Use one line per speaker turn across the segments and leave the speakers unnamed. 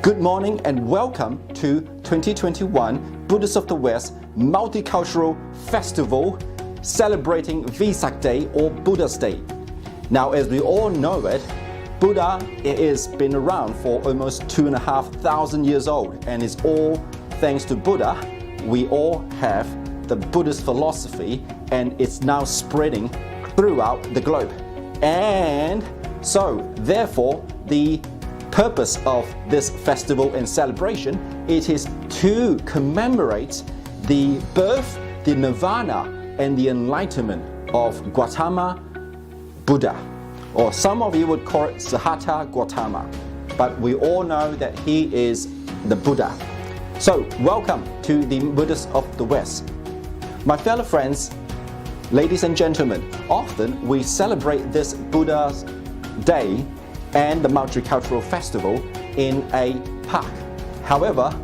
Good morning and welcome to 2021 Buddhist of the West Multicultural Festival celebrating Vesak Day or Buddha's Day. Now, as we all know it, Buddha has been around for almost 2,500 years old, and it's all thanks to Buddha we all have the Buddhist philosophy, and it's now spreading throughout the globe. And so therefore the purpose of this festival and celebration, it is to commemorate the birth, the nirvana and the enlightenment of Gautama Buddha, or some of you would call it Siddhartha Gautama, but we all know that he is the Buddha. So welcome to the Buddhist of the West. My fellow friends, ladies and gentlemen, often we celebrate this Buddha's Day and the Multicultural Festival in a park. However,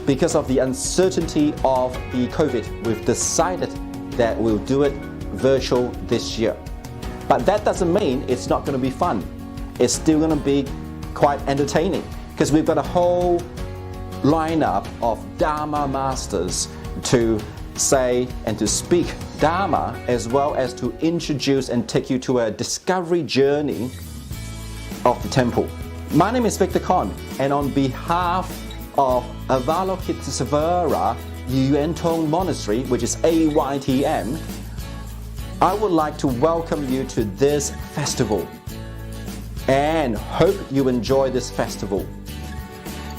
because of the uncertainty of the COVID, we've decided that we'll do it virtual this year. But that doesn't mean it's not going to be fun. It's still going to be quite entertaining because we've got a whole lineup of Dharma masters to say and to speak Dharma, as well as to introduce and take you to a discovery journey of the temple. My name is Victor Kon, and on behalf of Avalokitesvara Yuan Monastery, which is AYTM, I would like to welcome you to this festival and hope you enjoy this festival.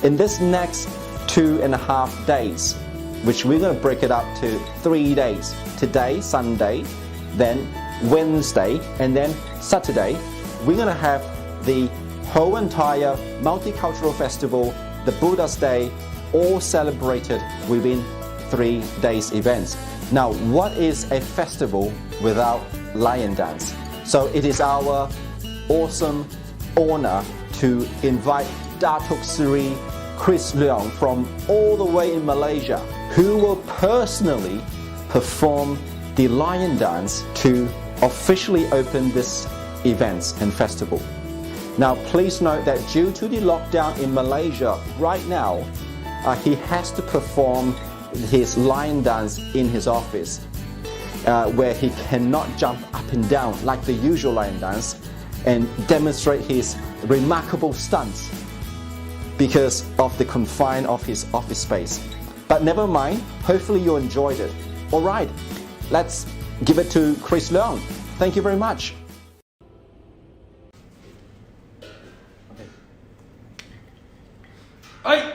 In this next 2.5 days, which we're going to break it up to 3 days, today, Sunday, then Wednesday, and then Saturday, we're going to have the whole entire multicultural festival, the Buddha's Day, all celebrated within 3 days events. Now, what is a festival without lion dance? So it is our awesome honor to invite Datuk Seri Chris Leong from all the way in Malaysia, who will personally perform the lion dance to officially open this event and festival. Now, please note that due to the lockdown in Malaysia right now, he has to perform his lion dance in his office, where he cannot jump up and down like the usual lion dance and demonstrate his remarkable stunts because of the confine of his office space. But never mind, hopefully you enjoyed it. All right, let's give it to Chris Leong. Thank you very much.
Hey!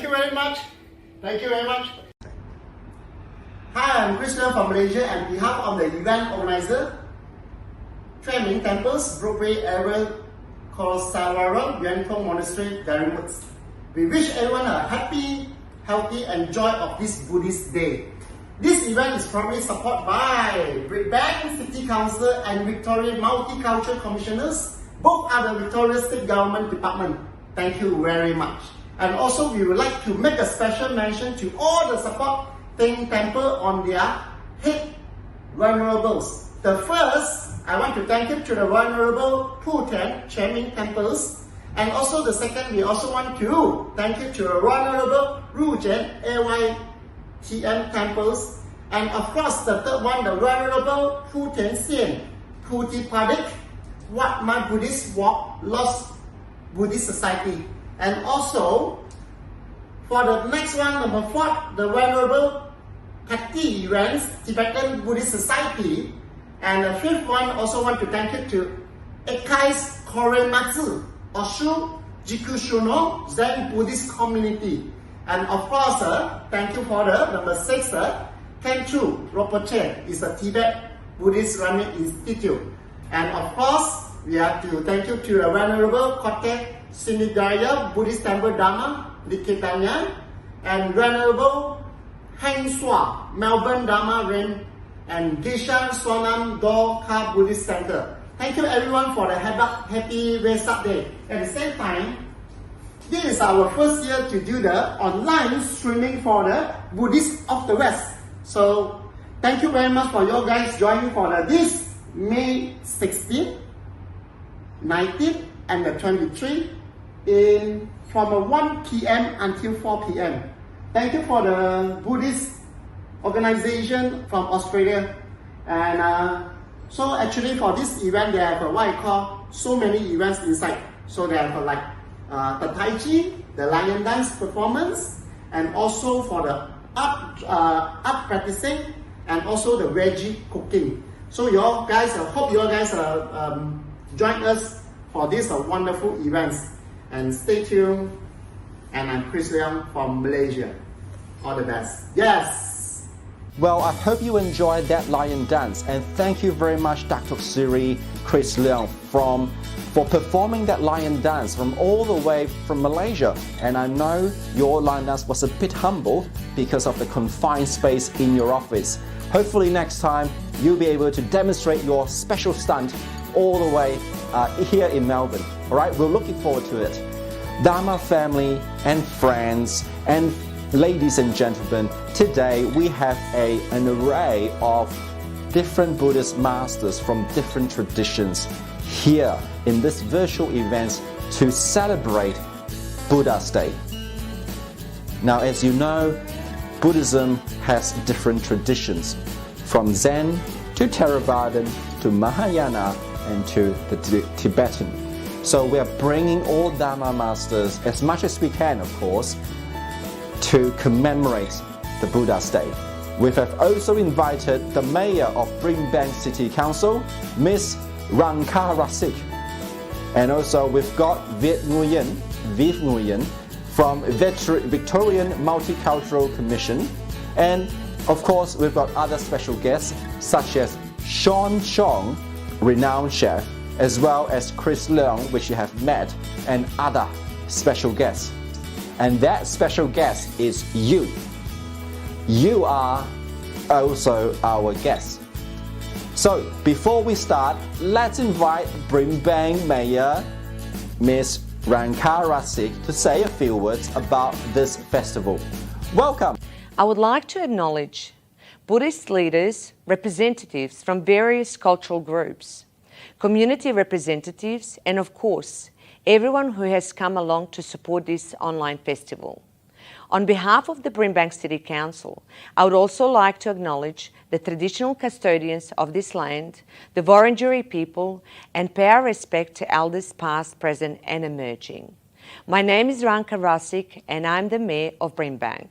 you very much. Thank you very much. Hi, I'm Christian from Malaysia, and on behalf of the event organizer, Training Temples, Broadway area called Savaram Yuantong Monastery, Garimut. We wish everyone a happy, healthy, and joy of this Buddhist day. This event is probably supported by Brisbane City Council and Victoria Multicultural Commissioners. Both are the Victoria State Government Department. Thank you very much. And also we would like to make a special mention to all the supporting temple on their head venerables. The first, I want to thank you to the Venerable Putan Chairman Temples. And also the second, we also want to thank you to the Venerable Rujen AYTM Temples. And of course, the third one, the Venerable Putan Sien Putipadik Wat My Buddhist Walk Lost Buddhist Society. And also, for the next one, number 4, the Venerable Patti Events Tibetan Buddhist Society. And the 5th one, also want to thank you to Ekai's Korematsu Oshu Jikushuno Zen Buddhist Community. And of course, thank you for the number 6, Tenchu Rinpoche is a Tibet Buddhist Running Institute. And of course, we have to thank you to the Venerable Kote Sinigaya Buddhist Temple Dharma Dikitanya and Venerable Heng Swa Melbourne Dharma Ren and Gishan Swanam Dorka Buddhist Center. Thank you everyone for the happy Vesak Day. At the same time, this is our first year to do the online streaming for the Buddhist of the West. So thank you very much for you guys joining for this May 16, 19 and the 23 from 1 p.m. until 4 p.m. Thank you for the Buddhist organization from Australia. And so actually for this event, they have what I call so many events inside. So they have like the Tai Chi, the lion dance performance, and also for the art practicing, and also the veggie cooking. So you all guys, I hope you all guys join us for this wonderful events. And stay tuned. And I'm Chris Leong from Malaysia. All the best. Yes.
Well, I hope you enjoyed that lion dance, and thank you very much, Dr. Siri, Chris Leong, for performing that lion dance from all the way from Malaysia. And I know your lion dance was a bit humble because of the confined space in your office. Hopefully next time you'll be able to demonstrate your special stunt all the way here in Melbourne. All right, we're looking forward to it. Dharma family and friends and ladies and gentlemen, today we have an array of different Buddhist masters from different traditions here in this virtual event to celebrate Buddha's Day. Now, as you know, Buddhism has different traditions, from Zen to Theravadan to Mahayana and to the Tibetan. So we are bringing all Dharma masters as much as we can, of course, to commemorate the Buddha's Day. We have also invited the Mayor of Brisbane City Council, Miss Rankarasik. And also we've got Viet Nguyen from Victorian Multicultural Commission. And of course we've got other special guests such as Sean Chong, renowned chef, as well as Chris Leong, which you have met, and other special guests. And that special guest is you. You are also our guest. So before we start, let's invite Brisbane Mayor Ms. Rankarasik to say a few words about this festival. Welcome.
I would like to acknowledge Buddhist leaders, representatives from various cultural groups, community representatives, and of course, everyone who has come along to support this online festival. On behalf of the Brisbane City Council, I would also like to acknowledge the traditional custodians of this land, the Wurundjeri people, and pay our respect to elders past, present, and emerging. My name is Rankarasik, and I'm the Mayor of Brisbane.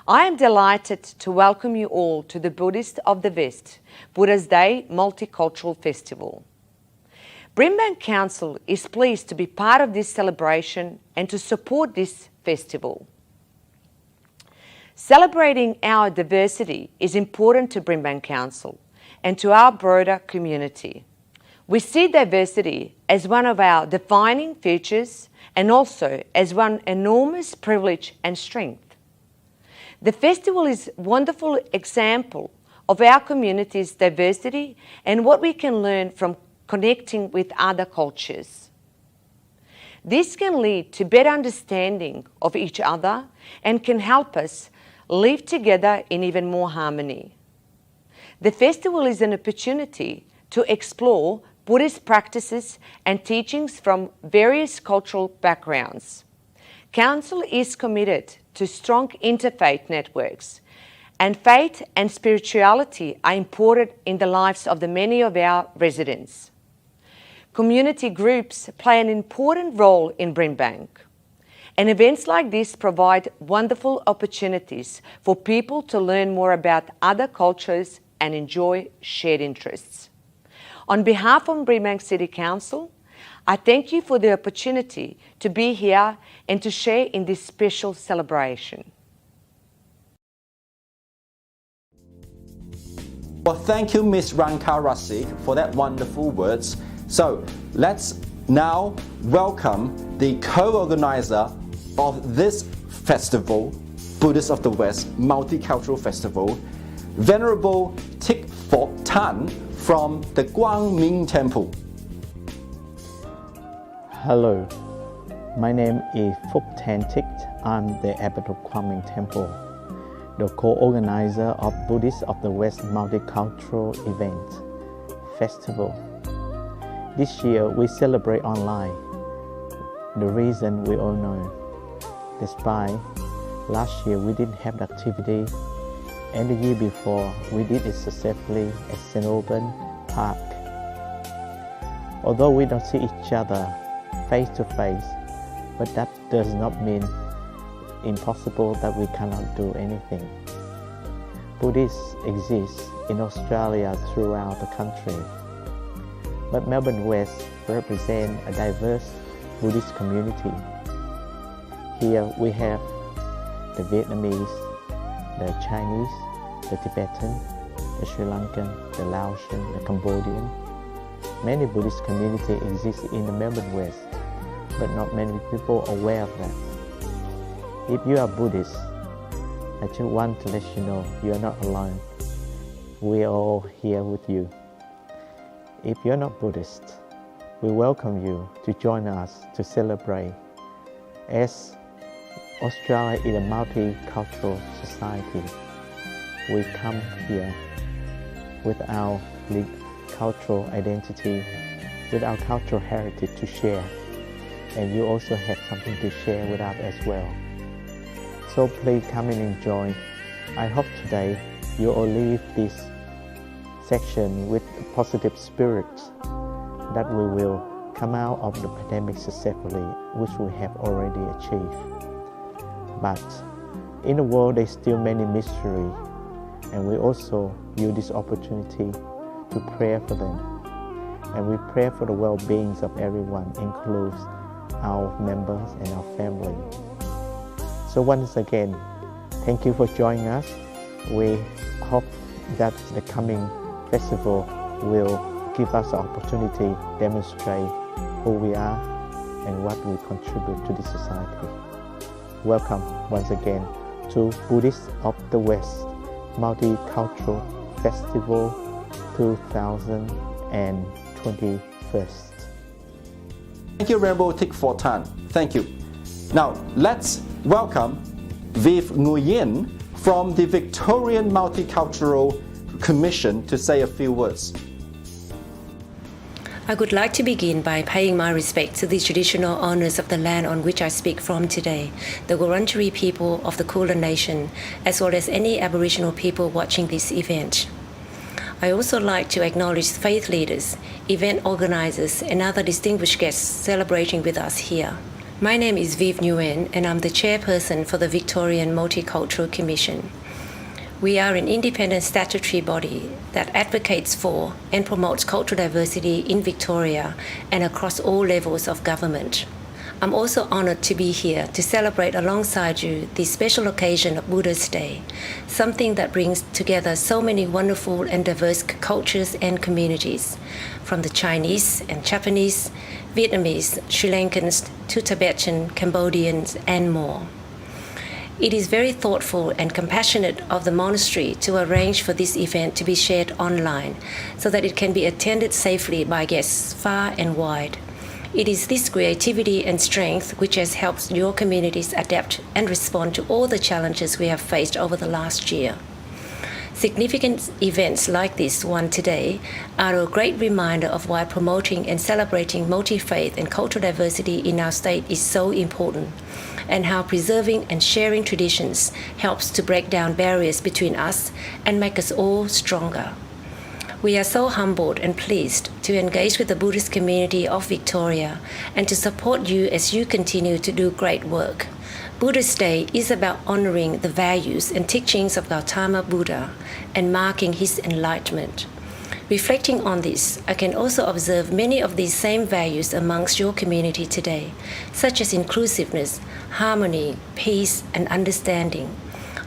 I am delighted to welcome you all to the Buddhist of the West, Buddha's Day Multicultural Festival. Brisbane Council is pleased to be part of this celebration and to support this festival. Celebrating our diversity is important to Brimbank Council and to our broader community. We see diversity as one of our defining features and also as one enormous privilege and strength. The festival is a wonderful example of our community's diversity and what we can learn from connecting with other cultures. This can lead to better understanding of each other and can help us live together in even more harmony. The festival is an opportunity to explore Buddhist practices and teachings from various cultural backgrounds. Council is committed to strong interfaith networks, and faith and spirituality are important in the lives of the many of our residents. Community groups play an important role in Brimbank, and events like this provide wonderful opportunities for people to learn more about other cultures and enjoy shared interests. On behalf of Brimbank City Council, I thank you for the opportunity to be here and to share in this special celebration.
Well, thank you, Ms. Ranka Rasik, for that wonderful words. So let's now welcome the co-organizer of this festival, Buddhist of the West Multicultural Festival, Venerable Thich Phok Tan from the Quang Minh Temple.
Hello, my name is Phok Tan Thich. I'm the abbot of Quang Minh Temple, the co-organizer of Buddhist of the West Multicultural Event Festival. This year we celebrate online. The reason we all know. Despite last year we didn't have the activity, and the year before we did it successfully at St. Auburn Park. Although we don't see each other face to face, but that does not mean impossible that we cannot do anything. Buddhists exist in Australia throughout the country, but Melbourne West represents a diverse Buddhist community. Here we have the Vietnamese, the Chinese, the Tibetan, the Sri Lankan, the Laotian, the Cambodian. Many Buddhist communities exist in the Melbourne West, but not many people are aware of that. If you are Buddhist, I just want to let you know you are not alone. We are all here with you. If you're not Buddhist, we welcome you to join us to celebrate. As Australia is a multicultural society, we come here with our cultural identity, with our cultural heritage to share, and you also have something to share with us as well. So please come and enjoy. I hope today you all leave this section with positive spirit that we will come out of the pandemic successfully, which we have already achieved. But in the world there's still many mysteries, and we also use this opportunity to pray for them. And we pray for the well-being of everyone, includes our members and our family. So once again, thank you for joining us. We hope that the coming festival will give us the opportunity to demonstrate who we are and what we contribute to the society. Welcome once again to Buddhist of the West Multicultural Festival 2021.
Thank you, Venerable Thich Phok Tan. Thank you. Now, let's welcome Viv Nguyen from the Victorian Multicultural Commission to say a few words.
I would like to begin by paying my respect to the traditional owners of the land on which I speak from today, the Wurundjeri people of the Kulin Nation, as well as any Aboriginal people watching this event. I also like to acknowledge faith leaders, event organizers, and other distinguished guests celebrating with us here. My name is Viv Nguyen, and I'm the chairperson for the Victorian Multicultural Commission. We are an independent statutory body that advocates for and promotes cultural diversity in Victoria and across all levels of government. I'm also honored to be here to celebrate alongside you the special occasion of Buddhist Day, something that brings together so many wonderful and diverse cultures and communities, from the Chinese and Japanese, Vietnamese, Sri Lankans to Tibetan, Cambodians, and more. It is very thoughtful and compassionate of the monastery to arrange for this event to be shared online so that it can be attended safely by guests far and wide. It is this creativity and strength which has helped your communities adapt and respond to all the challenges we have faced over the last year. Significant events like this one today are a great reminder of why promoting and celebrating multi-faith and cultural diversity in our state is so important, and how preserving and sharing traditions helps to break down barriers between us and make us all stronger. We are so humbled and pleased to engage with the Buddhist community of Victoria and to support you as you continue to do great work. Buddhist Day is about honoring the values and teachings of Gautama Buddha and marking his enlightenment. Reflecting on this, I can also observe many of these same values amongst your community today, such as inclusiveness, harmony, peace, and understanding.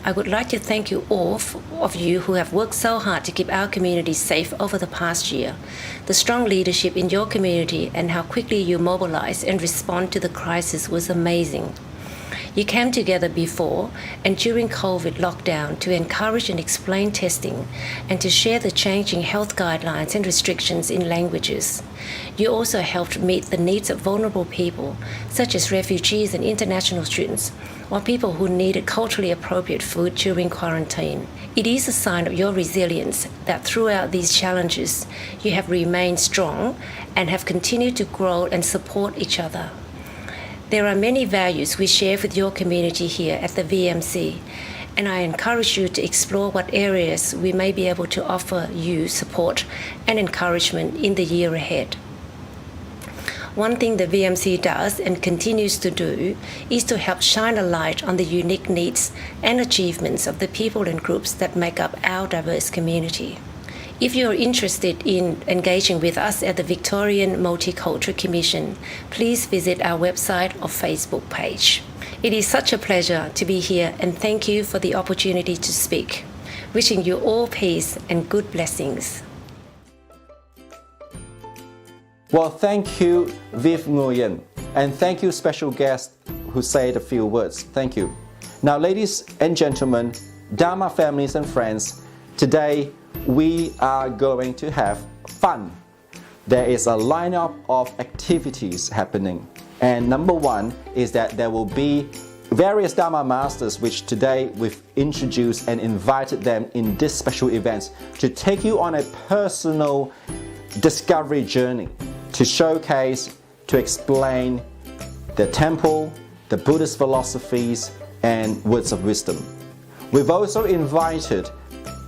I would like to thank you all of you who have worked so hard to keep our community safe over the past year. The strong leadership in your community and how quickly you mobilize and respond to the crisis was amazing. You came together before and during COVID lockdown to encourage and explain testing and to share the changing health guidelines and restrictions in languages. You also helped meet the needs of vulnerable people, such as refugees and international students, or people who needed culturally appropriate food during quarantine. It is a sign of your resilience that throughout these challenges, you have remained strong and have continued to grow and support each other. There are many values we share with your community here at the VMC, and I encourage you to explore what areas we may be able to offer you support and encouragement in the year ahead. One thing the VMC does and continues to do is to help shine a light on the unique needs and achievements of the people and groups that make up our diverse community. If you are interested in engaging with us at the Victorian Multicultural Commission, please visit our website or Facebook page. It is such a pleasure to be here and thank you for the opportunity to speak. Wishing you all peace and good blessings.
Well, thank you, Viv Nguyen, and thank you, special guest who said a few words. Thank you. Now, ladies and gentlemen, Dharma families and friends, today we are going to have fun. There is a lineup of activities happening, and number one is that there will be various Dharma masters which today we've introduced and invited them in this special event to take you on a personal discovery journey, to showcase, to explain the temple, the Buddhist philosophies and words of wisdom. We've also invited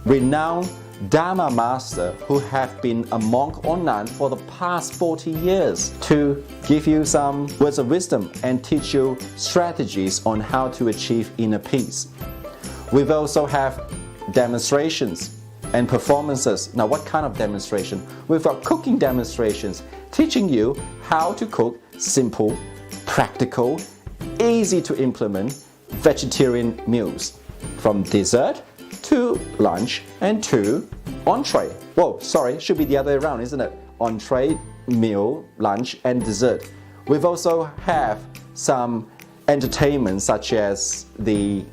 renowned Dharma master who have been a monk or nun for the past 40 years to give you some words of wisdom and teach you strategies on how to achieve inner peace. We've also have demonstrations and performances. Now, what kind of demonstration? We've got cooking demonstrations teaching you how to cook simple, practical, easy to implement vegetarian meals, from dessert to lunch and to entree. Whoa, sorry, should be the other way around, isn't it? Entree, meal, lunch and dessert. We've also have some entertainment such as the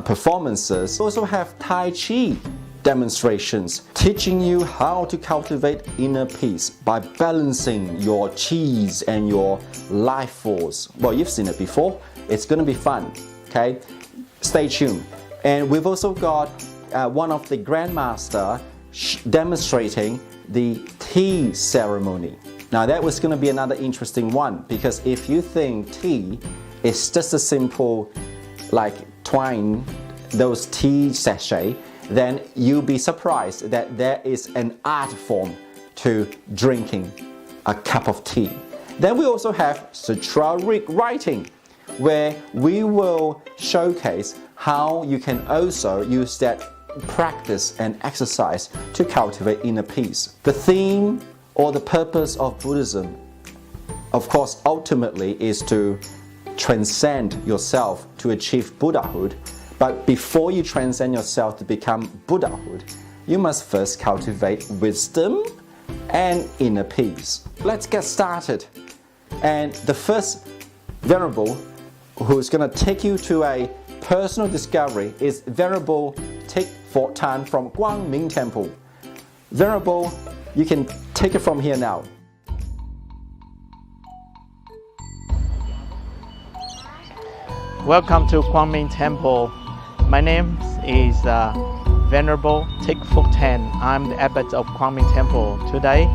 performances. We also have Tai Chi demonstrations teaching you how to cultivate inner peace by balancing your qis and your life force. Well, you've seen it before. It's going to be fun, okay? Stay tuned. And we've also got one of the grandmaster demonstrating the tea ceremony. Now that was going to be another interesting one, because if you think tea is just a simple like twine those tea sachet, then you'll be surprised that there is an art form to drinking a cup of tea. Then we also have sutra writing, where we will showcase how you can also use that practice and exercise to cultivate inner peace. The theme or the purpose of Buddhism of course, ultimately is to transcend yourself to achieve Buddhahood. But before you transcend yourself to become Buddhahood, you must first cultivate wisdom and inner peace. Let's get started. And the first Venerable who's going to take you to a personal discovery is Venerable Thich Phot Tan from Quang Minh Temple. Venerable, you can take it from here now.
Welcome to Quang Minh Temple. My name is Venerable Thich Phot Tan. I'm the abbot of Quang Minh Temple. Today,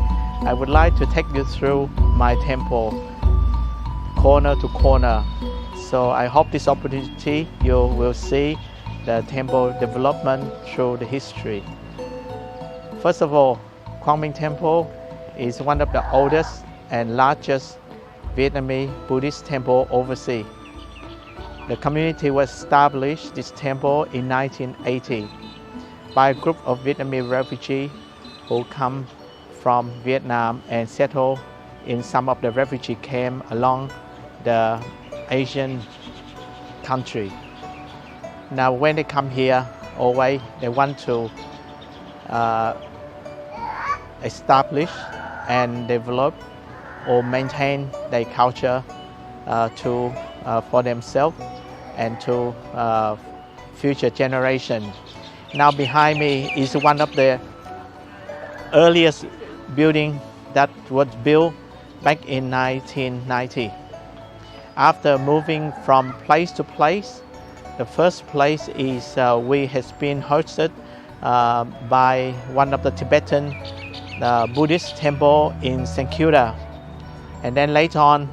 I would like to take you through my temple, corner to corner. So I hope this opportunity you will see the temple development through the history. First of all, Quang Minh Temple is one of the oldest and largest Vietnamese Buddhist temple overseas. The community was established this temple in 1980 by a group of Vietnamese refugees who come from Vietnam and settle in some of the refugee camps along the Asian country. Now when they come here, always they want to establish and develop or maintain their culture for themselves and to future generations. Now behind me is one of the earliest buildings that was built back in 1990. After moving from place to place, the first place is we has been hosted by one of the Tibetan Buddhist temple in St. Kilda. And then later on,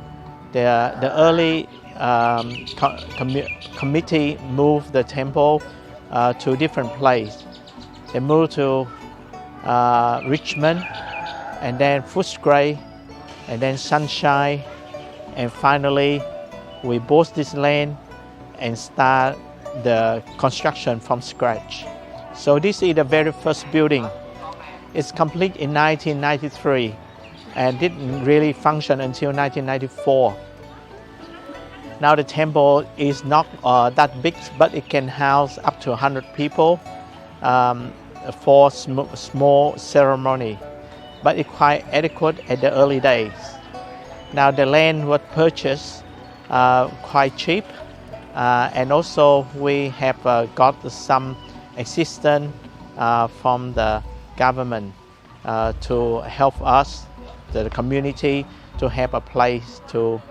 the early committee moved the temple to different place. They moved to Richmond, and then Footscray, and then Sunshine, and finally we bought this land and start the construction from scratch. So this is the very first building. It's complete in 1993 and didn't really function until 1994. Now the temple is not that big, but it can house up to 100 people for small ceremony, but it's quite adequate at the early days. Now the land was purchased quite cheap, and also we have got some assistance from the government to help us, the community, to have a place to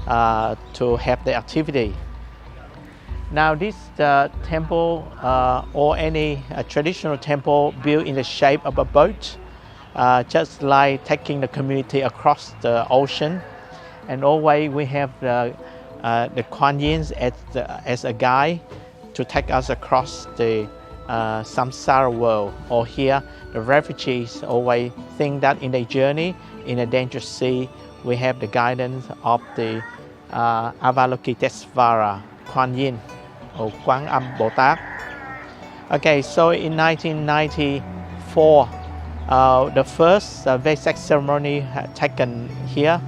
have the activity. Now this temple or any traditional temple built in the shape of a boat, just like taking the community across the ocean. And always we have the Kuan Yin as a guide to take us across the samsara world. Or here, the refugees always think that in their journey in a dangerous sea, we have the guidance of the Avalokitesvara Kuan Yin or Quang Âm Bồ Tát. Okay, so in 1994, the first Vesak ceremony taken here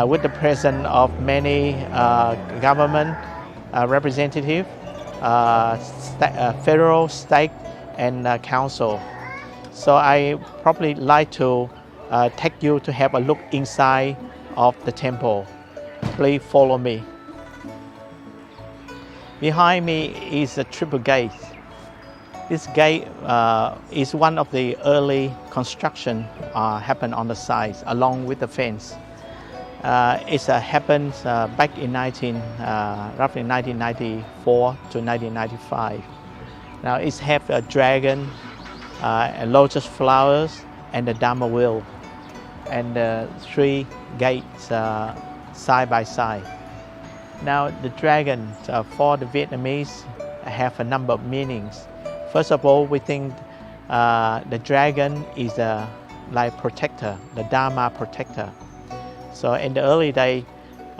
with the presence of many government representatives, federal, state, and council. So I probably like to take you to have a look inside of the temple. Please follow me. Behind me is a triple gate. This gate is one of the early construction happened on the sides along with the fence. It happened back in roughly 1994 to 1995. Now it has a dragon, lotus flowers, and the Dharma wheel, and three gates side by side. Now the dragon for the Vietnamese have a number of meanings. First of all, we think the dragon is like protector, the Dharma protector. So in the early day,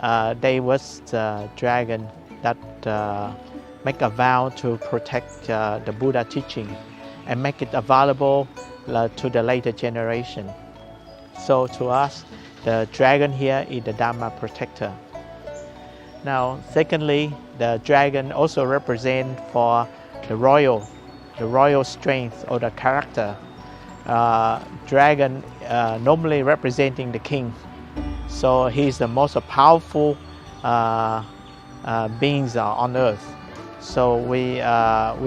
there was a dragon that make a vow to protect the Buddha teaching and make it available to the later generation. So to us, the dragon here is the Dharma protector. Now, secondly, the dragon also represents for the royal strength or the character. Dragon normally representing the king, so he's the most powerful beings on earth. So we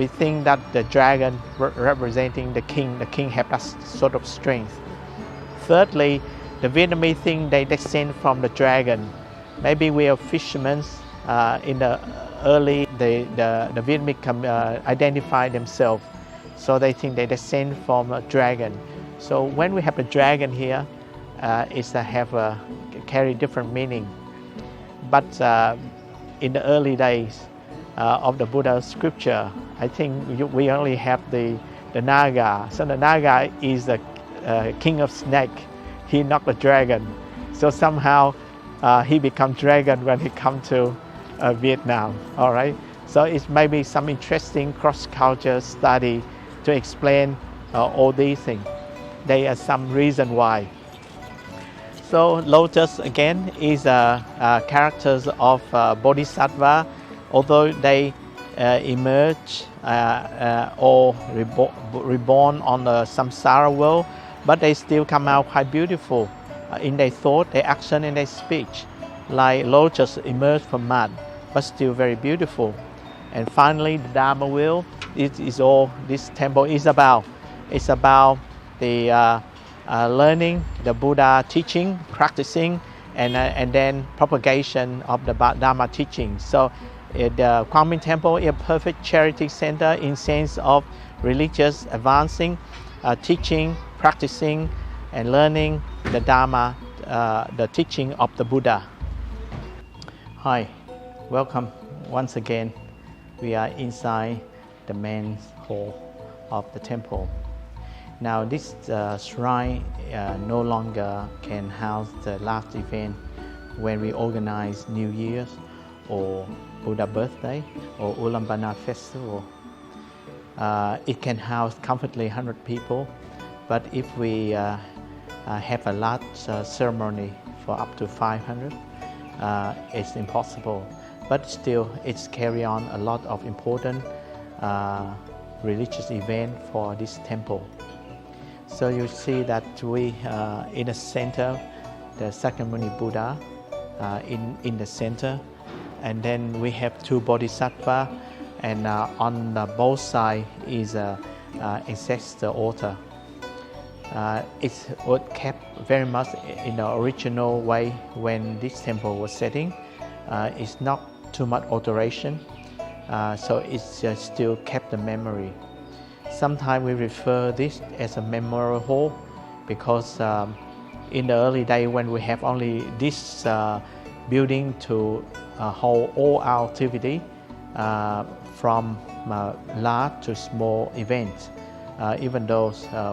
think that the dragon representing the king has that sort of strength. Thirdly, the Vietnamese think they descend from the dragon. Maybe we are fishermen. In the early, the Vietnamese identify themselves, so they think they descend from a dragon. So when we have the dragon here, it's carry different meaning. But in the early days of the Buddha scripture, I think we only have the Naga. So the Naga is the king of snake. He not the dragon. So somehow he becomes dragon when he comes to Vietnam. All right. So it's maybe some interesting cross-culture study to explain all these things. There are some reason why. So lotus again is characters of Bodhisattva, although they emerge or reborn on the samsara world, but they still come out quite beautiful in their thought, their action, and their speech. Like lotus emerge from mud, but still very beautiful. And finally, the Dharma wheel is all this temple is about. It's about the learning the Buddha teaching, practicing, and then propagation of the Dharma teaching. So the Quang Minh Temple is a perfect charity center in sense of religious advancing, teaching, practicing, and learning the Dharma, the teaching of the Buddha. Hi, welcome once again. We are inside the main hall of the temple. Now this shrine no longer can house the last event when we organize New Year's or Buddha birthday or Ulaanbaatar festival. It can house comfortably 100 people, but if we have a large ceremony for up to 500, it's impossible. But still, it's carry on a lot of important religious event for this temple. So you see that we in the center, the Sakyamuni Buddha in the center, and then we have two Bodhisattva, and on both sides is a ancestor altar. It's kept very much in the original way when this temple was setting. It's not too much alteration, so it's still kept the memory. Sometimes we refer this as a memorial hall because in the early days when we have only this building to hold all our activity from large to small events. Even though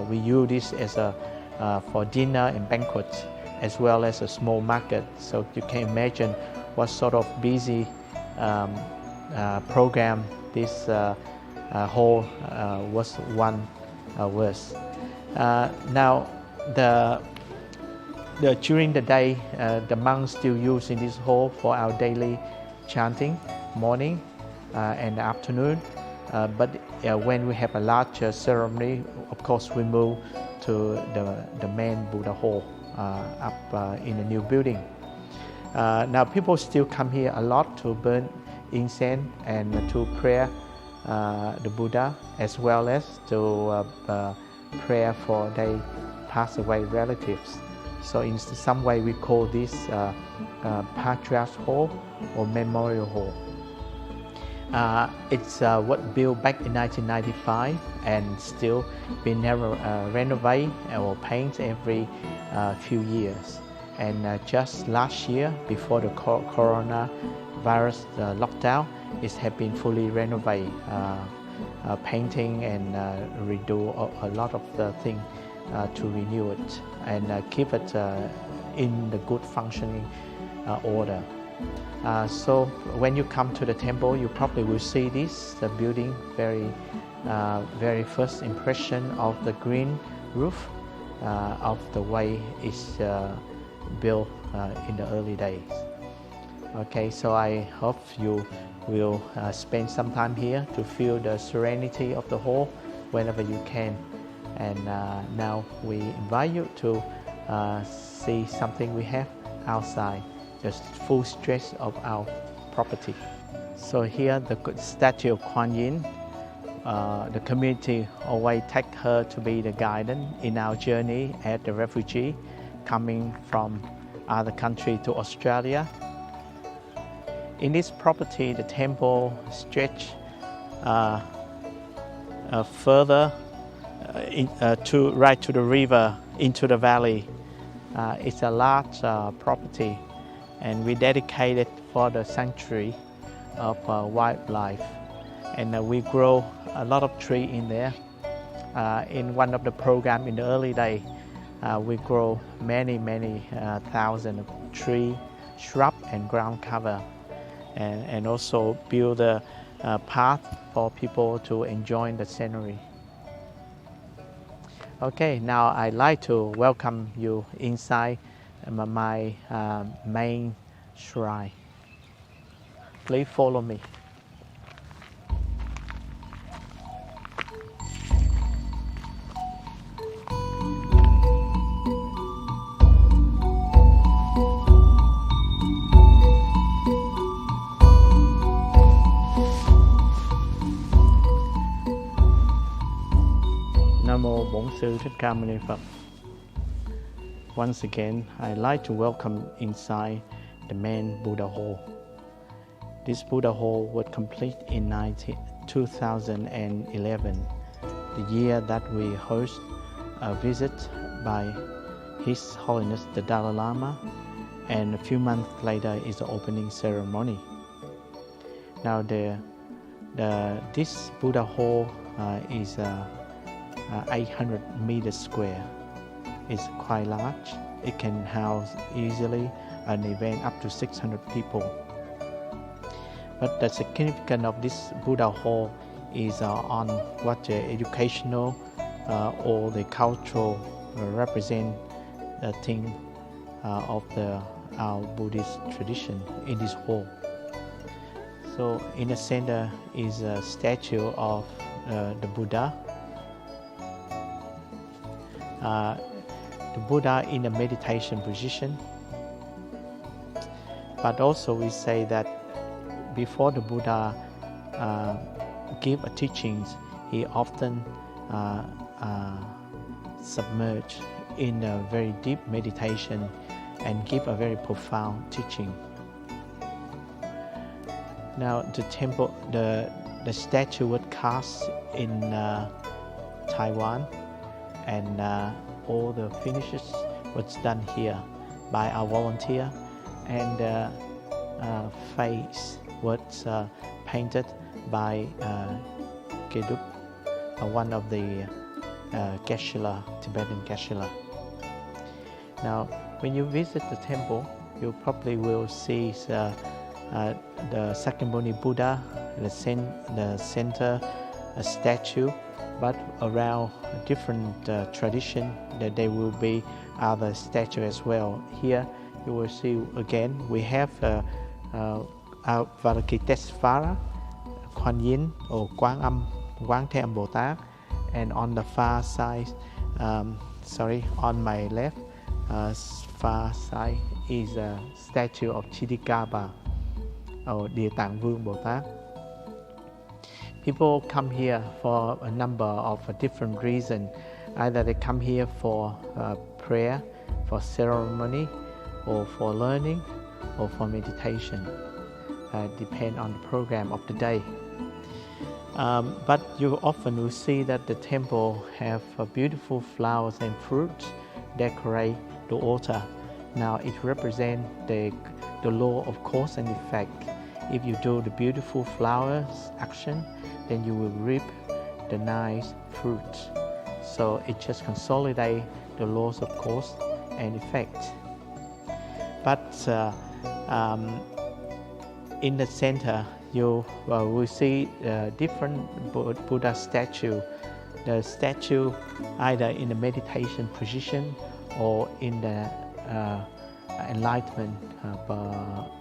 we use this as for dinner and banquets as well as a small market. So you can imagine what sort of busy program this hall was now during the day the monks still use in this hall for our daily chanting morning and afternoon, but when we have a larger ceremony, of course we move to the main Buddha hall up in the new building. Now people still come here a lot to burn incense and to pray the Buddha, as well as to pray for their passed away relatives. So in some way we call this Patriarch Hall or Memorial Hall. It's what built back in 1995 and still been never renovated or painted every few years. And just last year, before the coronavirus lockdown, it has been fully renovated, painting and redo a lot of the things to renew it and keep it in the good functioning order. So when you come to the temple, you probably will see this, the building, very first impression of the green roof, of the way it's built in the early days. Okay, so I hope you will spend some time here to feel the serenity of the hall whenever you can. And now we invite you to see something we have outside, the full stretch of our property. So here the statue of Kuan Yin, the community always take her to be the guidance in our journey as the refugee coming from other country to Australia. In this property, the temple stretch further right to the river, into the valley. It's a large property, and we dedicate it for the sanctuary of wildlife. And we grow a lot of tree in there. In one of the programs in the early day, we grow many thousands of tree, shrub, and ground cover, and also build a path for people to enjoy the scenery. Okay, now I'd like to welcome you inside my main shrine. Please follow me. Namo Bổn Sư Thích Ca Mâu Ni Phật. Once again, I'd like to welcome inside the main Buddha Hall. This Buddha Hall was complete in 2011, the year that we host a visit by His Holiness the Dalai Lama, and a few months later is the opening ceremony. Now this Buddha Hall is 800 meters square. It's quite large. It can house easily an event up to 600 people. But the significance of this Buddha Hall is on what the educational or the cultural represent the thing of our Buddhist tradition in this hall. So in the center is a statue of the Buddha. The Buddha in a meditation position. But also we say that before the Buddha give a teachings, he often submerge in a very deep meditation and give a very profound teaching. Now the temple, the statue was cast in Taiwan, and all the finishes was done here by our volunteer, and face was painted by Geduk, one of the Geshe-la, Tibetan Geshe-la. Now, when you visit the temple, you probably will see the Sakyamuni Buddha, the center statue, but around different tradition that there will be other statues as well. Here you will see again we have Avalokitesvara, Kuan Yin or Quán Thế Âm Bồ Tát, and on the far side, on my left, far side is a statue of Chidikaba or Địa Tạng Vương Bồ Tát. People come here for a number of different reasons. Either they come here for prayer, for ceremony, or for learning, or for meditation. Depend on the program of the day. But you often will see that the temple have beautiful flowers and fruits decorate the altar. Now it represents the law of cause and effect. If you do the beautiful flowers action, then you will reap the nice fruit. So it just consolidates the laws of cause and effect. But in the center, you will see different Buddha statue. The statue either in the meditation position or in the enlightenment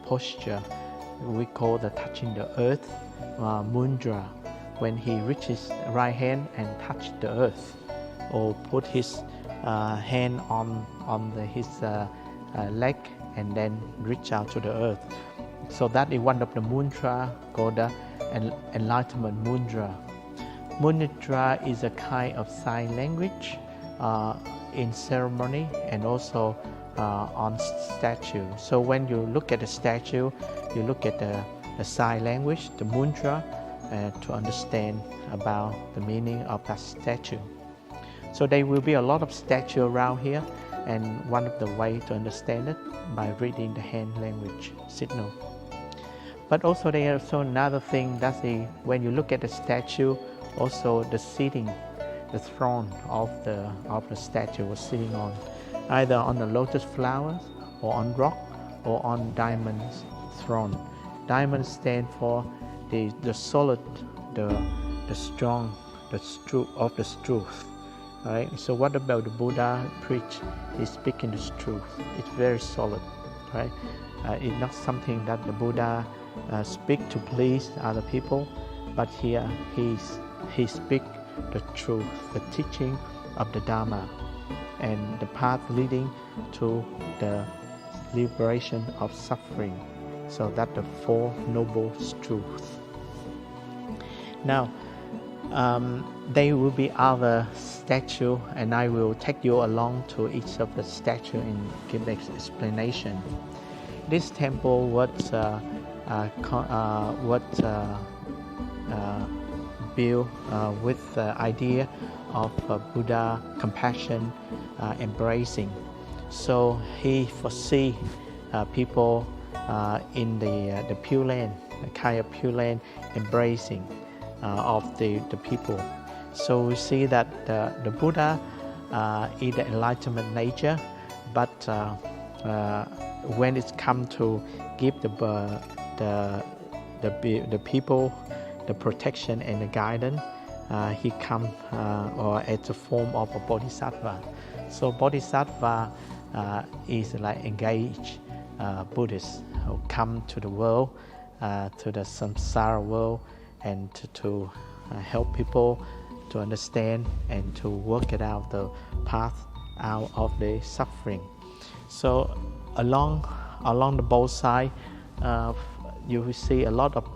posture. We call the touching the earth mudra, when he reaches right hand and touch the earth, or put his hand on his leg and then reach out to the earth. So that is one of the mudra called the enlightenment mudra. Mudra is a kind of sign language in ceremony and also on statue. So when you look at the statue, you look at the sign language, the mudra, to understand about the meaning of that statue. So there will be a lot of statue around here, and one of the ways to understand it by reading the hand language signal. But also there is also another thing, that's when you look at the statue, also the seating, the throne of the statue was sitting on, either on the lotus flowers or on rock or on diamond's throne. Diamond stand for the solid, the strong, the truth. Right? So what about the Buddha preach? He's speaking the truth. It's very solid, right? It's not something that the Buddha speak to please other people, but here he speak the truth, the teaching of the Dharma, and the path leading to the liberation of suffering. So that the Four Noble Truths. Now, there will be other statues, and I will take you along to each of the statues and give the explanation. This temple was built with the idea of Buddha compassion, embracing. So he foresee people in the Pure Land, the kind of Pure Land embracing of the people. So we see that the Buddha is the enlightenment nature, but when it's come to give the people the protection and the guidance, he comes or as a form of a bodhisattva. So bodhisattva is like engaged Buddhists who come to the world, to the samsara world, and to help people to understand and to work it out, the path out of the suffering. So along the both sides, you will see a lot of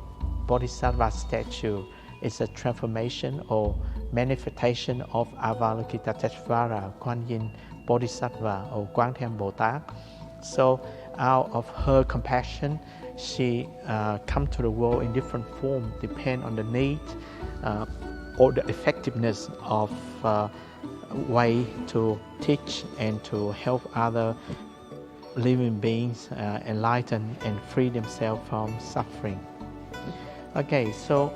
bodhisattva statue. It's a transformation or manifestation of Avalokiteshvara, Kuan Yin Bodhisattva or Quang Tham Bồ-Tát. So out of her compassion, she come to the world in different forms, depend on the need or the effectiveness of way to teach and to help other living beings enlighten and free themselves from suffering. Okay, so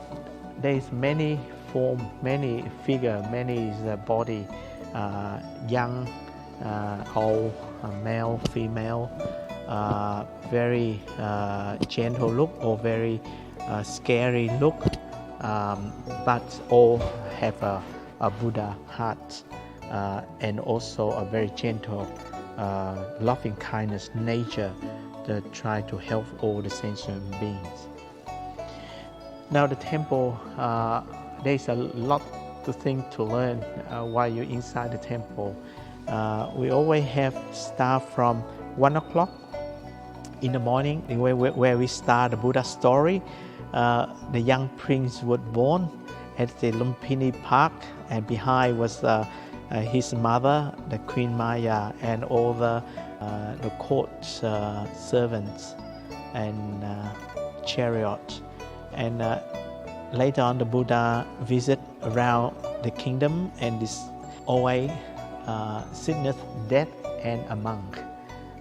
there is many form, many figure, many body, young, old, male, female, very gentle look or very scary look, but all have a Buddha heart and also a very gentle, loving kindness nature that try to help all the sentient beings. Now the temple, there's a lot to think to learn while you're inside the temple. We always have start from 1 o'clock in the morning, where we start the Buddha story. The young prince was born at the Lumpini Park, and behind was his mother, the Queen Maya, and all the court servants and chariot. And later on, the Buddha visit around the kingdom, and is always sickness, death, and a monk.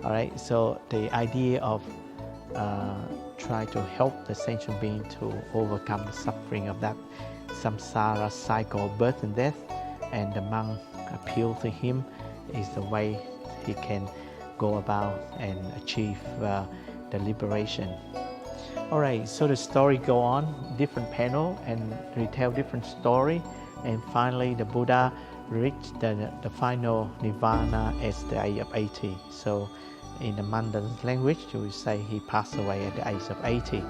All right, so the idea of try to help the sentient being to overcome the suffering of that samsara cycle of birth and death, and the monk appeal to him is the way he can go about and achieve the liberation. All right, so the story go on, different panel, and retell different story, and finally the Buddha reached the final nirvana at the age of 80. So in the Mandarin language, we say he passed away at the age of 80,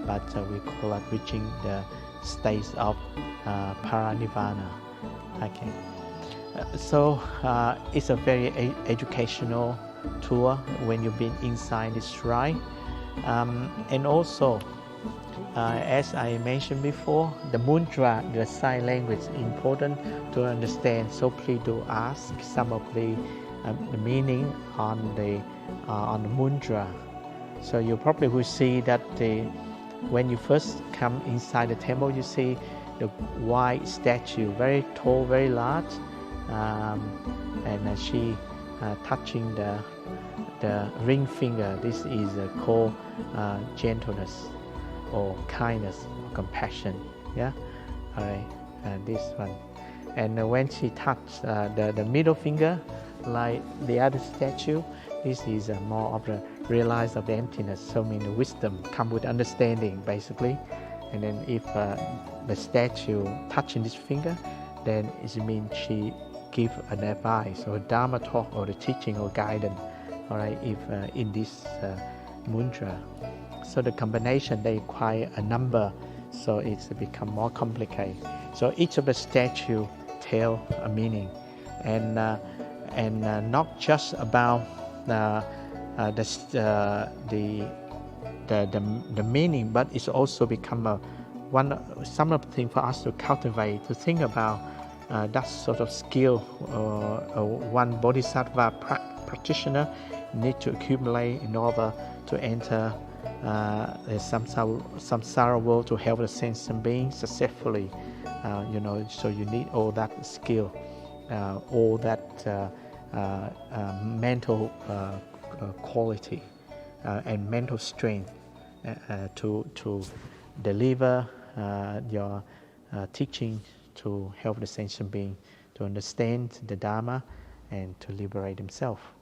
but we call it reaching the state of paranirvana. Okay. So it's a very educational tour when you've been inside this shrine. And also, as I mentioned before, the mudra, the sign language, is important to understand. So please do ask some of the meaning on the mudra. So you probably will see that when you first come inside the temple, you see the white statue, very tall, very large, and she touching the ring finger. This is called gentleness or kindness or compassion. Yeah, all right, this one. And when she touched the middle finger, like the other statue, this is more of the realize of the emptiness. So mean the wisdom come with understanding basically. And then if the statue touching this finger, then it means she give an advice or Dharma talk or the teaching or guidance. All right, if in this mudra. So the combination, they require a number, so it's become more complicated. So each of the statue tell a meaning, and not just about the meaning, but it's also become something for us to cultivate, to think about that sort of skill one bodhisattva practitioner need to accumulate in order to enter the samsara world, to help the sentient being successfully. So you need all that skill, all that mental quality and mental strength to deliver your teaching to help the sentient being to understand the Dharma and to liberate himself.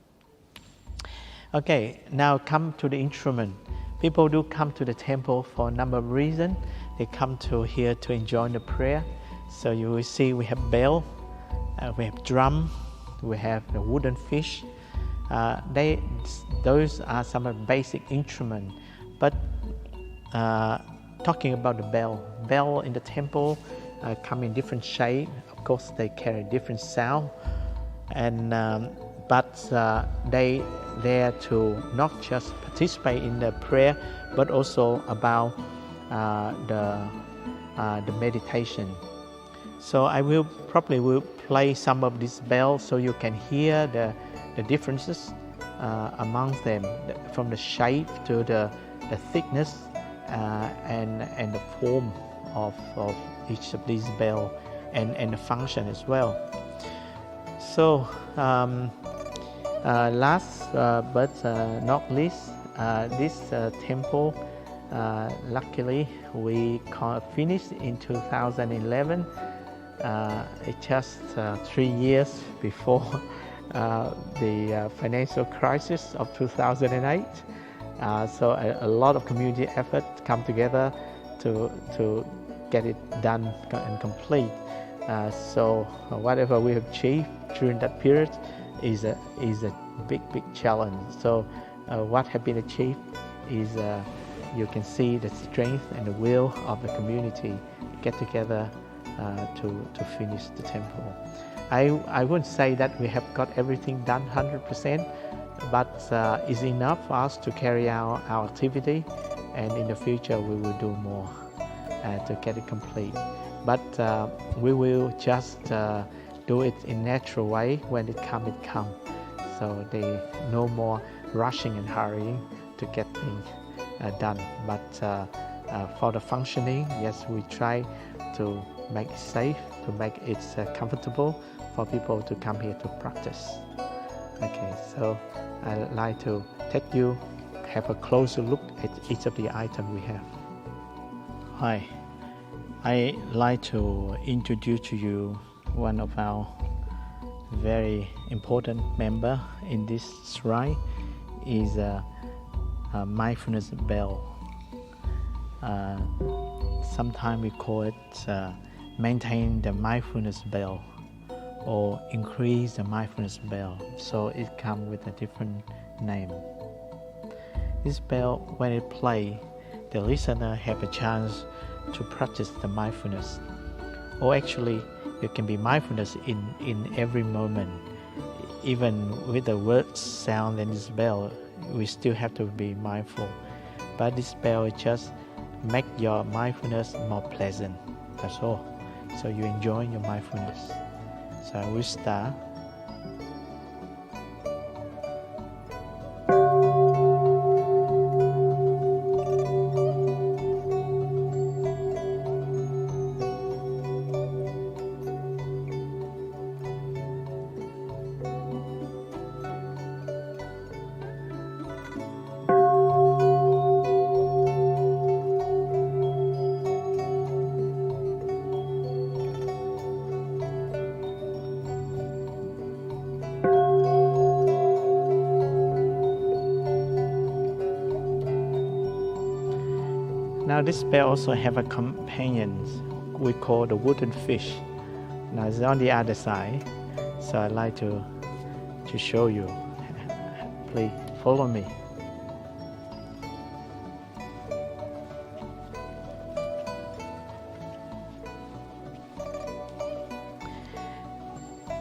Okay, now come to the instrument. People do come to the temple for a number of reasons. They come to here to enjoy the prayer. So you will see we have bell, we have drum, we have the wooden fish. Those are some of the basic instruments. But talking about the bell in the temple come in different shape. Of course, they carry different sound, and but they there to not just participate in the prayer, but also about the meditation. So I will probably play some of this bell so you can hear the differences amongst them, from the shape to the thickness and the form of each of these bell and the function as well. So last but not least, this temple, luckily we finished in 2011. It's just 3 years before the financial crisis of 2008. So a lot of community effort come together to get it done and complete. So whatever we have achieved during that period is a big challenge. So what has been achieved is you can see the strength and the will of the community get together to finish the temple. I wouldn't say that we have got everything done 100%, but it's enough for us to carry out our activity, and in the future we will do more to get it complete. But we will just do it in natural way. When it comes. So there no more rushing and hurrying to get things done. But for the functioning, yes, we try to make it safe, to make it comfortable for people to come here to practice. Okay, so I'd like to take you have a closer look at each of the items we have. Hi, I'd like to introduce to you one of our very important member in this shrine is a mindfulness bell. Sometimes we call it maintain the mindfulness bell or increase the mindfulness bell. So it comes with a different name. This bell, when it plays, the listener have a chance to practice the mindfulness. Or actually, you can be mindfulness in every moment. Even with the words sound in this bell, we still have to be mindful. But this bell just make your mindfulness more pleasant. That's all. So you enjoy your mindfulness. So I will start. Now this bell also have a companion we call the wooden fish. Now it's on the other side, so I like to show you. Please follow me.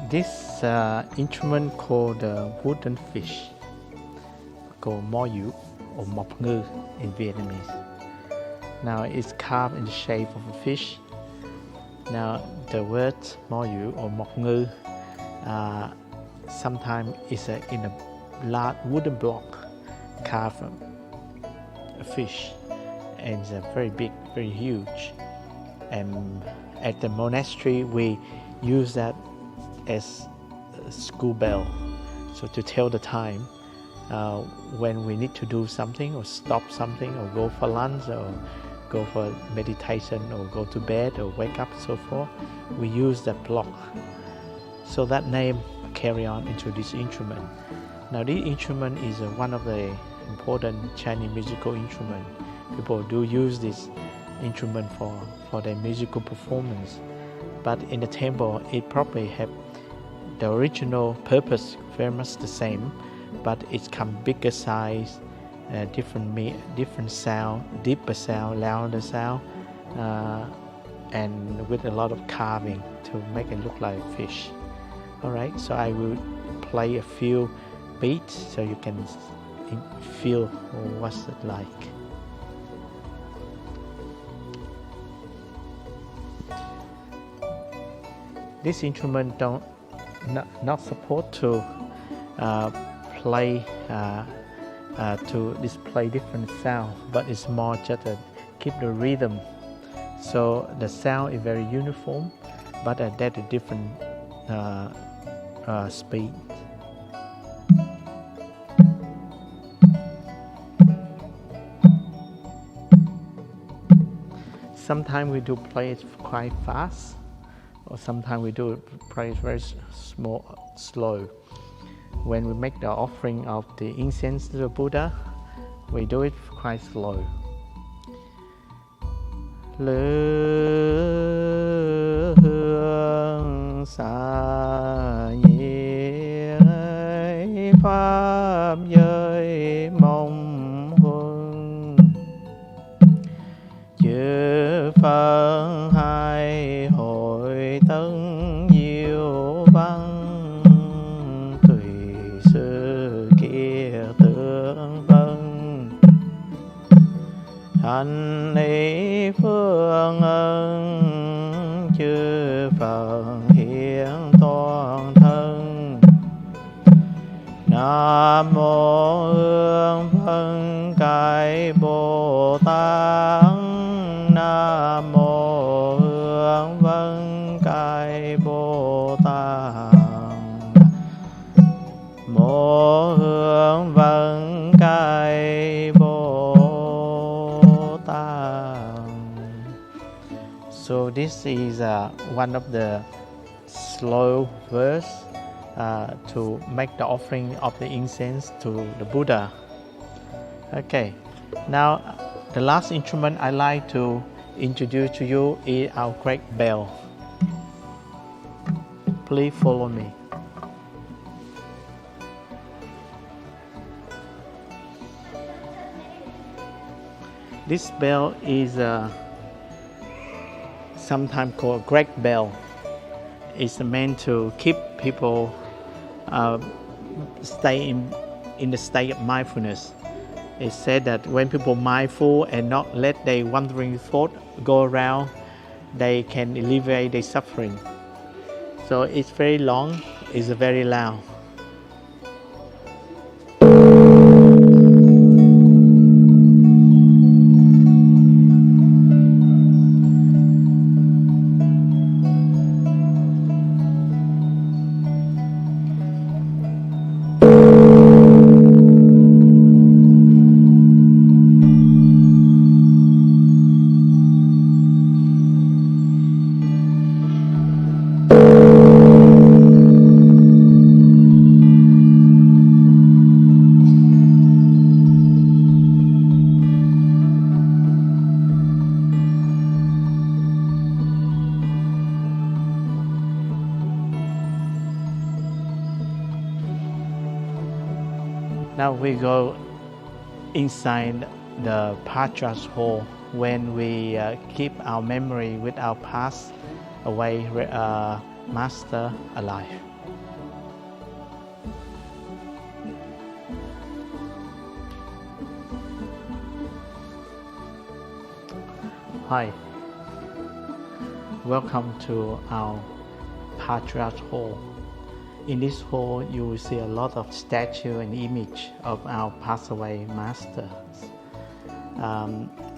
This instrument called the wooden fish, called mo yu or mộc ngư in Vietnamese. Now it's carved in the shape of a fish. Now the word mo yu or mộc ngư sometimes is in a large wooden block carved a fish, and it's very big, very huge. And at the monastery we use that as a school bell, so to tell the time when we need to do something or stop something or go for lunch or go for meditation or go to bed or wake up, so forth, we use that block. So that name carry on into this instrument. Now this instrument is one of the important Chinese musical instrument. People do use this instrument for their musical performance. But in the temple, it probably have the original purpose very much the same, but it's come bigger size, different sound, deeper sound, louder sound, and with a lot of carving to make it look like a fish. Alright, so I will play a few beats so you can feel what's it like. This instrument not supposed to play to display different sound, but it's more just to keep the rhythm. So the sound is very uniform, but at a different speed. Sometimes we do play it quite fast, or sometimes we do play it very slow. When we make the offering of the incense to the Buddha, we do it quite slow. Lư hương xa nhẹ pháp giới mong huân, chư Phật hai hội tân diệu văn, tùy sư kia tương vân, thành ý phương ân, chư Phật hiện toàn thân. Nam mô Hương Vân Cải Bồ Tát, Nam mô Hương Vân Cải Bồ Tát, Mô Hương Vân Cải Bồ Tát. So this is one of the slow verse to make the offering of the incense to the Buddha. Okay, now the last instrument I like to introduce to you is our great bell. Please follow me. This bell is sometimes called great bell. It's meant to keep people stay in the state of mindfulness. It's said that when people mindful and not let their wandering thought go around, they can alleviate their suffering. So it's very long, it's very loud. Now we go inside the Patriarch Hall when we keep our memory with our past away master alive. Hi, welcome to our Patriarch Hall. In this hall, you will see a lot of statue and image of our passed away masters.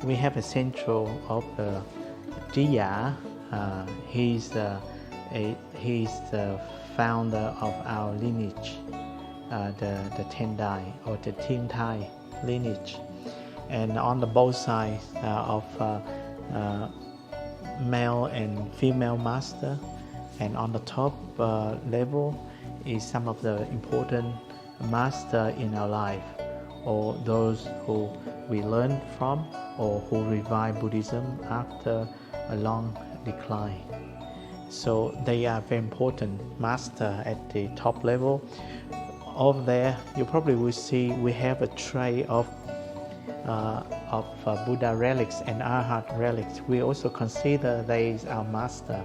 We have a central of Jia. He's the founder of our lineage, the Tendai or the Tingtai lineage. And on the both sides of male and female master, and on the top level is some of the important master in our life, or those who we learn from, or who revive Buddhism after a long decline. So they are very important master at the top level. Over there, you probably will see we have a tray of Buddha relics and Arhat relics. We also consider they is our master,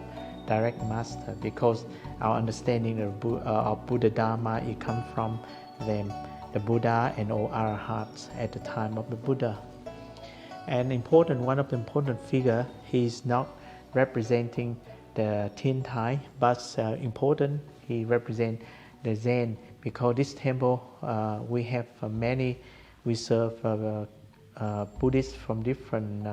direct master, because our understanding of Buddha Dharma, it comes from them, the Buddha and all Arhats at the time of the Buddha. And one of the important figure, he is not representing the Tingtai, but important, he represents the Zen, because this temple we have we serve Buddhists from different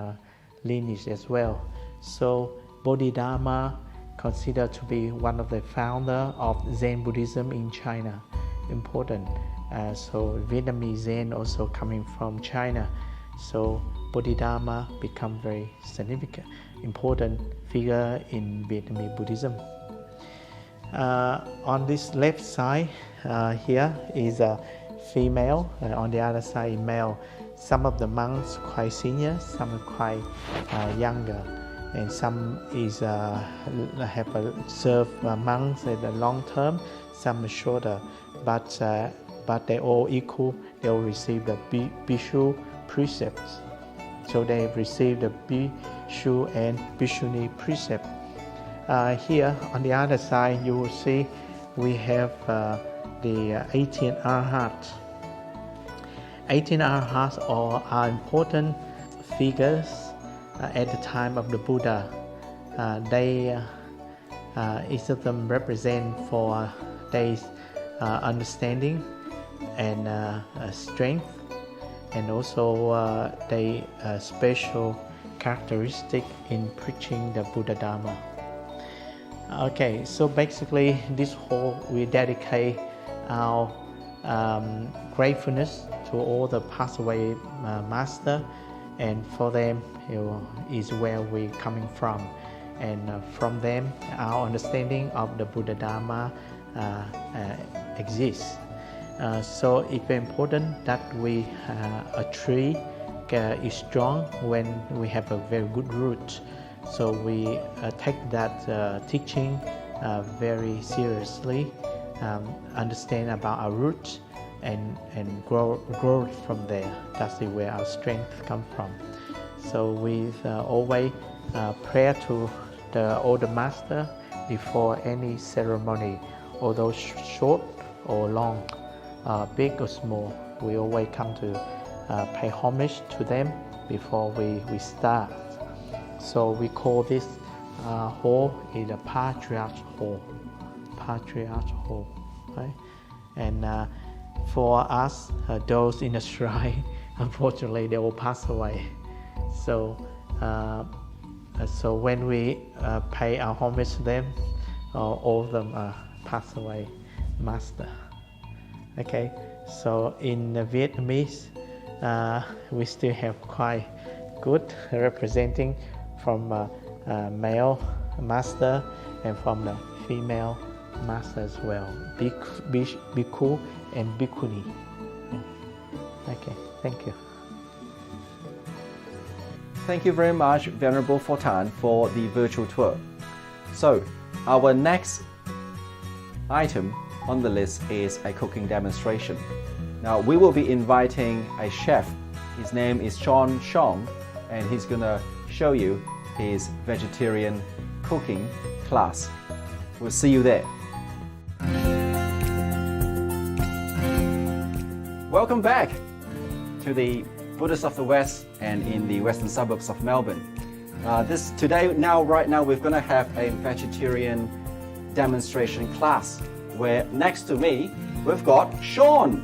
lineage as well. So Bodhidharma considered to be one of the founder of Zen Buddhism in China, important. So Vietnamese Zen also coming from China. So Bodhidharma become very significant, important figure in Vietnamese Buddhism. On this left side here is a female, on the other side male. Some of the monks quite senior, some are quite younger, and some is have served monks at the long term, some are shorter, but they all equal. They all receive the Bhikshu precepts. So they have received the Bhikshu and Bhikshuni precept. Here on the other side, you will see we have the 18 Arhats. 18 Arhats are important figures at the time of the Buddha. Each of them represent for their understanding and strength, and also their special characteristic in preaching the Buddha Dharma. Okay, so basically this whole we dedicate our gratefulness to all the passed away master, and for them is where we're coming from, and from them our understanding of the Buddha Dharma exists. So it's very important that a tree is strong when we have a very good root. So we take that teaching very seriously, understand about our roots, and grow from there. That's where our strength comes from. So we always pray to the older master before any ceremony, although short or long, big or small. We always come to pay homage to them before we start. So we call this hall is a patriarch hall. Patriarch hall, right? And for us, those in the shrine, unfortunately, they will pass away. So, so when we pay our homage to them, all of them pass away, master. Okay, so in Vietnamese, we still have quite good representing from male master and from the female master as well, bhikkhu and bhikkhuni. Okay, thank you.
Thank you very much, Venerable Fortan, for the virtual tour. So, our next item on the list is a cooking demonstration. Now, we will be inviting a chef. His name is Sean Shong, and he's gonna show you his vegetarian cooking class. We'll see you there. Welcome back to the Buddhist of the West and in the western suburbs of Melbourne. Right now, we're going to have a vegetarian demonstration class where next to me, we've got Sean.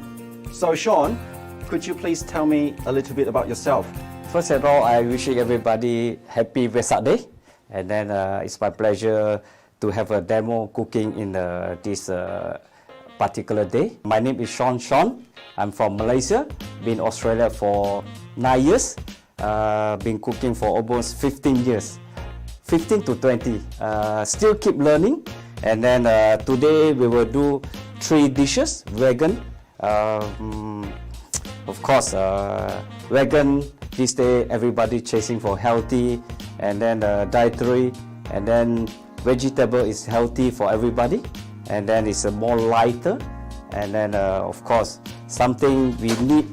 So Sean, could you please tell me a little bit about yourself?
First of all, I wish everybody happy Vesak Day. And then it's my pleasure to have a demo cooking in this particular day. My name is Sean. I'm from Malaysia, been in Australia for 9 years, been cooking for almost 15 years, 15 to 20, still keep learning. And then today we will do 3 dishes, vegan, of course, vegan, this day everybody chasing for healthy, and then dietary, and then vegetable is healthy for everybody, and then it's more lighter, and then of course something we need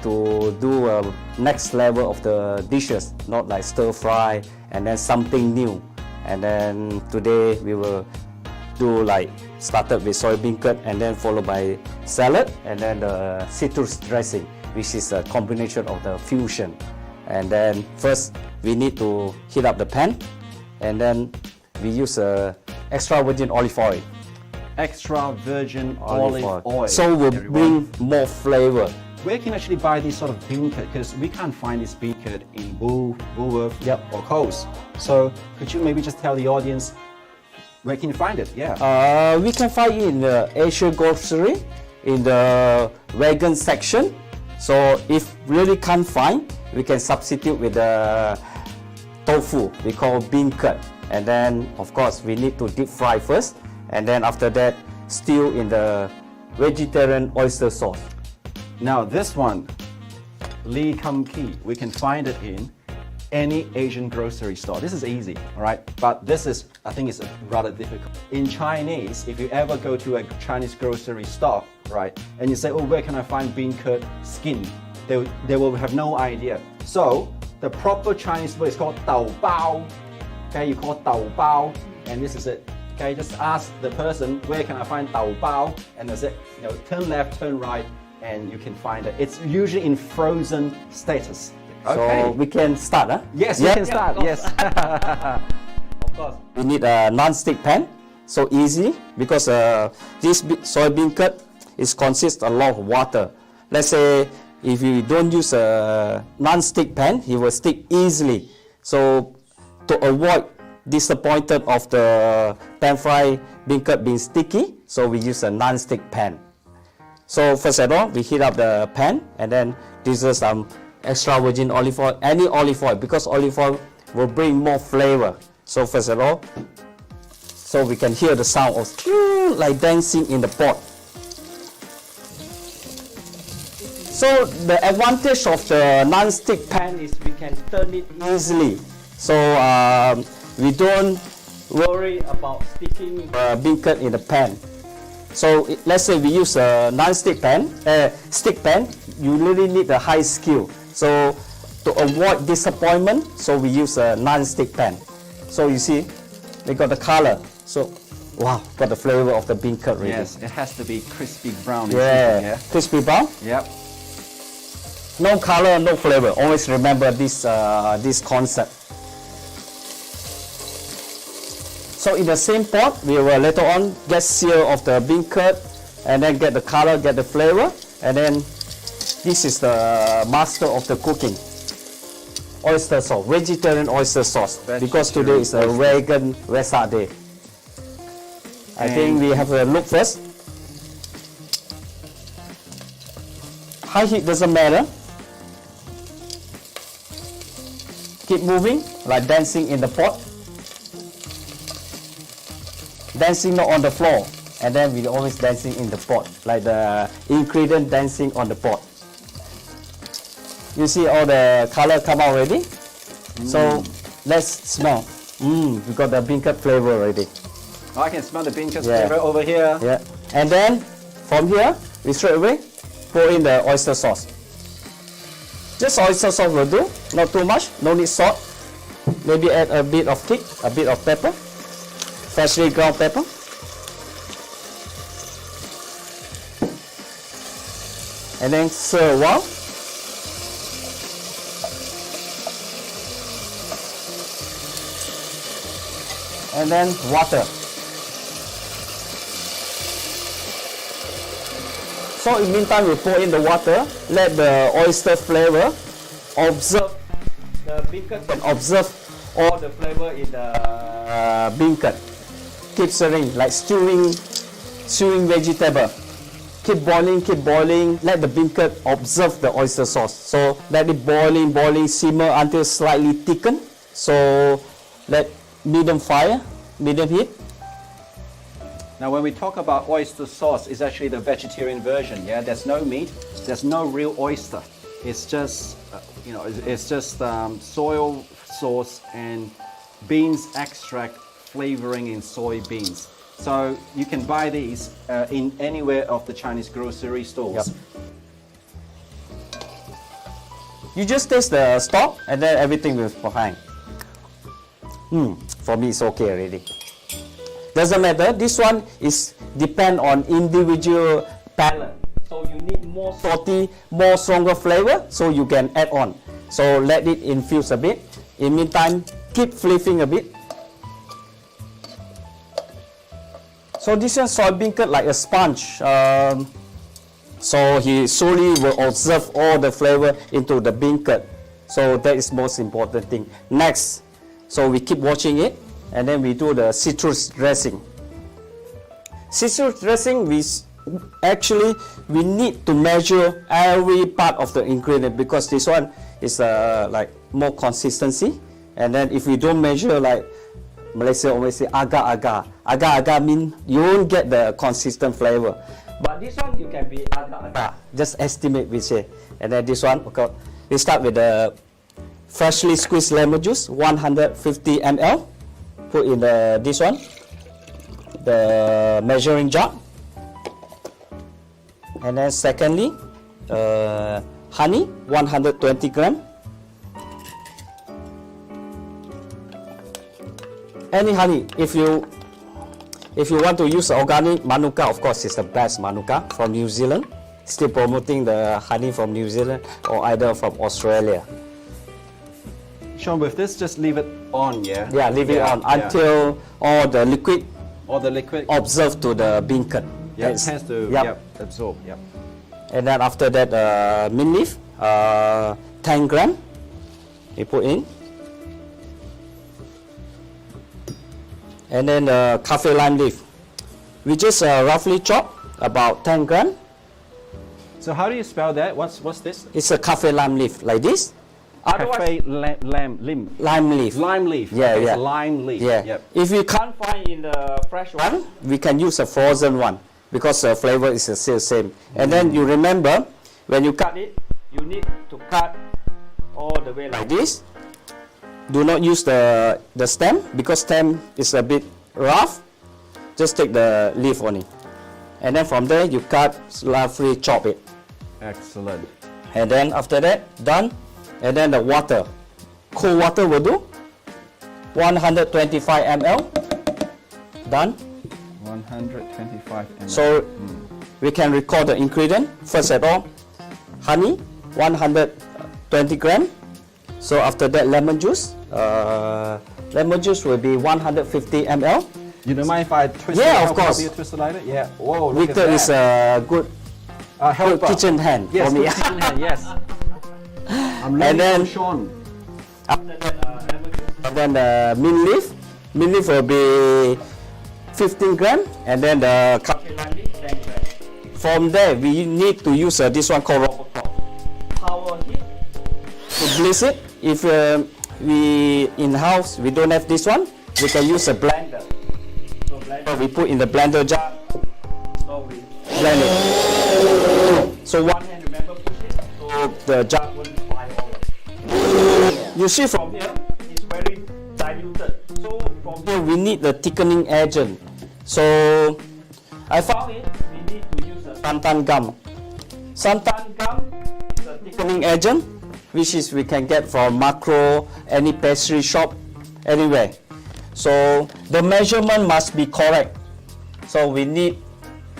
to do a next level of the dishes, not like stir fry, and then something new. And then today we will do like started with soybean curd and then followed by salad and then the citrus dressing, which is a combination of the fusion. And then first we need to heat up the pan, and then we use extra virgin olive oil.
Extra virgin olive oil.
So we'll bring more flavor.
Where can you actually buy this sort of bean curd? Because we can't find this bean curd in Woolworth or Coles. So could you maybe just tell the audience where can you find it? Yeah.
We can find it in the Asia grocery in the vegan section. So if really can't find, we can substitute with the tofu we call bean curd. And then of course we need to deep fry first, and then after that stew in the vegetarian oyster sauce.
Now this one, Lee Kum Ki, we can find it in any Asian grocery store. This is easy, all right? But this is, I think it's rather difficult. In Chinese, if you ever go to a Chinese grocery store, right, and you say, oh, where can I find bean curd skin? They will have no idea. So the proper Chinese word is called Dao Bao. Okay, you call Dao Bao, and this is it. Okay, just ask the person, where can I find Dao Bao? And that's it. You know, turn left, turn right, and you can find it. It's usually in frozen status. Okay.
So we can start, huh?
Yes, you can start. Yes.
Of course. We need a non-stick pan, so easy because this soybean curd consists a lot of water. Let's say if you don't use a non-stick pan, it will stick easily. So to avoid disappointed of the pan-fried bean curd being sticky, so we use a non-stick pan. So first of all, we heat up the pan, and then this is some extra virgin olive oil, any olive oil, because olive oil will bring more flavor. So first of all, so we can hear the sound of like dancing in the pot. So the advantage of the non-stick pan is we can turn it easily. So we don't worry about sticking bean curd in the pan. So let's say we use a non-stick pan, stick pan, you really need a high skill. So to avoid disappointment, so we use a non-stick pan. So you see, they got the color. So, wow, got the flavor of the bean curd really.
Yes, it has to be crispy brown.
Yeah, crispy brown.
Yep.
No color, no flavor. Always remember this this concept. So in the same pot, we will later on get seal of the bean curd, and then get the color, get the flavor, and then this is the master of the cooking. Oyster sauce, vegetarian oyster sauce, because today is a vegan Vesak day. I think we have a look first. High heat doesn't matter. Keep moving, like dancing in the pot. Dancing not on the floor, and then we always dancing in the pot, like the ingredient dancing on the pot. You see all the color come out already? So let's smell. We got the bean curd flavor already.
I can smell the bean curd flavor over here.
Yeah, and then from here, we straight away pour in the oyster sauce. Just oyster sauce will do, not too much, no need salt. Maybe add a bit of kick, a bit of pepper, freshly ground pepper. And then stir a while. And then water. So in the meantime, we pour in the water, let the oyster flavor observe the bean curd and observe all the flavor in the bean curd. Keep stirring, like stewing vegetable. Keep boiling, let the bean curd observe the oyster sauce. So let it boiling, simmer until slightly thicken. So let medium fire, medium heat.
Now when we talk about oyster sauce, it's actually the vegetarian version, yeah? There's no meat, there's no real oyster. It's just, soy sauce and beans extract flavoring in soybeans. So you can buy these in anywhere of the Chinese grocery stores.
Yep. You just taste the stock and then everything will behind. For me it's okay already. Doesn't matter, this one is depend on individual palate. So you need more salty, more stronger flavor, so you can add on. So let it infuse a bit. In meantime, keep flipping a bit. So this one soybean curd like a sponge. So he slowly will observe all the flavor into the bean curd. So that is most important thing. Next, so we keep watching it, and then we do the citrus dressing. Citrus dressing, we need to measure every part of the ingredient, because this one is like more consistency. And then if we don't measure, like Malaysia always say agak-agak mean you won't get the consistent flavor. But this one you can be agak-agak, just estimate we say. And then this one, okay, we start with the freshly squeezed lemon juice, 150 ml. Put in this one, the measuring jar. And then secondly, honey, 120 gram. Any honey, if you want to use organic Manuka, of course, it's the best Manuka from New Zealand. Still promoting the honey from New Zealand or either from Australia.
Sean, with this, just leave it on, yeah?
Yeah, leave it on until all the liquid observe to the bean curd.
Yeah, it has to absorb. Yep.
And then after that, mint leaf, 10 gram, we put in. And then cafe lime leaf, we just roughly chop about 10 gram.
So how do you spell that? What's this?
It's a cafe lime leaf, like this.
Cafe lime
leaf.
Lime leaf.
Yeah,
okay,
yeah.
It's lime leaf.
Yeah.
Yep.
If you can't find in the fresh one, we can use a frozen one, because the flavor is still the same. And then you remember, when you cut it, you need to cut all the way like this. Do not use the stem, because stem is a bit rough. Just take the leaf only. And then from there, you cut, roughly chop it.
Excellent.
And then after that, done, And then the water, cold water will do. 125 ml. Done.
125 ml.
So we can record the ingredient. First of all, honey, 120 gram. So after that, lemon juice. Lemon juice will be 150 ml.
You don't mind if I twist
Yeah,
it?
of course.
You twist it like that? Yeah. Whoa, look
Victor
at that.
is a good
helper.
kitchen hand
Yes,
for me.
good kitchen hand, yes. I'm learning
And then-
from Sean.
And then the mint leaf. Mint leaf will be 15 gram. And then the kaffir leaf, 10 gram. From there, we need to use this one called rubber cloth. Power heat to bliss it. If we in house we don't have this one, we can use a blender. So blender we put in the blender jar. So we blend it. So one hand, remember, push it so the jar won't fly over. You see from here, it's very diluted. So from here we need the thickening agent. So I found it. We need to use a santan gum. Santan gum is a thickening agent, which is we can get from macro, any pastry shop, anywhere. So the measurement must be correct. So we need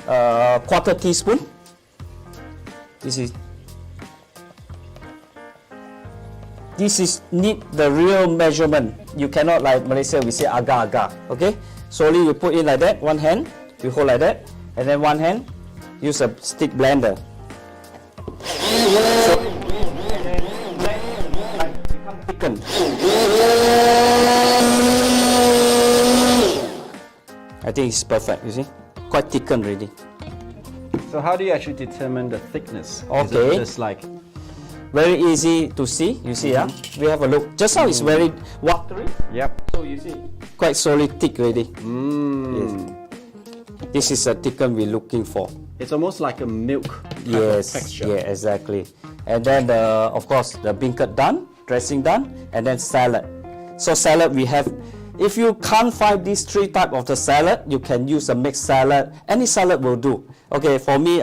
a quarter teaspoon. This is need the real measurement. You cannot like Malaysia we say agak-agak. Okay? Slowly you put in like that. One hand you hold like that, and then one hand use a stick blender. So, thickened. I think it's perfect, you see? Quite thickened already.
So how do you actually determine the thickness? Is
Okay.
it just like...
Very easy to see, you see, we have a look. Just now it's very watery.
Yep.
So you see, quite solid thick already. Yes. This is a thicken we're looking for.
It's almost like a milk type of
Yes,
texture.
yeah, exactly. And then of course the beancurd done, dressing done, and then salad. So salad we have, if you can't find these three type of the salad, you can use a mixed salad. Any salad will do. Okay, for me,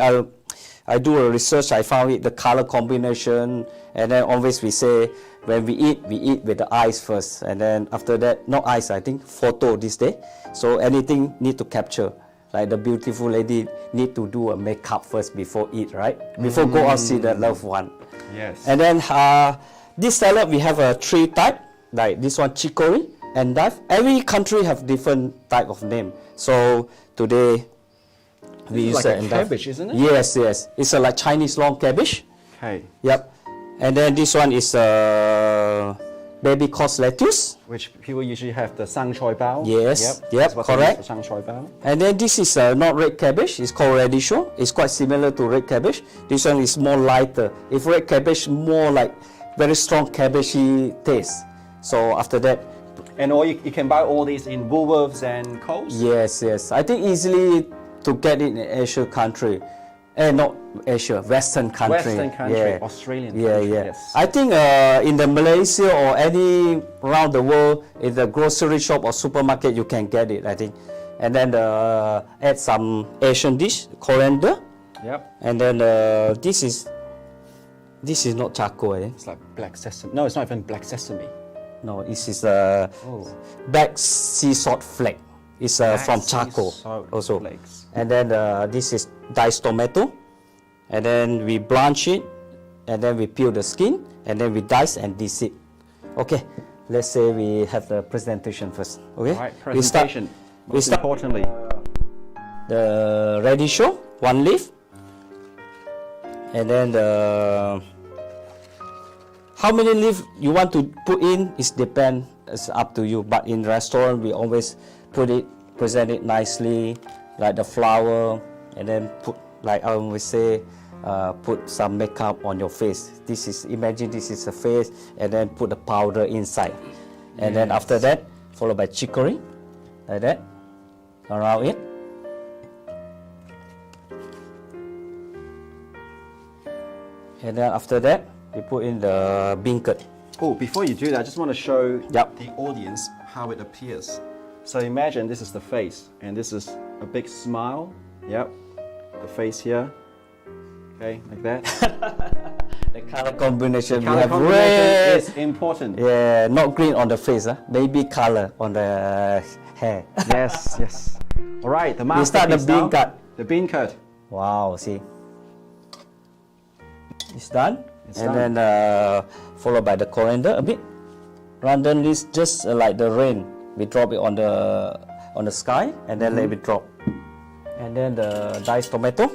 I do a research, I found it, the color combination, and then always we say, when we eat with the eyes first, and then after that, not eyes, I think, photo this day. So anything need to capture. Like the beautiful lady need to do a makeup first before eat, right? Before go out see the loved one.
Yes.
And then this salad we have a three type, like this one chicory and dive. Every country have different type of name. So today we use
like a
endive.
cabbage, isn't it?
Yes, yes. It's a like Chinese long cabbage.
Okay.
Yep. And then this one is baby cos lettuce.
Which people usually have the sang choy bao.
Yes, yep,
That's what they use
correct.
for sang choy bao.
And then this is not red cabbage, it's called radisho. It's quite similar to red cabbage. This one is more lighter. If red cabbage, more like very strong cabbagey taste. So after that,
And you can buy all these in Woolworths and Coles?
yes, yes. I think easily to get it in Asia country. Not Asia, Western country.
Western country,
yeah.
Australian
Yeah,
country,
yeah.
yes.
I think in the Malaysia or any around the world, in the grocery shop or supermarket, you can get it, I think. And then add some Asian dish, coriander.
Yep.
And then this is not charcoal, I think.
It's like black sesame. No, it's not even black sesame.
No, this is
Oh.
black sea salt flake. It's from
sea
charcoal
salt
also.
flakes.
And then this is diced tomato. And then we blanch it. And then we peel the skin. And then we dice and dice it. Okay, let's say we have the presentation first. Okay,
Right, presentation.
We
Most
start
importantly.
the radisho, one leaf. And then how many leaf you want to put in is depend. It's up to you. But in restaurant we always present it nicely, like the flower, and then put, like I always say, put some makeup on your face. Imagine this is a face, and then put the powder inside, and then after that, followed by chicory, like that, around it. And then after that, we put in the beancurd.
Oh, before you do that, I just want to show
Yep.
the audience how it appears. So imagine this is the face, and this is a big smile. Yep, the face here. Okay, like that.
The color combination. We
Color
have
combination
red.
is important.
Yeah, not green on the face, maybe color on the hair.
Yes, yes. All right, the
We start the
masterpiece
bean
now.
cut.
The bean cut.
Wow, see. It's done.
It's
and then followed by the coriander a bit. Randomly, just like the rain, we drop it on the sky and then let it drop. And then the diced tomato.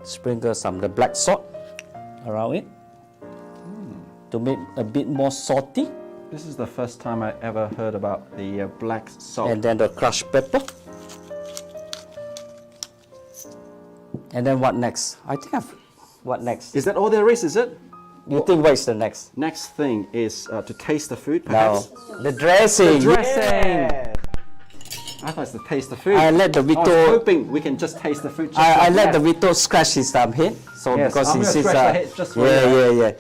Sprinkle some of the black salt around it to make a bit more salty.
This is the first time I ever heard about the black salt.
And then the crushed pepper. And then what next? What next?
Is that all there is it?
You think what is the next?
Next thing is to taste the food,
Now,
perhaps?
the dressing.
The dressing.
Yeah.
I thought it's to taste the food.
I let the
I was
Vito.
hoping we can just taste the food. Just
I
like
let the
that.
Vito scratch his head. So
Yes,
because
I'm
he
gonna
sees
scratch the head just for
yeah.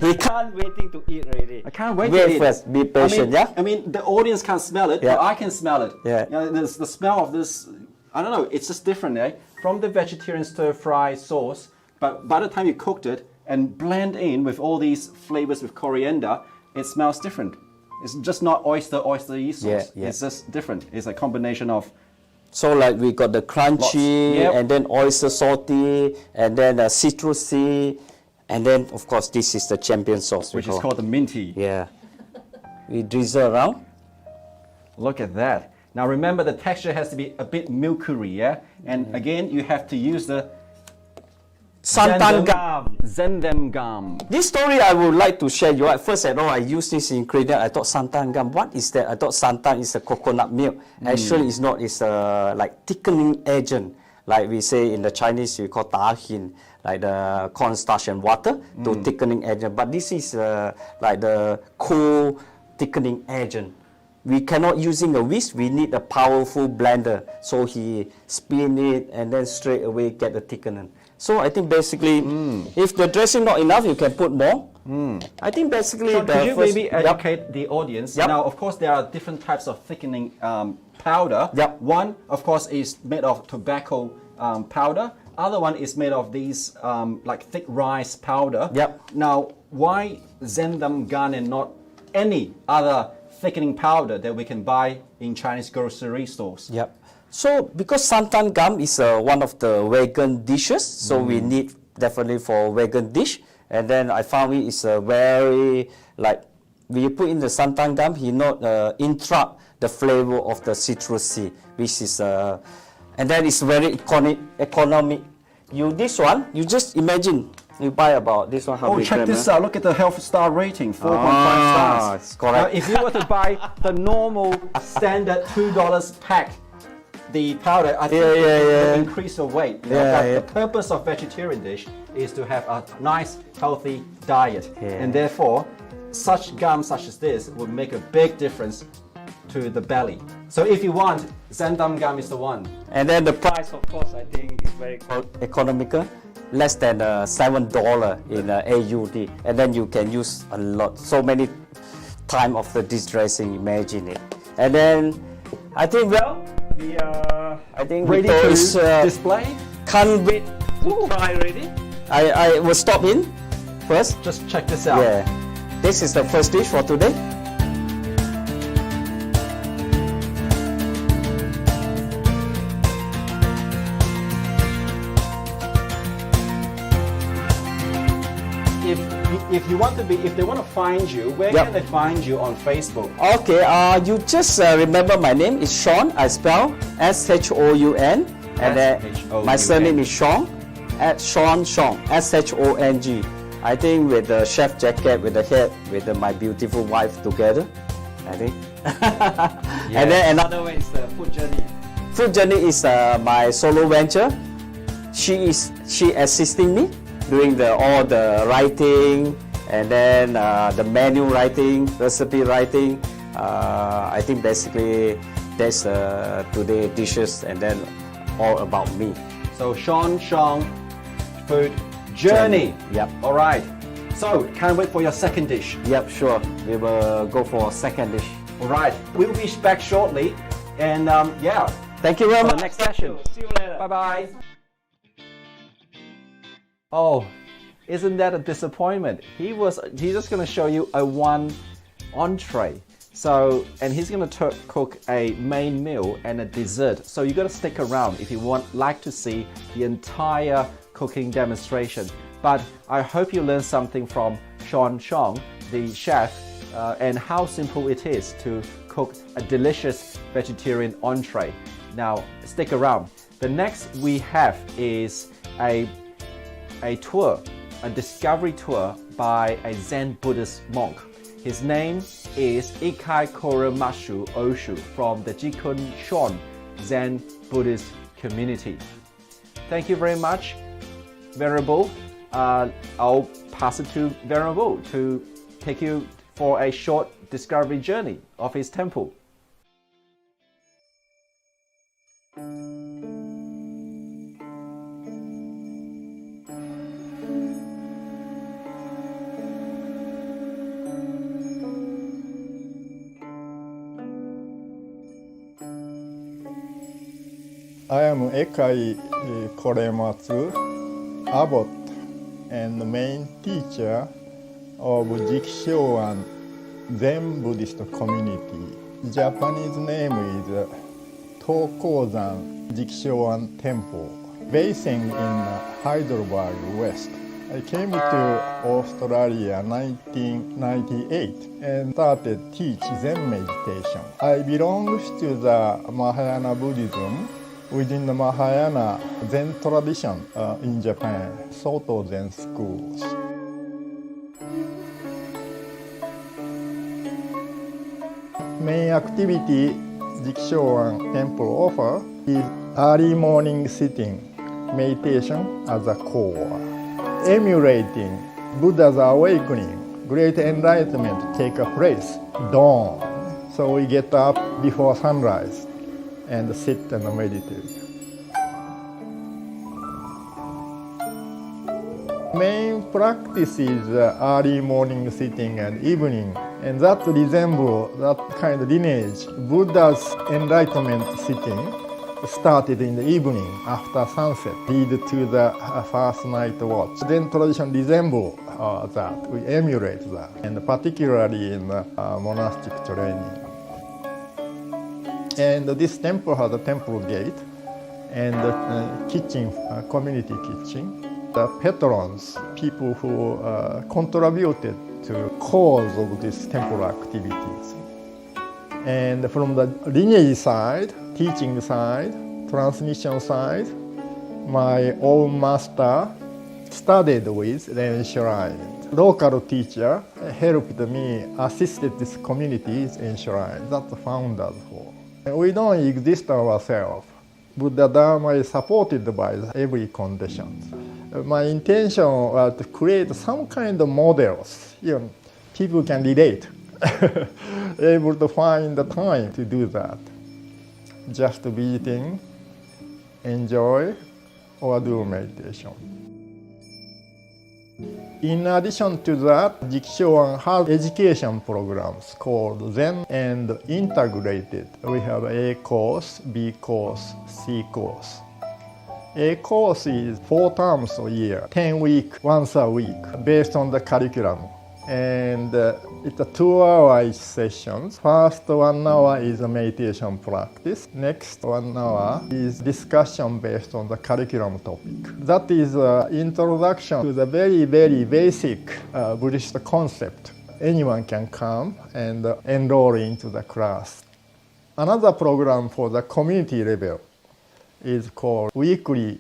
He can't waiting to eat already.
I can't wait
Wait
to eat.
first, be patient, yeah?
I mean, the audience can't smell it,
Yeah.
but I can smell it.
Yeah.
You know, there's the smell of this, I don't know, it's just different, eh? From the vegetarian stir-fry sauce, but by the time you cooked it and blend in with all these flavors with coriander, it smells different. It's just not oyster-y sauce.
Yeah, yeah.
It's just different. It's a combination of
So like we got the crunchy,
Yep.
and then oyster salty, and then citrusy, and then of course this is the champion sauce. we
which is
call.
called the minty.
Yeah. We drizzle around.
Look at that. Now remember, the texture has to be a bit milky, yeah? And again, you have to use the
Santan gum.
Zendem gum.
This story I would like to share. You at first at all, I used this ingredient. I thought santan gum. What is that? I thought santan is a coconut milk. Actually, it's not. It's a like thickening agent. Like we say in the Chinese, we call tahin, like the cornstarch and water to thickening agent. But this is like the cool thickening agent. We cannot using a whisk. We need a powerful blender. So he spin it and then straight away get the thickening. So I think basically, if the dressing not enough, you can put more. I think basically
Sean,
the
could you
first,
maybe educate the audience?
Yep.
Now, of course, there are different types of thickening powder.
Yep.
One, of course, is made of tobacco powder. Other one is made of these like thick rice powder.
Yep.
Now, why Zendam Gan and not any other thickening powder that we can buy in Chinese grocery stores?
Yep. So because santan gum is one of the vegan dishes, so we need definitely for vegan dish. And then I found it is a very like when you put in the santan gum, he not interrupt the flavor of the citrusy, which is and then it's very economic. You this one, you just imagine you buy about this one. How
Oh,
many
check
gram,
this
eh?
out. Look at the health star rating, 4.5 stars.
It's correct.
Now, if you were to buy the normal standard $2 pack, the powder, I think
Yeah, yeah,
it will
yeah.
increase your weight. You know,
Yeah,
but
yeah.
the purpose of vegetarian dish is to have a nice, healthy diet.
Yeah.
And therefore, such gum such as this would make a big difference to the belly. So if you want, Zendam gum is the one.
And then the price, of course, I think is very economical, less than $7 in AUD, and then you can use a lot, so many time of the this dressing. Imagine it. And then I think we are, I think
Ready
Vito
to
is,
display?
can't wait to try already. I will stop in first.
Just check this out.
Yeah, this is the first dish for today.
If you want to be, if they want to find you, where
Yep.
can they find you on Facebook?
Okay, you just remember my name is Sean. I spell SHOUN, and then
S-H-O-U-N.
my surname is Shong, at Shong SHONG. I think with the chef jacket, with the head, with my beautiful wife together, I think. And then another one is Food Journey. Food Journey is my solo venture. She assisting me doing all the writing, and then the menu writing, recipe writing. I think basically that's today dishes, and then all about me.
So Sean Food Journey.
Yep.
All right. So, can't wait for your second dish.
Yep, sure. We will go for second dish.
All right, we'll be back shortly. And yeah,
Thank you very
for the
much.
next session.
See you later.
Bye-bye. Oh, isn't that a disappointment? He's just going to show you a one entree. So, and he's going to cook a main meal and a dessert. So you got to stick around if you like to see the entire cooking demonstration. But I hope you learned something from Sean Chong, the chef, and how simple it is to cook a delicious vegetarian entree. Now, stick around. The next we have is a tour, a discovery tour by a Zen Buddhist monk. His name is Ikai Koremashu Oshu from the Jikun Shon Zen Buddhist community. Thank you very much, Venerable. I'll pass it to Venerable to take you for a short discovery journey of his temple.
I am Ekai Korematsu, abbot and main teacher of Jikishoan Zen Buddhist community. Japanese name is Tokozan Jikishoan Temple, basing in Heidelberg, West. I came to Australia in 1998 and started teach Zen meditation. I belong to the Mahayana Buddhism within the Mahayana Zen tradition in Japan, Soto Zen schools. Main activity Jikishoan Temple offer is early morning sitting, meditation as a core. Emulating Buddha's awakening, great enlightenment take place, dawn. So we get up before sunrise and sit and meditate. Main practice is early morning sitting and evening, and that resembles that kind of lineage. Buddha's enlightenment sitting started in the evening after sunset, lead to the first night watch. Zen tradition resembles that, we emulate that, and particularly in monastic training. And this temple has a temple gate and a kitchen, community kitchen. The patrons, people who contributed to the cause of these temple activities. And from the lineage side, teaching side, transmission side, my own master studied with, then enshrined. Local teacher helped me, assisted this community's enshrined. That's the founders for. We don't exist ourselves. Buddha Dharma is supported by every condition. My intention was to create some kind of models. People can relate, able to find the time to do that. Just visiting, enjoy, or do meditation. In addition to that, Jikishoan has education programs called Zen and Integrated. We have A course, B course, C course. A course is 4 terms a year, 10 weeks, once a week, based on the curriculum. And it's a 2-hour sessions. First 1 hour is a meditation practice. Next 1 hour is discussion based on the curriculum topic. That is an introduction to the very, very basic Buddhist concept. Anyone can come and enroll into the class. Another program for the community level is called Weekly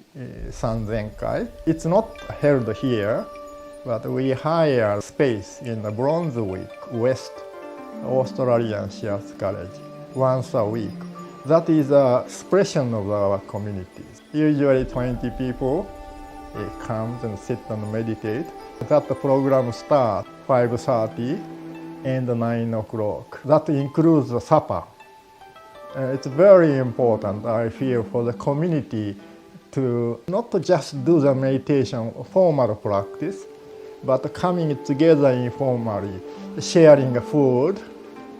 Sanzenkai. It's not held here, but we hire space in the Brunswick, West Australian Shears College, once a week. That is an expression of our communities. Usually 20 people come and sit and meditate. That program starts 5:30 and 9 o'clock. That includes the supper. It's very important, I feel, for the community to not just do the meditation formal practice, but coming together informally, sharing food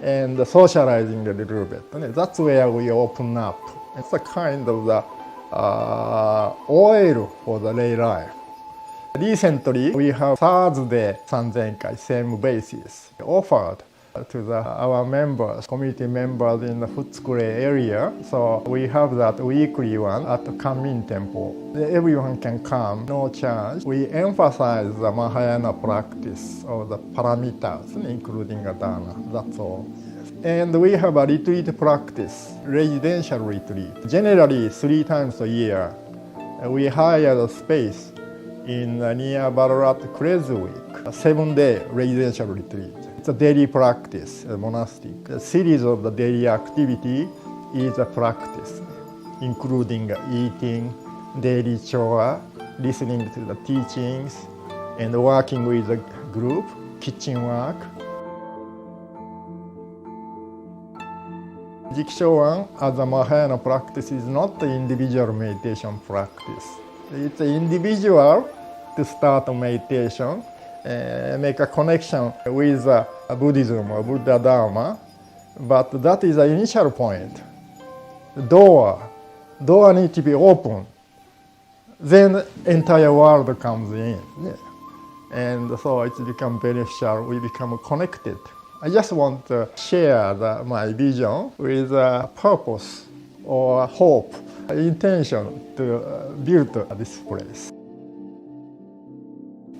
and socializing a little bit. That's where we open up. It's a kind of the oil for the lay life. Recently, we have Thursday Sanzenkai, same basis, offered to our members, community members in the Futsukure area. So we have that weekly one at the Kanmin Temple. Everyone can come, no charge. We emphasize the Mahayana practice of the parameters, including Adana, that's all. And we have a retreat practice, residential retreat. Generally, 3 times a year, we hire a space in near Ballarat Craigslist, a 7-day residential retreat. It's a daily practice, a monastic. A series of the daily activity is a practice, including eating, daily chore, listening to the teachings, and working with a group, kitchen work. Jikshowan as a Mahayana practice is not the individual meditation practice. It's an individual to start a meditation, make a connection with Buddhism or Buddha Dharma, but that is the initial point. Door needs to be open. Then entire world comes in. And so it becomes beneficial, we become connected. I just want to share my vision with a purpose or hope, intention to build this place.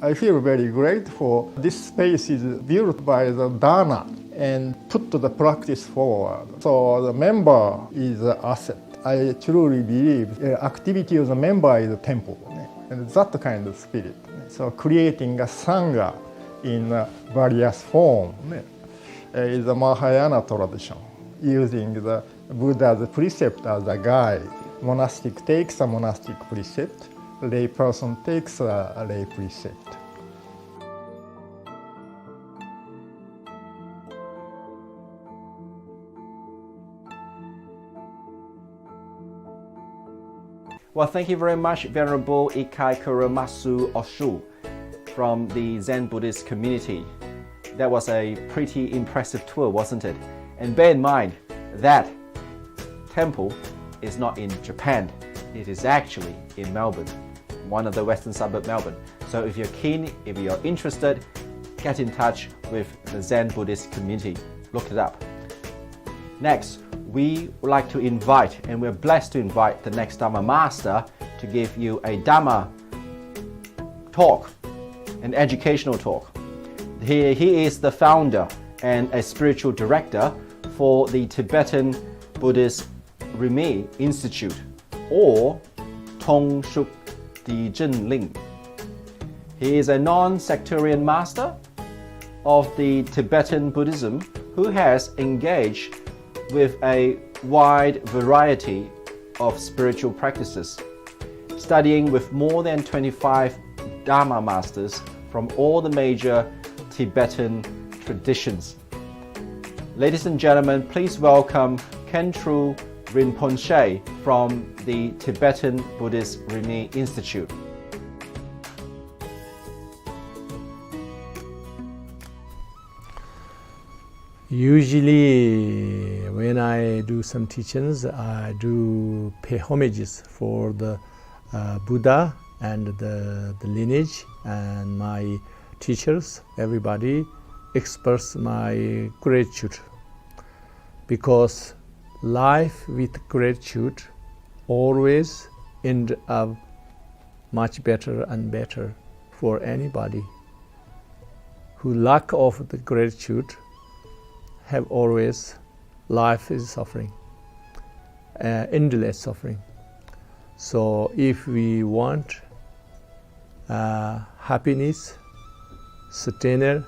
I feel very grateful. This space is built by the Dana and put the practice forward. So the member is an asset. I truly believe the activity of the member is a temple, and that kind of spirit. So creating a Sangha in various forms is a Mahayana tradition, using the Buddha's precept as a guide. Monastic takes a monastic precept, lay person takes a lay precept.
Well, thank you very much, Venerable Ikai Kuramasu Oshu from the Zen Buddhist community. That was a pretty impressive tour, wasn't it? And bear in mind that temple is not in Japan. It is actually in Melbourne, one of the western suburbs of Melbourne. So if you're keen, if you're interested, get in touch with the Zen Buddhist community. Look it up. Next, we would like to invite, and we're blessed to invite the next Dharma Master to give you a Dharma talk, an educational talk. He is the founder and a spiritual director for the Tibetan Buddhist Rimi Institute, or Tong Shuk Di Zhen Ling. He is a non-sectarian master of the Tibetan Buddhism who has engaged with a wide variety of spiritual practices, studying with more than 25 Dharma masters from all the major Tibetan traditions. Ladies and gentlemen, please welcome Kentru Rinpoche from the Tibetan Buddhist Rimi Institute.
Usually when I do some teachings, I do pay homages for the Buddha and the lineage and my teachers. Everybody express my gratitude, because life with gratitude always end up much better and better for anybody. Who lack of the gratitude have always life is suffering, endless suffering. So if we want happiness, sustain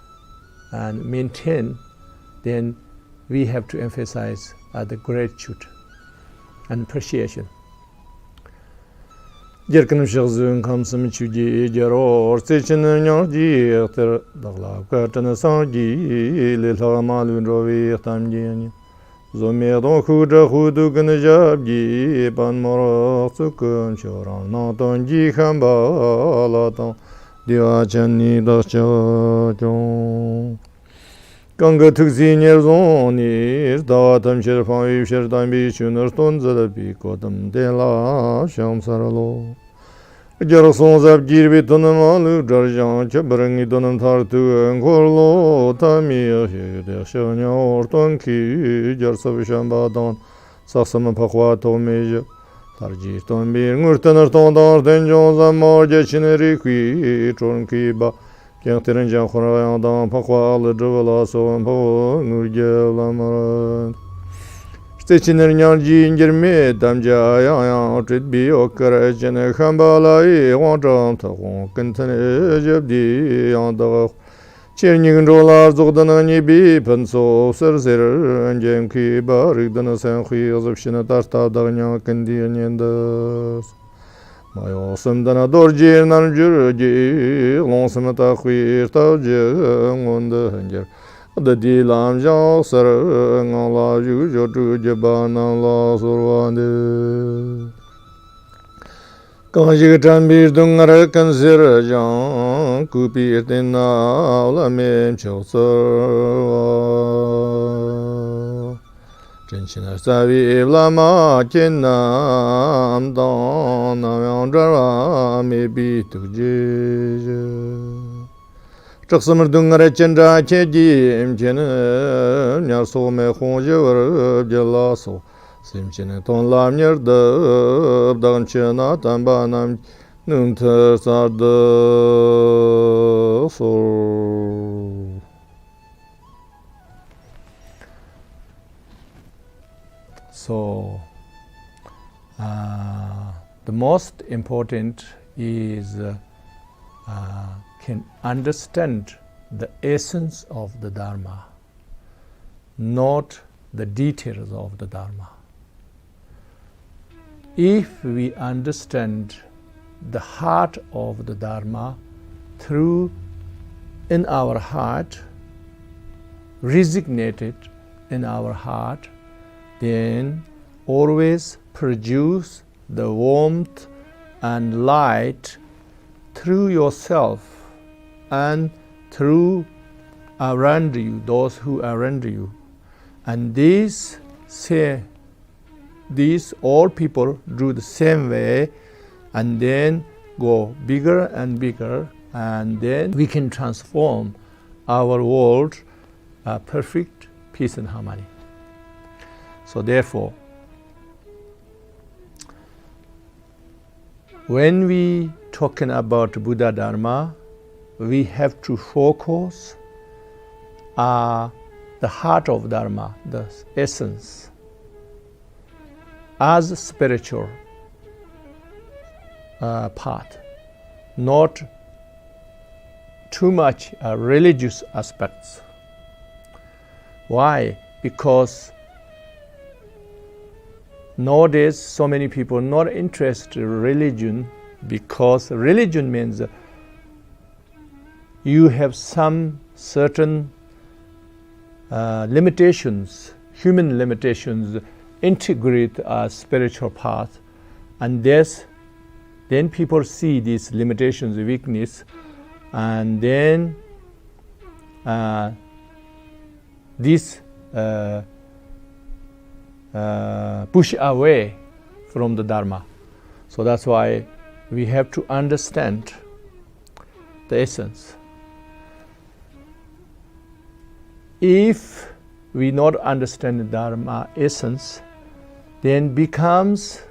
and maintain, then we have to emphasize the gratitude and appreciation. Jerkanım şahzın kamsım çüge jaror seçinin yordi yatır dağla kartını sangi lelha malun rovi tamgeni zomedon kuda hudu gınjabgi ban mara sukun çoran natangi khambalaton Diwa Chani Dacha Jong Ganga Tuxi Nerzon Nir Dawatam Sherfan Yip Shertan Bichunar Ton Zalabi Kodam De La Sham Saralo Jarson Zab Girbi Tonamalu Darjan Chabarangi Donam Tartu and Gorlo Tamir Shanya Orton Ki Jarsavishan Badan Saksama Pakwa Tomeja Tarji Ton Bir Murtanar Tondar Denjon Zamar Jachineri Qui Tronki Ba Kiantiran Jan Horayan Pakwa Ladruvala So Po Nurgel Lamaran Stechiner Nyanji Ingerme Damja Yan Trit Bi Okara Jene Kambala Wandram Tahon Kentane Jabdi Yanda Cherning Rola Zogdanani Bi Penso Serser and Jenki Barik Danasan Wheels of Shinatarta Danya Kandiandas. My awesome Danadorji Nanjurji, Lonsamata Quirta on the Hanger. The Dilam Jasser and Allah Juju Jabana La Surwande. Kanjitan Bir Dungara Consider Jan Kupi Tina Lamem Choser Jenchina Savi Lama Chenam Don Namandra maybe to Jeja Traxamar Dungara Chendra Cheji Mchen Yarso Me Honjavar Jalaso Simchene ton lam yerda danchena tambanam nunter sarda so. So the most important is can understand the essence of the Dharma, not the details of the Dharma. If we understand the heart of the Dharma through in our heart, resignated in our heart, then always produce the warmth and light through yourself and through around you, those who are around you. And these all people do the same way, and then go bigger and bigger, and then we can transform our world perfect peace and harmony. So therefore, when we talking about Buddha Dharma, we have to focus the heart of Dharma, the essence, as a spiritual part, not too much religious aspects. Why? Because nowadays so many people not interested in religion, because religion means you have some certain limitations, human limitations, integrate a spiritual path, and then people see these limitations, weakness, and then this push away from the Dharma. So that's why we have to understand the essence. If we not understand the Dharma essence, then becomes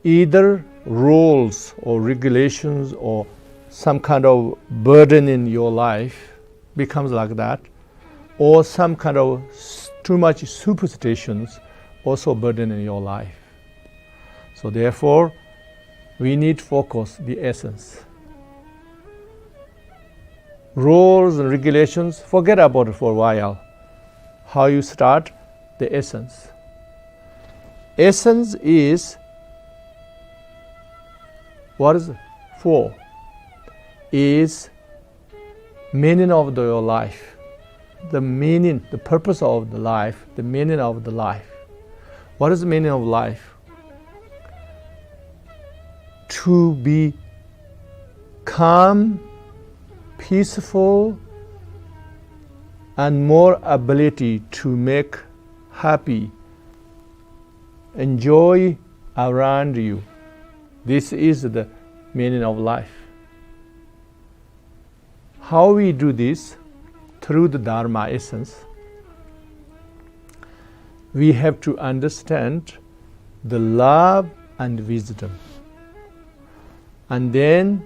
either rules or regulations or some kind of burden in your life, becomes like that, or some kind of too much superstitions also burden in your life. So therefore, we need focus the essence. Rules and regulations, forget about it for a while. How you start? The essence. Essence is, what is it? For? Is meaning of your life. The meaning, the purpose of the life, the meaning of the life. What is the meaning of life? To be calm, peaceful, and more ability to make happy, enjoy around you. This is the meaning of life. How we do this? Through the Dharma essence. We have to understand the love and wisdom. And then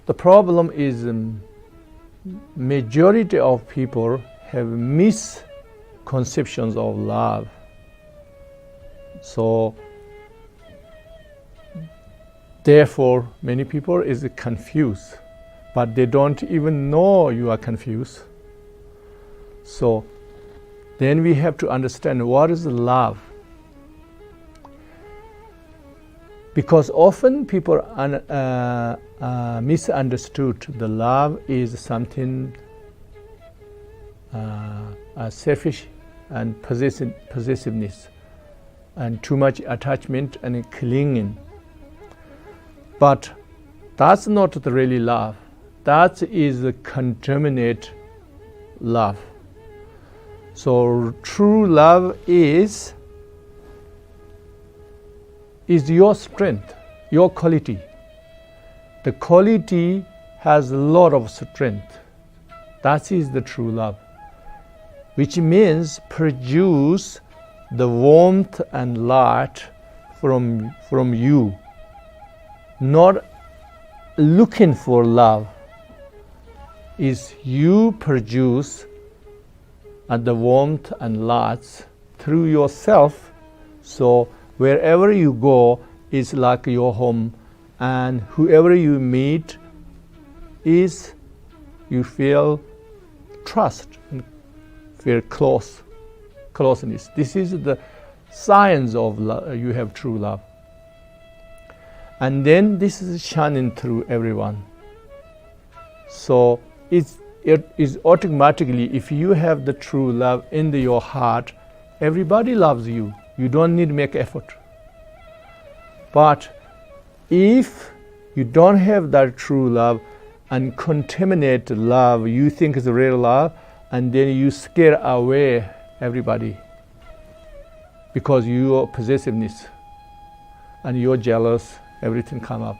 the problem is majority of people have misconceptions of love. So therefore many people is confused, but they don't even know you are confused. So then we have to understand what is love. Because often people misunderstood the love is something selfish and possessiveness and too much attachment and clinging. But that's not the really love. That is the contaminate love. So true love is your strength, your quality. The quality has a lot of strength. That is the true love, which means produce the warmth and light from you. Not looking for love, is you produce the warmth and light through yourself. So wherever you go is like your home, and whoever you meet is you feel trust and feel closeness. This is the science of love. You have true love. And then this is shining through everyone. So it is automatically, if you have the true love in your heart, everybody loves you. You don't need to make effort. But if you don't have that true love and contaminate love, you think it's real love, and then you scare away everybody because your possessiveness and you're jealous, everything come up.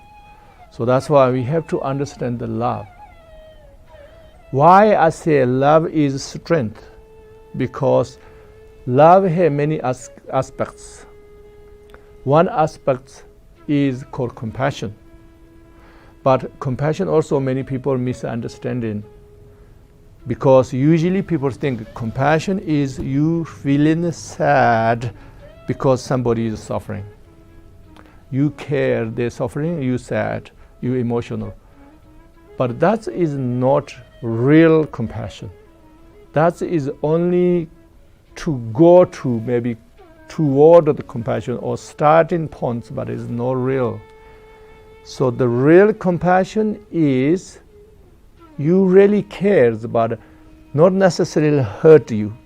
So that's why we have to understand the love. Why I say love is strength? Because love has many aspects. One aspect is called compassion. But compassion also many people misunderstanding, because usually people think compassion is you feeling sad because somebody is suffering. You care, they're suffering, you sad, you emotional. But that is not real compassion. That is only to go to maybe toward the compassion or starting points, but it's not real. So the real compassion is you really cares, but not necessarily hurt you.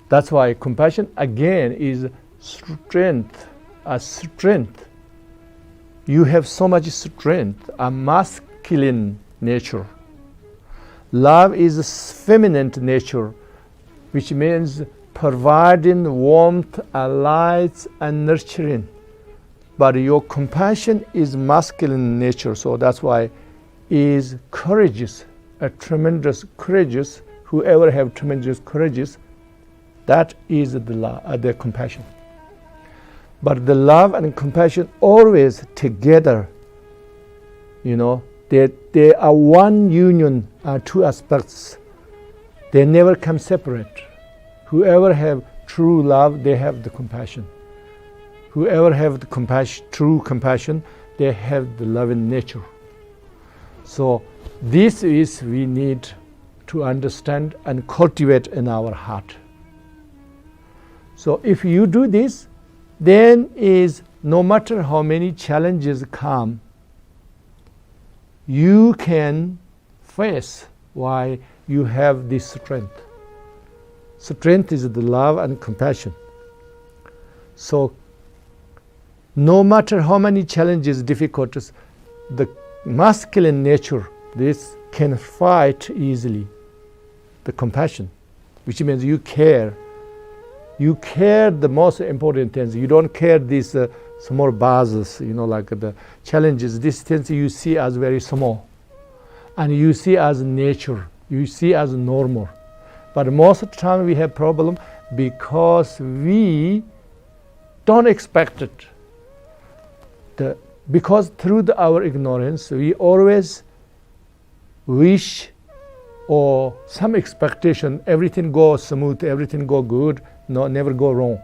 That's why compassion again is strength. A strength. You have so much strength, a masculine nature. Love is feminine nature, which means providing warmth, light, and nurturing. But your compassion is masculine nature, so that's why is courageous, a tremendous courageous. Whoever have tremendous courageous, that is the compassion. But the love and compassion always together. You know, they are one union, two aspects. They never come separate. Whoever have true love, they have the compassion. Whoever have the compassion, true compassion, they have the loving nature. So this is we need to understand and cultivate in our heart. So if you do this, then is no matter how many challenges come, you can face why you have this strength. Strength is the love and compassion. So no matter how many challenges, difficulties, the masculine nature, this can fight easily. The compassion, which means you care. You care the most important things. You don't care these small bases, like the challenges. These things you see as very small. And you see as nature. You see as normal. But most of the time we have problem because we don't expect it. Because through our ignorance, we always wish or some expectation, everything goes smooth, everything go good, never go wrong.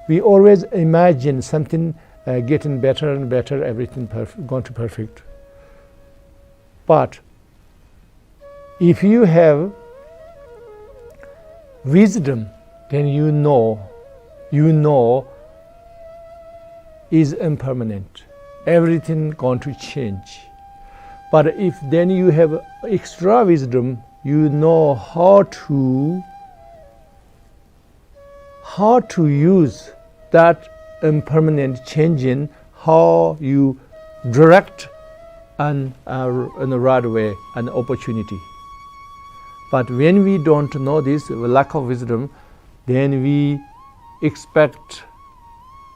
We always imagine something getting better and better, everything going to perfect. But if you have wisdom, then you know is impermanent. Everything going to change. But if then you have extra wisdom, you know how to use that impermanent changing, how you direct in the right way an opportunity. But when we don't know this, lack of wisdom, then we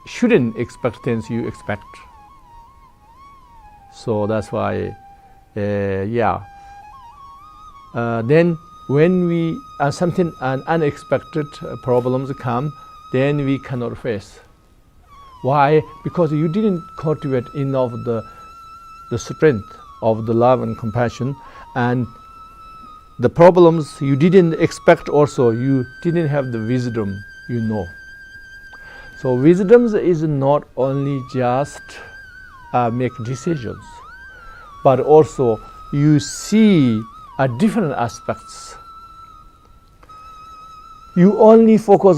shouldn't expect things you expect. So that's why, then when we something unexpected problems come, then we cannot face. Why? Because you didn't cultivate enough the strength of the love and compassion, and the problems you didn't expect also, you didn't have the wisdom, So wisdom is not only just make decisions, but also you see different aspects. You only focus,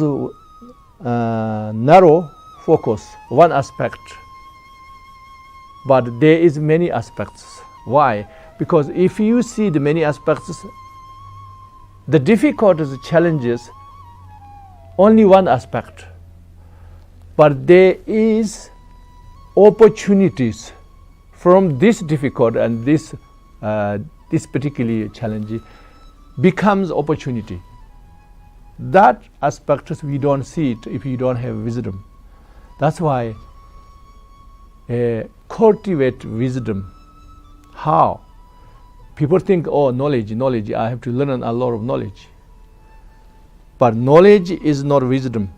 narrow focus, one aspect, but there is many aspects. Why? Because if you see the many aspects, the difficulties, challenges, only one aspect, but there is opportunities from this difficult and this particular challenge becomes opportunity. That aspect we don't see it if you don't have wisdom. That's why cultivate wisdom. How? People think, knowledge, I have to learn a lot of knowledge. But knowledge is not wisdom.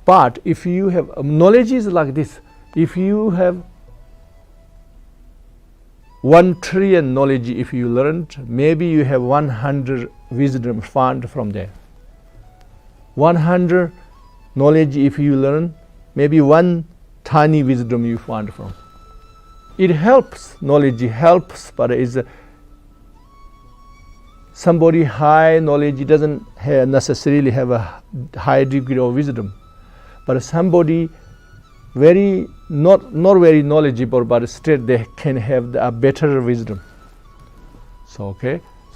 But if you have, knowledge is like this. If you have 1 trillion knowledge, if you learned, maybe you have 100 wisdom found from there. 100 knowledge, if you learn, maybe 1 tiny wisdom you found from. It helps, knowledge helps, but is somebody high knowledge doesn't necessarily have a high degree of wisdom. But somebody not very knowledgeable, but still they can have a better wisdom. So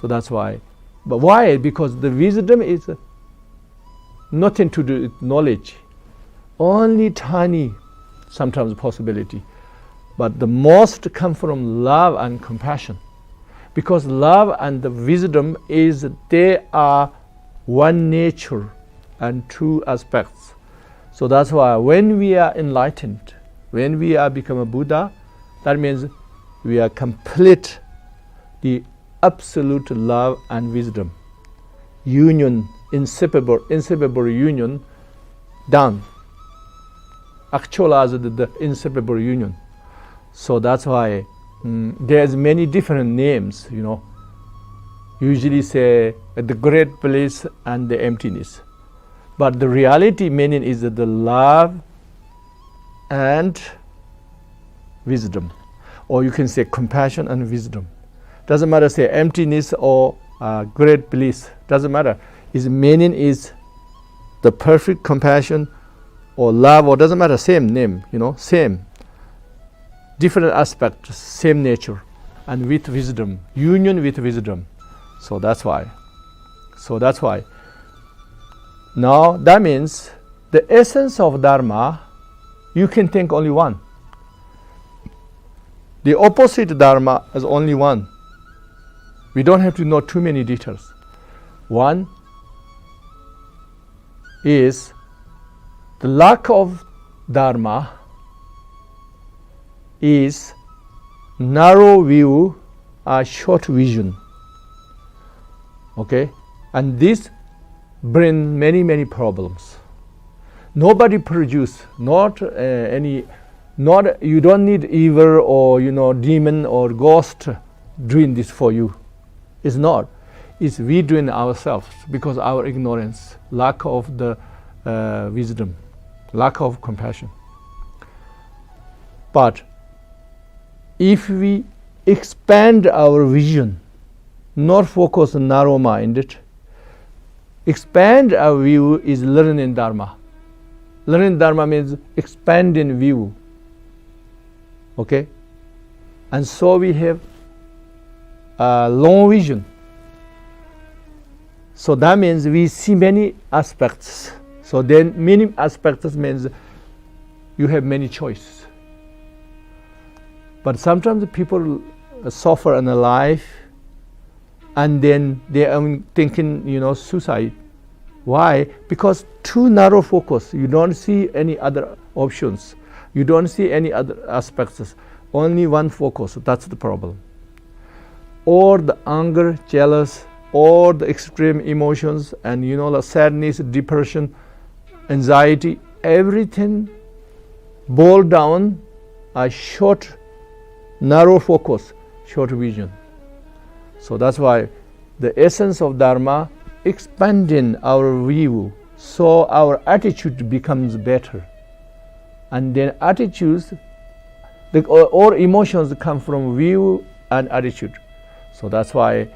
that's why. But why? Because the wisdom is nothing to do with knowledge. Only tiny, sometimes possibility. But the most come from love and compassion. Because love and the wisdom they are one nature and two aspects. So that's why when we are enlightened, when we are become a Buddha, that means we are complete the absolute love and wisdom. Union, inseparable union, done. Actualize the inseparable union. So that's why there's many different names, Usually say the great bliss and the emptiness. But the reality meaning is that the love and wisdom. Or you can say compassion and wisdom. Doesn't matter say emptiness or great bliss. Doesn't matter. Its meaning is the perfect compassion or love, or doesn't matter, same name, same. Different aspects, same nature. And with wisdom, union with wisdom. So that's why. Now that means the essence of Dharma, you can think only one. The opposite dharma is only one. We don't have to know too many details. One is the lack of dharma is narrow view, short vision. Okay, and this brings many problems. Nobody produce, not you don't need evil or demon or ghost doing this for you. It's not. It's we doing ourselves because our ignorance, lack of the wisdom, lack of compassion. But if we expand our vision, not focus on narrow-minded, expand our view is learning Dharma. Learning Dharma means expanding view. Okay? And so we have a long vision. So that means we see many aspects. So then many aspects means you have many choices. But sometimes people suffer in a life and then they are thinking, suicide. Why? Because too narrow focus. You don't see any other options. You don't see any other aspects. Only one focus. That's the problem. Or the anger, jealous, or the extreme emotions, and the sadness, depression, anxiety, everything boil down a short, narrow focus, short vision. So that's why the essence of Dharma, expanding our view, so our attitude becomes better. And then attitudes, all emotions come from view and attitude. So that's why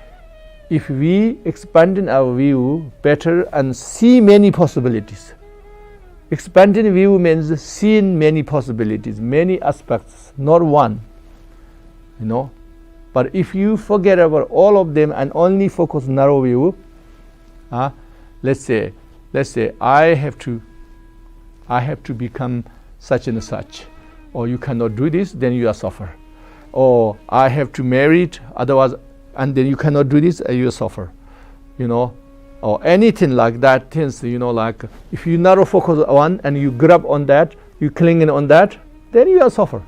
if we expanding our view better and see many possibilities. Expanding view means seeing many possibilities, many aspects, not one. But if you forget about all of them and only focus narrow view, let's say I have to become such and such, or you cannot do this, then you are suffer. Or I have to marry it, otherwise, and then you cannot do this, you suffer. Or anything like that. Things, like if you narrow focus on and you grab on that, you cling on that, then you are suffer.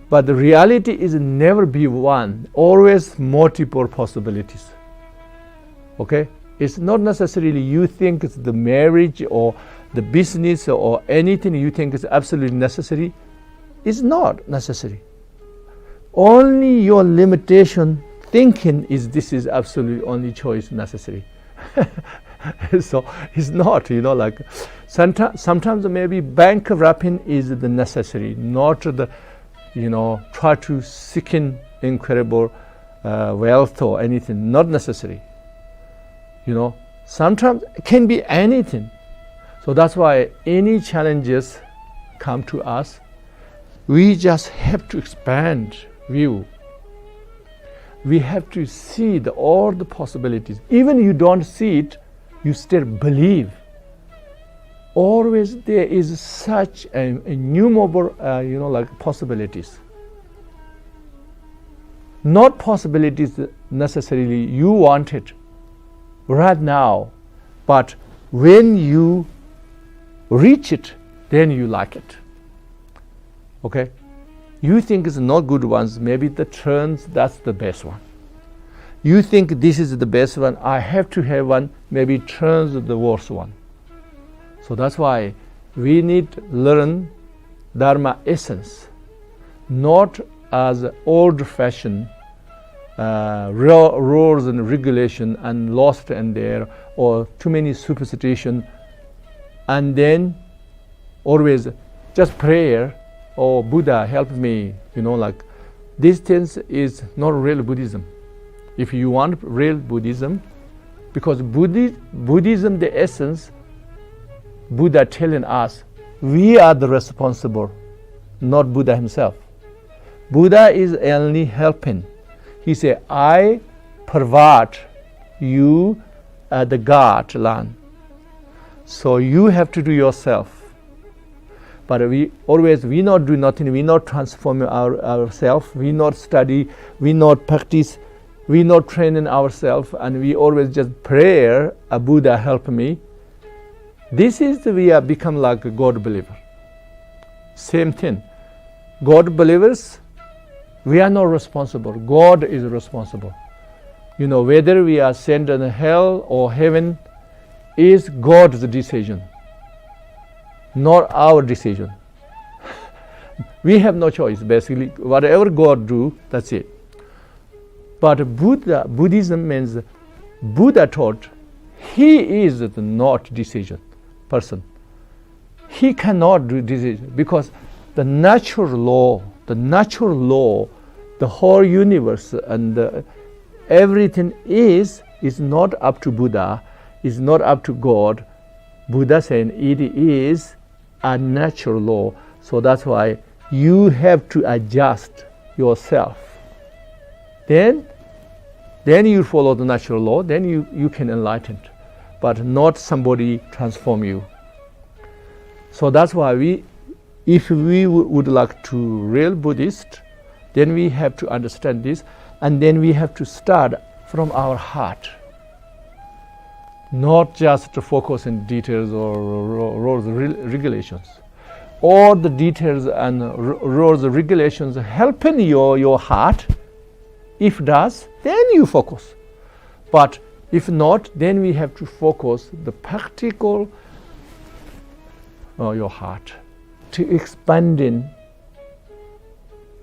But the reality is never be one, always multiple possibilities. Okay? It's not necessarily you think it's the marriage or the business or anything you think is absolutely necessary. It's not necessary. Only your limitation thinking is this is absolutely only choice necessary. So it's not, like sometimes maybe bankrupting is the necessary, not the, try to seek in incredible wealth or anything, not necessary. Sometimes it can be anything. So that's why any challenges come to us, we just have to expand view. We have to see all the possibilities. Even you don't see it, you still believe. Always there is such innumerable, possibilities. Not possibilities necessarily you want it right now, but when you reach it, then you like it. Okay? You think it's not good ones, maybe the turns, that's the best one. You think this is the best one, I have to have one, maybe turns the worst one. So that's why we need to learn Dharma essence, not as old-fashioned rules and regulation and lost in there, or too many superstition, and then always just prayer, or Buddha help me, these things is not real Buddhism. If you want real Buddhism, because Buddhism, the essence, Buddha telling us, we are the responsible, not Buddha himself. Buddha is only helping. He said, I provide you the God land. So you have to do yourself. But we not do nothing, we not transform ourselves, we not study, we not practice, we not train in ourselves, and we always just pray, a Buddha help me. This is we have become like a God believer. Same thing. God believers, we are not responsible. God is responsible. Whether we are sent in hell or heaven is God's decision, not our decision. We have no choice, basically. Whatever God do, that's it. But Buddhism means Buddha taught he is not decision person. He cannot do decision because the natural law, the whole universe and everything is not up to Buddha, is not up to God. Buddha saying it is a natural law. So that's why you have to adjust yourself. Then you follow the natural law, then you can enlighten, but not somebody transform you. So that's why if we would like to real Buddhist, then we have to understand this, and then we have to start from our heart. Not just to focus in details or rules, regulations. All the details and rules, regulations helping your heart. If does, then you focus. But if not, then we have to focus the practical your heart to expanding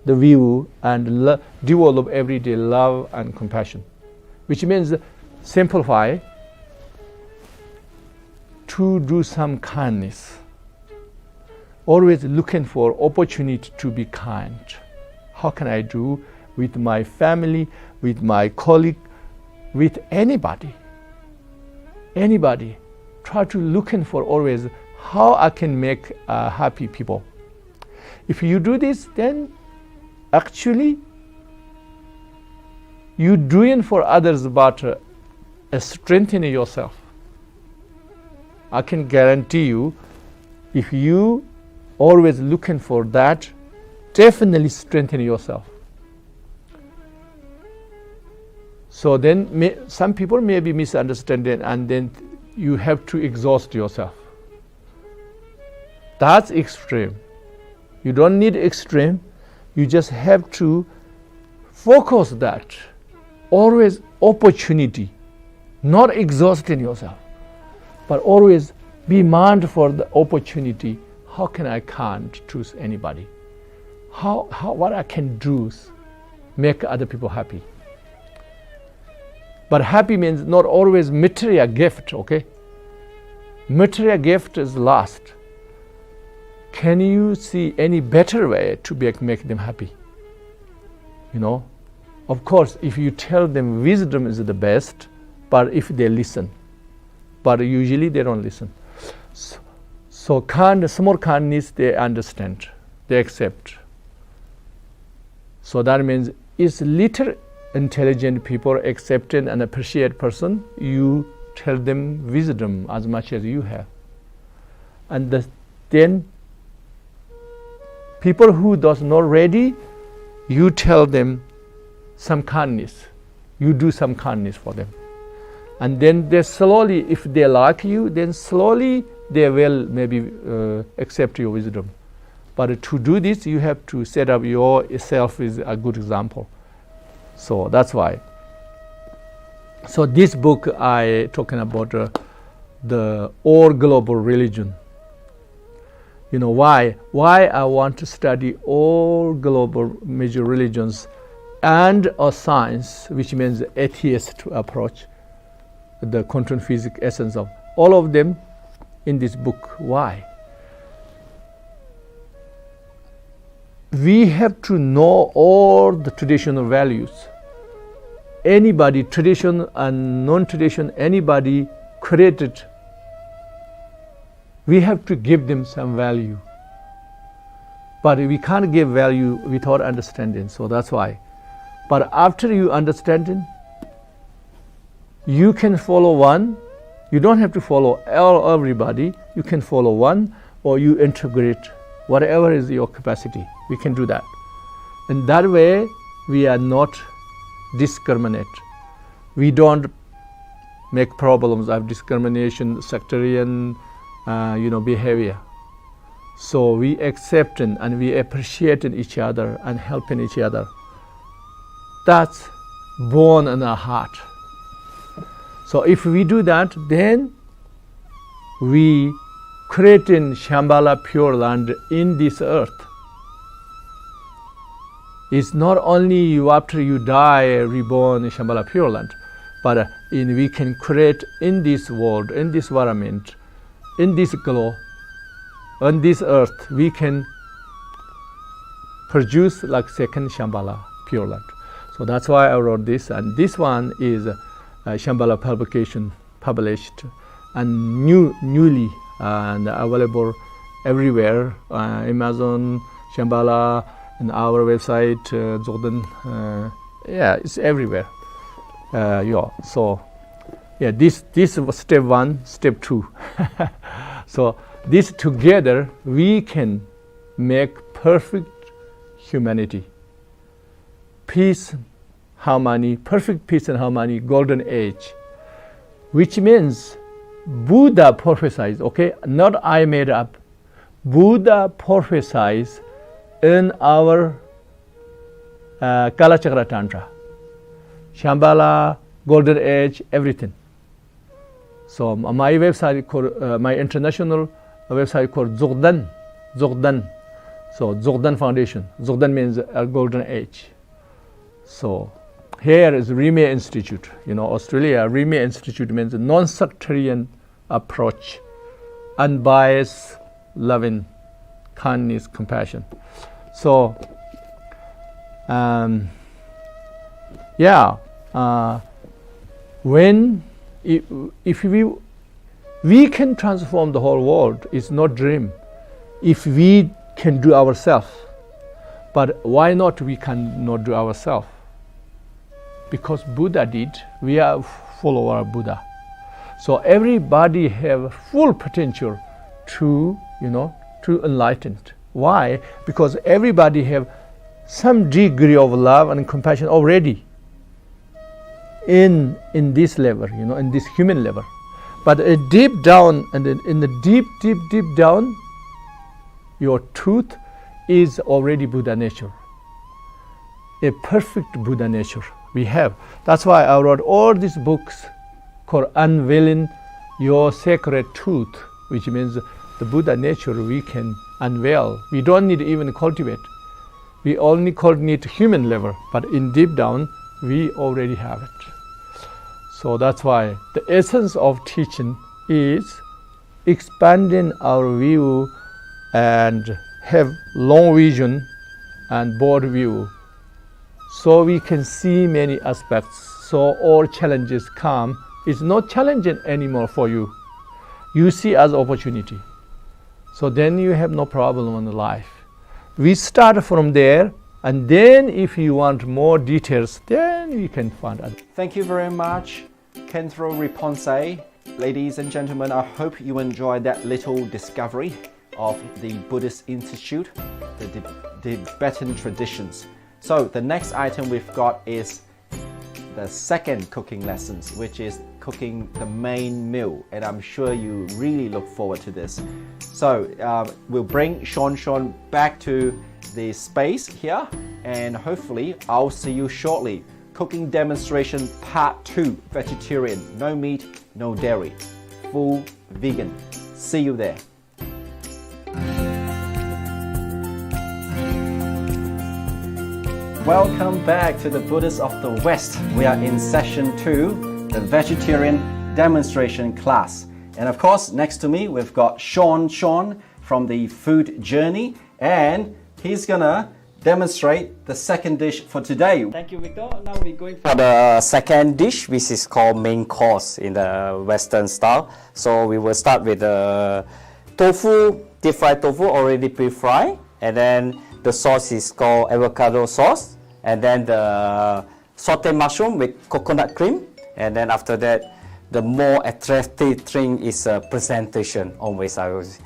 the view and develop everyday love and compassion, which means simplify to do some kindness. Always looking for opportunity to be kind. How can I do with my family, with my colleague, with anybody? Try to looking for always how I can make happy people. If you do this, then actually you doing for others, but strengthening yourself. I can guarantee you, if you always looking for that, definitely strengthen yourself. So then some people may be misunderstanding, and then you have to exhaust yourself. That's extreme. You don't need extreme. You just have to focus that. Always opportunity, not exhausting yourself, but always be mindful for the opportunity. How can I can't choose anybody? What I can do is make other people happy. But happy means not always material gift, okay? Material gift is last. Can you see any better way to make them happy? Of course, if you tell them wisdom is the best, but if they listen. But usually they don't listen. So small kindness, they understand, they accept. So that means it's little intelligent people accepting and appreciate person, you tell them wisdom as much as you have. And then people who does not ready, you tell them some kindness. You do some kindness for them. And then they slowly, if they like you, then slowly they will maybe accept your wisdom. But to do this, you have to set up yourself as a good example. So that's why. So this book I talking about the all global religion. Why I want to study all global major religions and a science, which means atheist approach, the quantum physics essence of all of them in this book. Why? We have to know all the traditional values. Anybody, tradition and non-tradition, anybody created, we have to give them some value. But we can't give value without understanding, so that's why. But after you understanding, you can follow one. You don't have to follow everybody. You can follow one, or you integrate whatever is your capacity, we can do that. In that way, we are not discriminate. We don't make problems of discrimination, sectarian, behavior. So we accept and we appreciate each other and helping each other. That's born in our heart. So if we do that, then we create in Shambhala Pure Land in this earth. It's not only you after you die reborn in Shambhala Pure Land, but we can create in this world, in this environment, in this glow, on this earth, we can produce like second Shambhala Pure Land. So that's why I wrote this, and this one is Shambhala publication published and newly and available everywhere, Amazon, Shambhala, and our website, Jordan, it's everywhere. This was step 1, step 2. So this together we can make perfect humanity. Peace, harmony, perfect peace and harmony, golden age. Which means Buddha prophesies, okay, not I made up. Buddha prophesies in our Kalachakra Tantra, Shambhala, golden age, everything. So my website called, my international website called Jordan. So Jordan Foundation. Jordan means a golden age. So here is Rime Institute. Australia, Rime Institute means a non-sectarian approach, unbiased, loving, kindness, compassion. So, if we can transform the whole world, it's not dream. If we can do ourselves, but why not we cannot do ourselves? Because Buddha did, we are follower of Buddha. So everybody have full potential to enlightened. Why? Because everybody have some degree of love and compassion already in this level, in this human level. But deep down, and in the deep down, your truth is already Buddha nature, a perfect Buddha nature we have. That's why I wrote all these books called Unveiling Your Sacred Truth, which means the Buddha nature we can unveil. We don't need to even cultivate. We only need human level, but in deep down, we already have it. So that's why the essence of teaching is expanding our view and have long vision and broad view, so we can see many aspects. So all challenges come. It's not challenging anymore for you. You see as opportunity. So then you have no problem in life. We start from there, and then if you want more details, then we can find out.
Thank you very much, Kentro Riponse. Ladies and gentlemen, I hope you enjoyed that little discovery of the Buddhist Institute, the Tibetan traditions. So the next item we've got is the second cooking lessons, which is cooking the main meal, and I'm sure you really look forward to this. So we'll bring Sean back to the space here, and hopefully I'll see you shortly. Cooking demonstration part 2, vegetarian, no meat, no dairy, full vegan. See you there. Welcome back to the Buddhists of the West. We are in session 2, the vegetarian demonstration class. And of course, next to me, we've got Sean from the Food Journey, and he's gonna demonstrate the second dish for today.
Thank you, Victor. Now we're going for the second dish, which is called main course in the Western style. So we will start with the tofu, deep fried tofu, already pre-fried, and then the sauce is called avocado sauce, and then the sauteed mushroom with coconut cream, and then after that, the more attractive thing is presentation. Always I was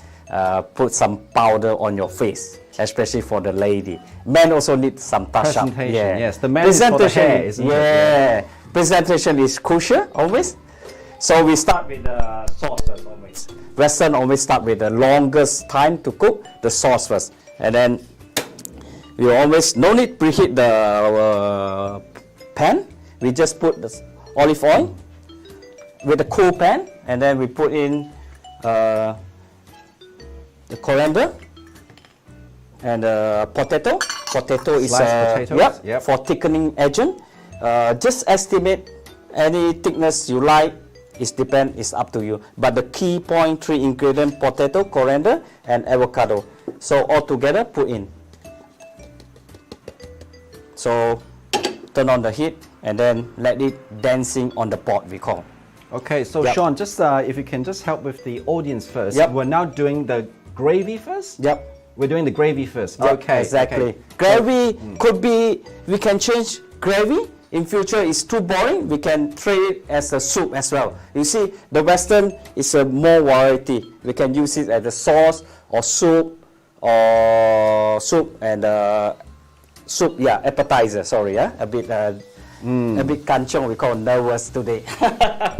put some powder on your face, especially for the lady. Men also need some touch up.
Presentation, yes. The man is for the hair, isn't it?
Yeah. Presentation is crucial always. So we start with the sauce first always. Western always start with the longest time to cook, the sauce first. And then we always, no need preheat the pan. We just put the olive oil with a cool pan, and then we put in the coriander and potato. Potato is
potatoes,
for thickening agent. Just estimate any thickness you like. It's up to you. But the key point, 3 ingredient: potato, coriander, and avocado. So all together, put in. So turn on the heat and then let it dancing on the pot, we call.
Okay, so
Yep.
Sean, just if you can just help with the audience first.
Yep.
We're now doing the gravy first?
Yep.
We're doing the gravy first.
Yep,
Okay.
exactly.
Okay.
Gravy could be, we can change gravy. In future, it's too boring. We can treat it as a soup as well. You see, the Western is a more variety. We can use it as a sauce or soup and soup. Yeah, appetizer. Sorry, a bit kanchong. We call nervous today.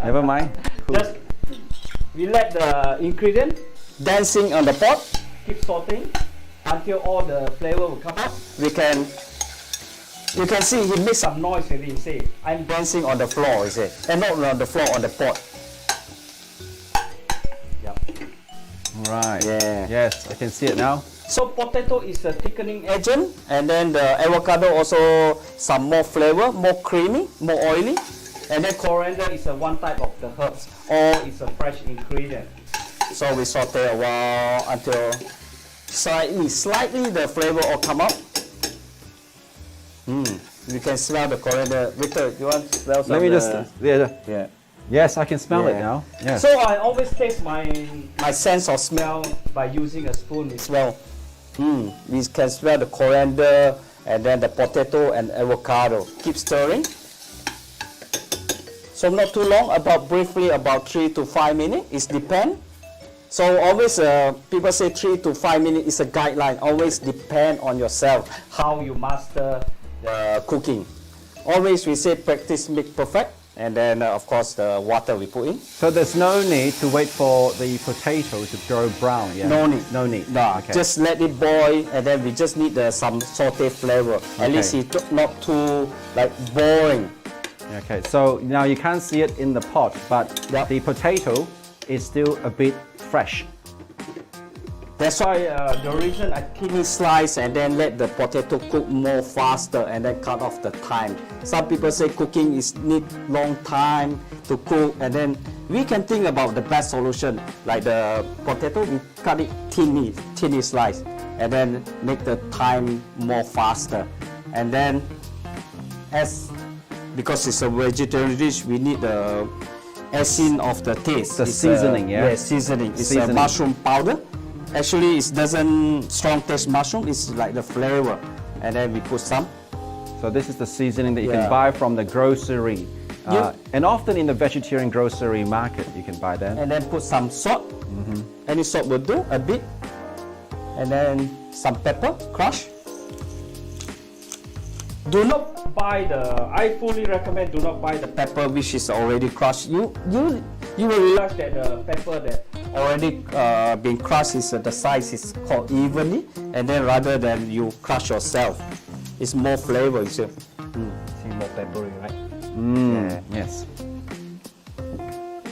Never mind. Cool.
Just we let the ingredient dancing on the pot. Keep sauteing until all the flavor will come out. You can see he makes some noise already. You see, I'm dancing on the floor. You see, and not on the floor, on the pot. Yep.
Right.
Yeah.
Yes, I can see it now.
So potato is a thickening agent, and then the avocado also some more flavor, more creamy, more oily, and then coriander is a one type of the herbs, or it's a fresh ingredient. So we saute a while until slightly the flavor all come up. You can smell the coriander. Victor, you want to smell some?
Let me just.
Yeah.
Yes, I can smell it
Yeah.
now. Yes.
So I always taste my sense of smell by using a spoon as well. We can smell the coriander and then the potato and avocado. Keep stirring. So not too long, briefly about 3 to 5 minutes. It depends. So always people say 3 to 5 minutes is a guideline. Always depend on yourself how you master cooking. Always we say practice make perfect. And then, of course, the water we put in.
So there's no need to wait for the potato to go brown. Yeah.
No need.
No need.
No,
Okay.
just let it boil, and then we just need some saute flavor. At least it's not too boring.
Okay. So now you can't see it in the pot, but
Yep.
the potato is still a bit fresh.
That's why the reason I thinly slice and then let the potato cook more faster and then cut off the time. Some people say cooking need long time to cook, and then we can think about the best solution. Like the potato, we cut it thinly slice, and then make the time more faster. And then because it's a vegetarian dish, we need the essence of the taste.
The seasoning, yeah?
Yeah, seasoning. It's
Seasoning.
a mushroom powder. Actually, it doesn't strong taste mushroom. It's like the flavor, and then we put some.
So this is the seasoning that you
Yeah.
can buy from the grocery.
Yeah.
And often in the vegetarian grocery market, you can buy that.
And then put some salt. Any salt will do, a bit. And then some pepper, crush. Do not buy I fully recommend do not buy the pepper which is already crushed. You will realize that the pepper that already been crushed the size is cut evenly, and then rather than you crush yourself, it's more flavor. You see, more peppery, right? Yeah.
Yes.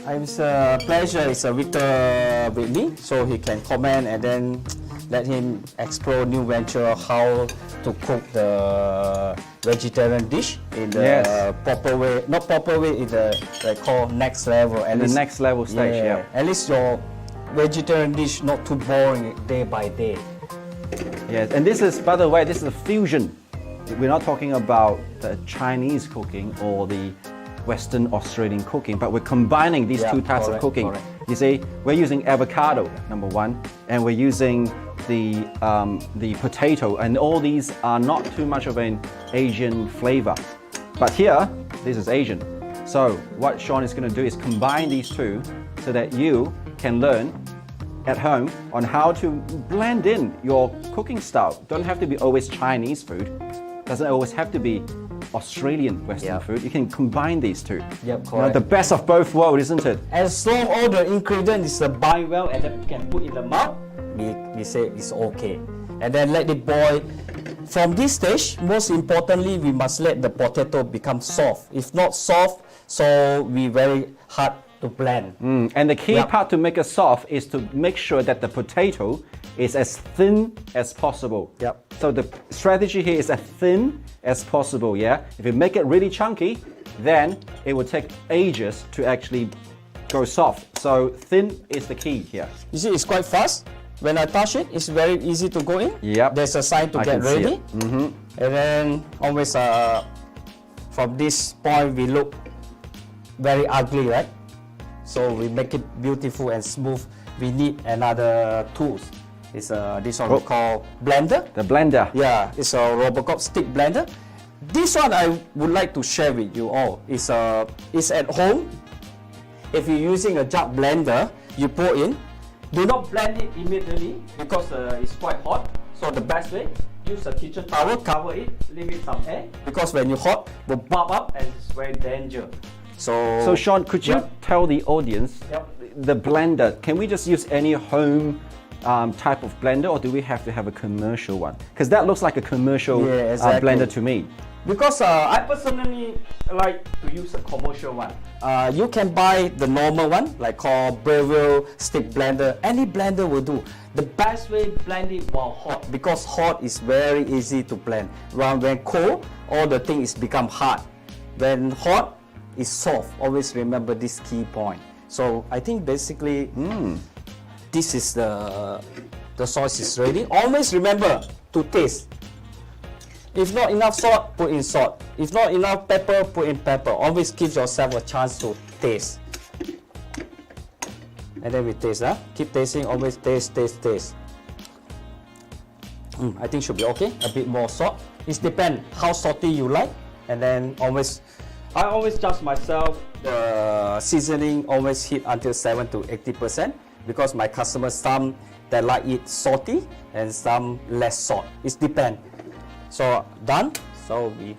It's a pleasure. It's a Victor with me, so he can comment and then let him explore new venture how to cook the vegetarian dish in the
Yes.
proper way. Not proper way, in the call next level. At
The
least,
next level stage, yeah.
At least your vegetarian dish not too boring day by day.
Yes, and this is, by the way, this is a fusion. We're not talking about the Chinese cooking or the Western Australian cooking, but we're combining these
Yeah,
two types of
correct,
cooking.
correct.
You see, we're using avocado, number one, and we're using the potato, and all these are not too much of an Asian flavor. But here, this is Asian. So what Sean is going to do is combine these two so that you can learn at home on how to blend in your cooking style. Don't have to be always Chinese food. Doesn't always have to be Australian Western
Yep.
food. You can combine these two.
Yep,
You know,
correct.
the best of both worlds, isn't it?
As long all the ingredients is bind well and then we can put in the mouth, we say it's okay. And then let it boil. From this stage, most importantly, we must let the potato become soft. If not soft, so we very hard to blend.
And the key
Yep.
part to make it soft is to make sure that the potato is as thin as possible.
Yep.
So the strategy here is as thin as possible, yeah? If you make it really chunky, then it will take ages to actually go soft. So thin is the key here.
You see, it's quite fast. When I touch it, it's very easy to go in.
Yep.
There's a sign to
I
get
can see
ready.
it.
And then always from this point, we look very ugly, right? So we make it beautiful and smooth. We need another tools. It's this one we call blender.
The blender.
Yeah, it's a Robocop stick blender. This one I would like to share with you all. It's at home. If you're using a jug blender, you pour in. Do not blend it immediately because it's quite hot. So the best way, use a kitchen towel, cover it, leave it some air. Because when you hot, will bubble up and it's very dangerous.
So Sean, could you
Yep.
tell the audience
Yep.
the blender? Can we just use any home type of blender, or do we have to have a commercial one? Because that looks like a commercial
Yeah, exactly.
blender to me.
Because I personally like to use a commercial one. You can buy the normal one, like called Breville stick blender. Any blender will do. The best way blend it while hot, because hot is very easy to blend. When cold, all the thing is become hard. When hot, it's soft. Always remember this key point. So I think basically, this is the sauce is ready. Always remember to taste. If not enough salt, put in salt. If not enough pepper, put in pepper. Always give yourself a chance to taste. And then we taste, keep tasting, always taste. I think should be okay. A bit more salt. It depends how salty you like. And then I always judge myself. The seasoning always hit until 7 to 80% because my customers, some that like it salty and some less salt. It depends. So done. So we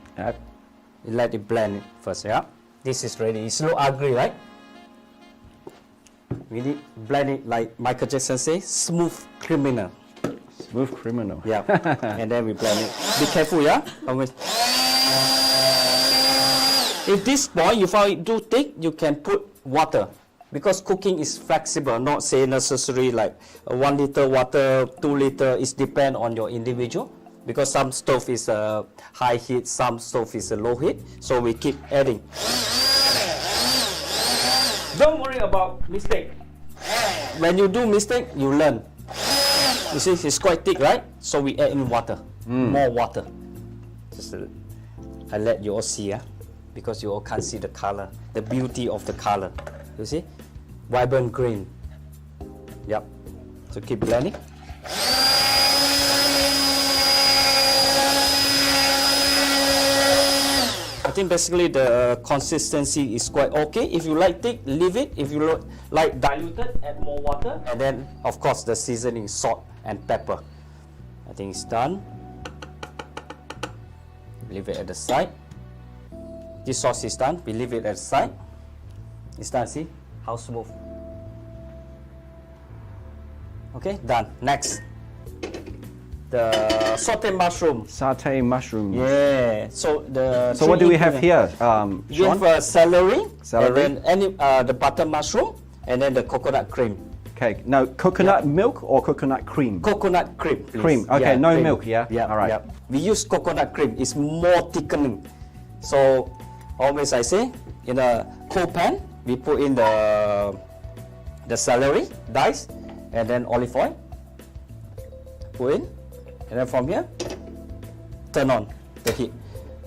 let it blend it first. Yeah, this is ready. It's look ugly, right? We need blend it like Michael Jackson say, smooth criminal.
Smooth criminal.
Yeah, and then we blend it. Be careful, yeah. Always. If this point you found it too thick, you can put water. Because cooking is flexible, not say necessary like 1 liter water, 2 liter. It depends on your individual. Because some stove is a high heat, some stove is a low heat. So we keep adding. Don't worry about mistake. When you do mistake, you learn. You see, it's quite thick, right? So we add in water, more water. Just I let you all see, because you all can't see the color, the beauty of the color. You see, vibrant green. Yep. So keep blending. I think basically the consistency is quite okay. If you like thick, leave it. If you like diluted, add more water. And then, of course, the seasoning, salt and pepper. I think it's done. Leave it at the side. This sauce is done. We leave it at the side. It's done. See how smooth. Okay, done. Next, the sauteed mushroom.
Sauteed mushrooms.
Yeah. So
what do we have here,
We
Sean?
have celery,
Celery.
and then the butter mushroom, and then the coconut cream.
Okay, now coconut milk or coconut cream?
Coconut cream, please.
Cream, okay, no
cream.
milk, yeah?
Yeah,
All right.
yeah. We use coconut cream. It's more thickening. So always I say, in a cold pan, we put in the celery diced, and then olive oil. Put in, and then from here, turn on the heat.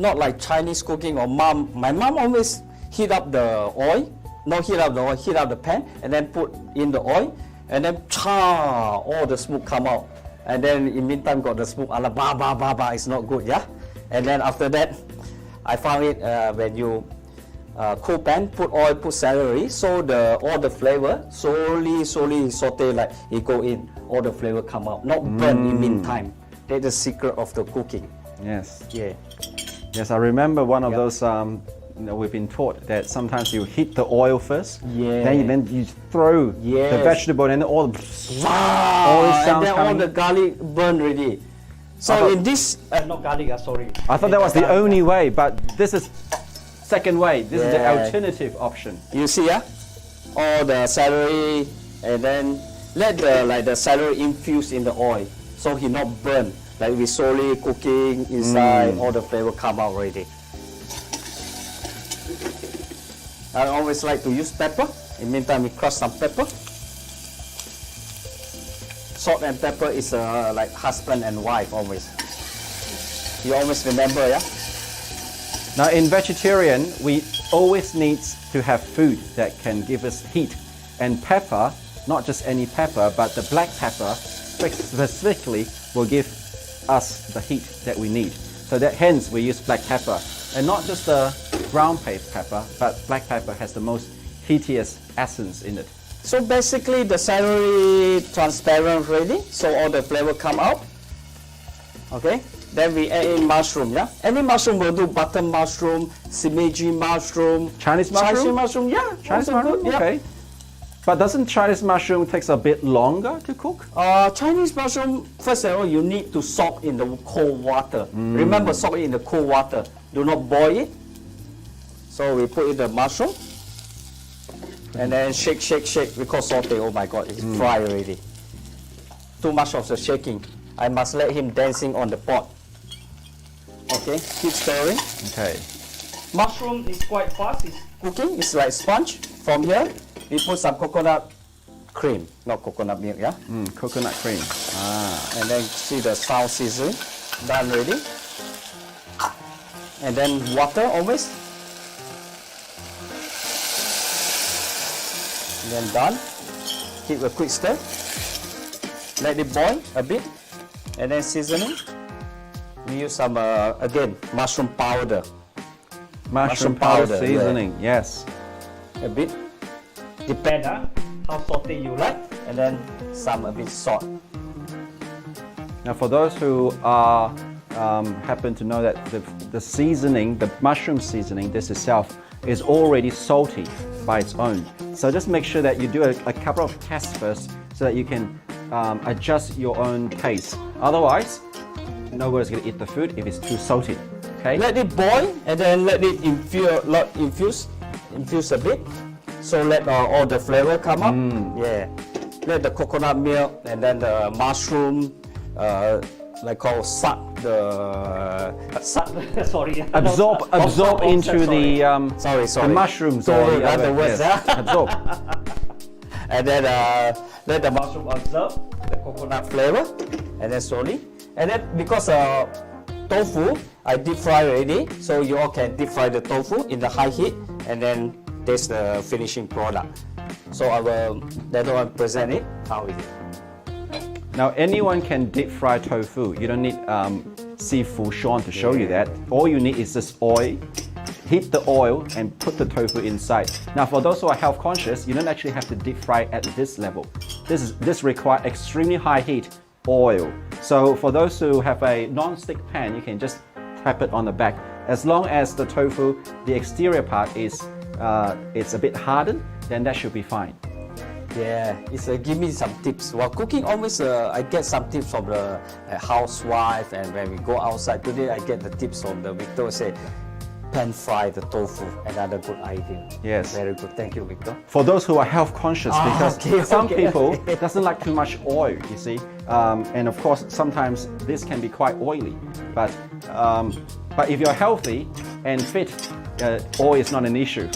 Not like Chinese cooking or mom. My mom always heat up the oil. Not heat up the oil, heat up the pan, and then put in the oil, and then all the smoke come out. And then in meantime got the smoke, ala ba ba ba ba, it's not good, yeah? And then after that, I found it when you cool pan, put oil, put celery, so all the flavor slowly saute, like it go in, all the flavor come out, not burn in meantime. That's the secret of the cooking.
Yes.
Yeah.
Yes, I remember one of
Yep.
those. We've been taught that sometimes you heat the oil first,
Yeah.
then you throw the
Yes.
vegetable, and all the
Wow! And
sounds
then all
coming.
the garlic burn already. So
thought-
in this, not garlic, sorry.
I thought that was the only way, but this is second way. This is the
Yeah.
alternative option.
You see, all the celery, and then let the celery infuse in the oil, so he not burn. Like we slowly cooking inside, all the flavor come out already. I always like to use pepper. In meantime, we crush some pepper. Salt and pepper is like husband and wife always. You always remember, yeah?
Now in vegetarian, we always need to have food that can give us heat. And pepper, not just any pepper, but the black pepper specifically will give us the heat that we need. So that hence we use black pepper. And not just the brown pepper, but black pepper has the most heatiest essence in it.
So basically the celery transparent ready, so all the flavor come out. Okay, then we add in mushroom, yeah? Any mushroom will do, butter mushroom, shimeji mushroom.
Chinese mushroom?
Chinese mushroom, yeah.
Chinese
also
mushroom?
good, yeah.
Okay. But doesn't Chinese mushroom takes a bit longer to cook?
Chinese mushroom, first of all, you need to soak in the cold water. Remember, soak it in the cold water. Do not boil it. So we put in the mushroom. And then shake, because saute, oh my God, it's fried already. Too much of the shaking. I must let him dancing on the pot. Okay, keep stirring.
Okay.
Mushroom is quite fast, it's cooking, it's like sponge. From here, we put some coconut cream, not coconut milk, yeah?
Coconut cream.
And then see the sound seasoning, done ready. And then water always. And then done. Keep a quick stir. Let it boil a bit. And then seasoning. We use some, again, mushroom powder.
Mushroom powder
yeah.
seasoning, yes.
A bit. Depend how salty you like. And then some a bit salt.
Now for those who are happen to know that the seasoning, the mushroom seasoning, this itself is already salty by its own. So just make sure that you do a couple of tests first so that you can adjust your own taste. Otherwise, nobody's going to eat the food if it's too salty. Okay?
Let it boil and then let it infuse a bit. So let all the flavor come up. Yeah. Let the coconut milk and then the mushroom, like called suck. Sorry.
Absorb into the
sorry.
the mushrooms.
Sorry,
the
the words,
yes, absorb.
And then let the mushroom absorb the coconut flavor, and then slowly. And then because tofu, I deep fry already, so you all can deep fry the tofu in the high heat, and then taste the finishing product. So I will later on present it. How is it?
Now anyone can deep fry tofu. You don't need seafood Sean to show you that. All you need is just oil. Heat the oil and put the tofu inside. Now for those who are health conscious, you don't actually have to deep fry at this level. This requires extremely high heat oil. So for those who have a non-stick pan, you can just tap it on the back. As long as the tofu, the exterior part is it's a bit hardened, then that should be fine.
Yeah, it's give me some tips. While cooking, always I get some tips from the housewife, and when we go outside today, I get the tips from the Victor. Say, pan fry the tofu. Another good idea.
Yes.
Very good. Thank you, Victor.
For those who are health conscious, because some
okay.
people doesn't like too much oil, you see, and of course sometimes this can be quite oily. But if you're healthy and fit, oil is not an issue.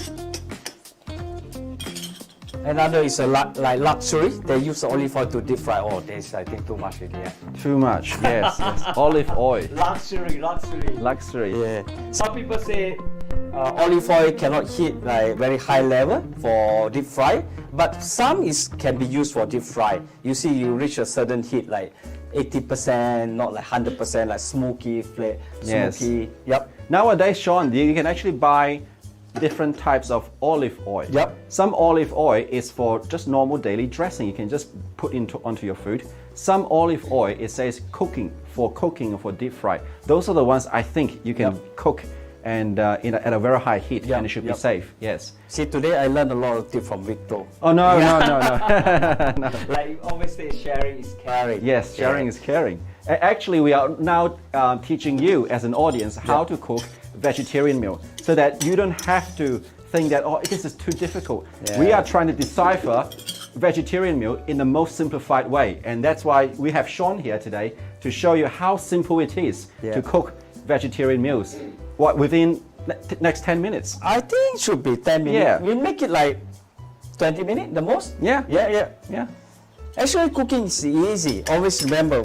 Another is like luxury. They use olive oil to deep fry. Oh, this I think too much already. Yeah.
Too much, yes. Olive oil.
Luxury.
Luxury.
Yeah. Some people say olive oil cannot heat like very high level for deep fry, but some can be used for deep fry. You see, you reach a certain heat like 80%, not like 100%, like smoky.
Yes.
Yep.
Nowadays, Sean, you can actually buy different types of olive oil.
Yep.
Some olive oil is for just normal daily dressing. You can just put onto your food. Some olive oil, it says cooking or for deep fry. Those are the ones I think you can cook and at a very high heat, and it should be safe. Yes.
See, today I learned a lot of tips from Victor.
Oh no.
Like you always say, sharing is caring.
Yes, sharing is caring. Actually, we are now teaching you as an audience how to cook vegetarian meal, so that you don't have to think that, oh, this is too difficult. We are trying to decipher vegetarian meal in the most simplified way, and that's why we have Sean here today to show you how simple it is to cook vegetarian meals. Within next 10 minutes?
I think should be 10 minutes.
Yeah.
We make it like 20 minutes the most.
Yeah.
Actually, cooking is easy. Always remember.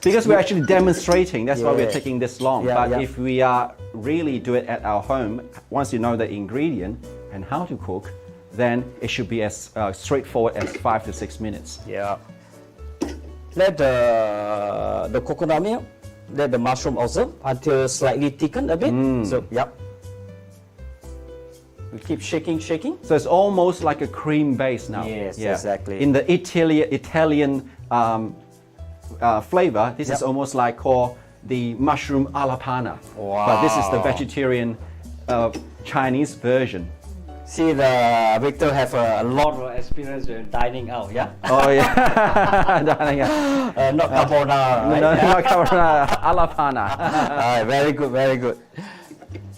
Because we're actually demonstrating, that's why we're taking this long.
Yeah,
but if we are really do it at our home, once you know the ingredient and how to cook, then it should be as straightforward as 5 to 6 minutes.
Yeah. Let the coconut milk, let the mushroom also until slightly thicken a bit. So, we keep shaking.
So it's almost like a cream base now.
Yes, exactly.
In the Italian flavor, this is almost like called the mushroom alla panna.
Wow.
But this is the vegetarian Chinese version.
See, the Victor have a lot of experience with dining out, yeah?
Oh yeah,
Not carbonara, right?
not carbonara, alla panna.
Very good.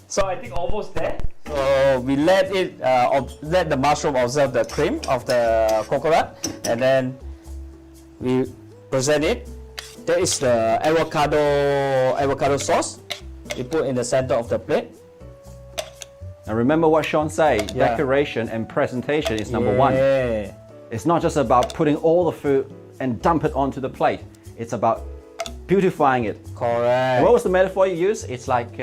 So I think almost there. So we let the mushroom observe the cream of the coconut, and then we present it. There is the avocado sauce. We put in the center of the plate.
And remember what Sean said, decoration and presentation is number one. It's not just about putting all the food and dump it onto the plate. It's about beautifying it.
Correct.
What was the metaphor you used? It's like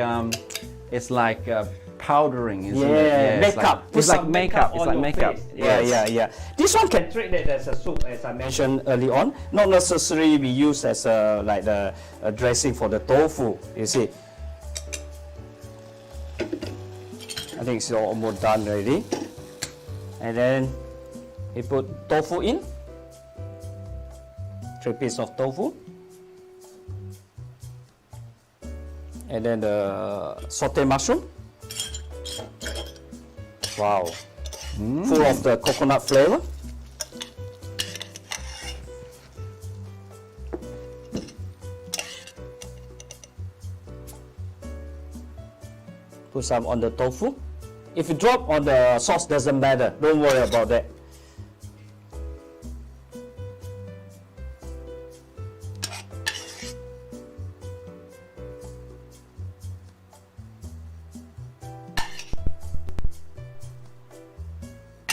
powdering, isn't it? Yeah,
makeup.
It's like makeup. It's like makeup.
Yeah. This one can treat it as a soup, as I mentioned early on. Not necessarily be used as like the dressing for the tofu. You see. I think it's almost done already. And then we put tofu in. 3 pieces of tofu. And then the sauté mushroom. Wow. Full of the coconut flavor. Put some on the tofu. If you drop on the sauce, doesn't matter. Don't worry about that.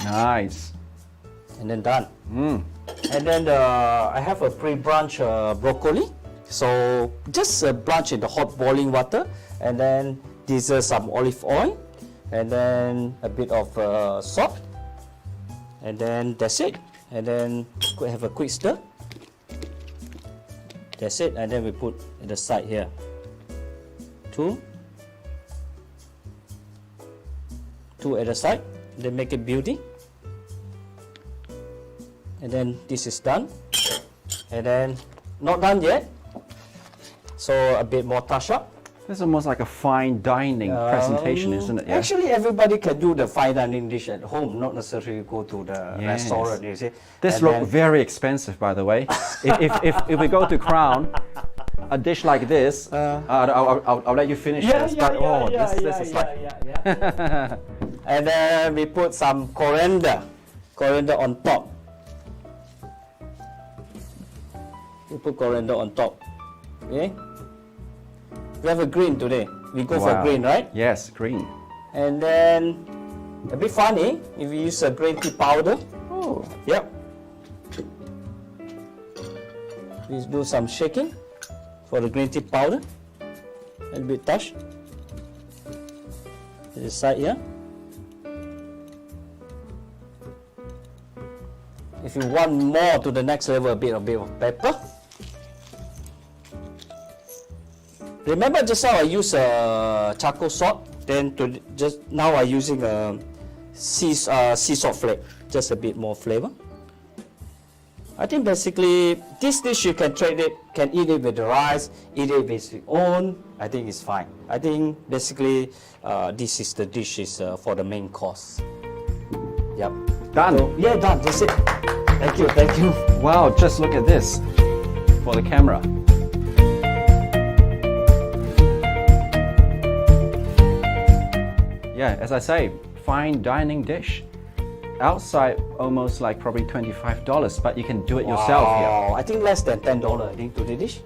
Nice.
And then done. And then I have a pre-blanch broccoli. So just blanch in the hot boiling water, and then drizzle some olive oil, and then a bit of salt, and then that's it. And then have a quick stir. That's it. And then we put at the side here. 2 at the side. Then make it beauty. And then this is done. And then not done yet. So a bit more touch up.
This is almost like a fine dining presentation, isn't it? Yeah.
Actually, everybody can do the fine dining dish at home, not necessarily go to the restaurant. You see.
This looks very expensive, by the way. if we go to Crown, a dish like this, I'll let you finish this. But this is like.
And then we put some coriander on top. We put coriander on top. Okay. We have a green today. We go for green, right?
Yes, green.
And then a bit funny if you use a green tea powder.
Oh.
Yep. We do some shaking for the green tea powder. A bit touch. To the side here. If you want more to the next level, a bit of pepper. Remember just now I use charcoal salt Then just now I'm using sea salt flake, just a bit more flavor. I think basically this dish you can trade it, can eat it with the rice, eat it with your own. I think it's fine. I think basically this is the dish for the main course. Yep.
Done.
So, yeah, done. That's it. Thank you. Thank you.
Wow, just look at this for the camera. Yeah, as I say, fine dining dish. Outside almost like probably $25, but you can do it yourself here.
I think less than $10. I think to the dish.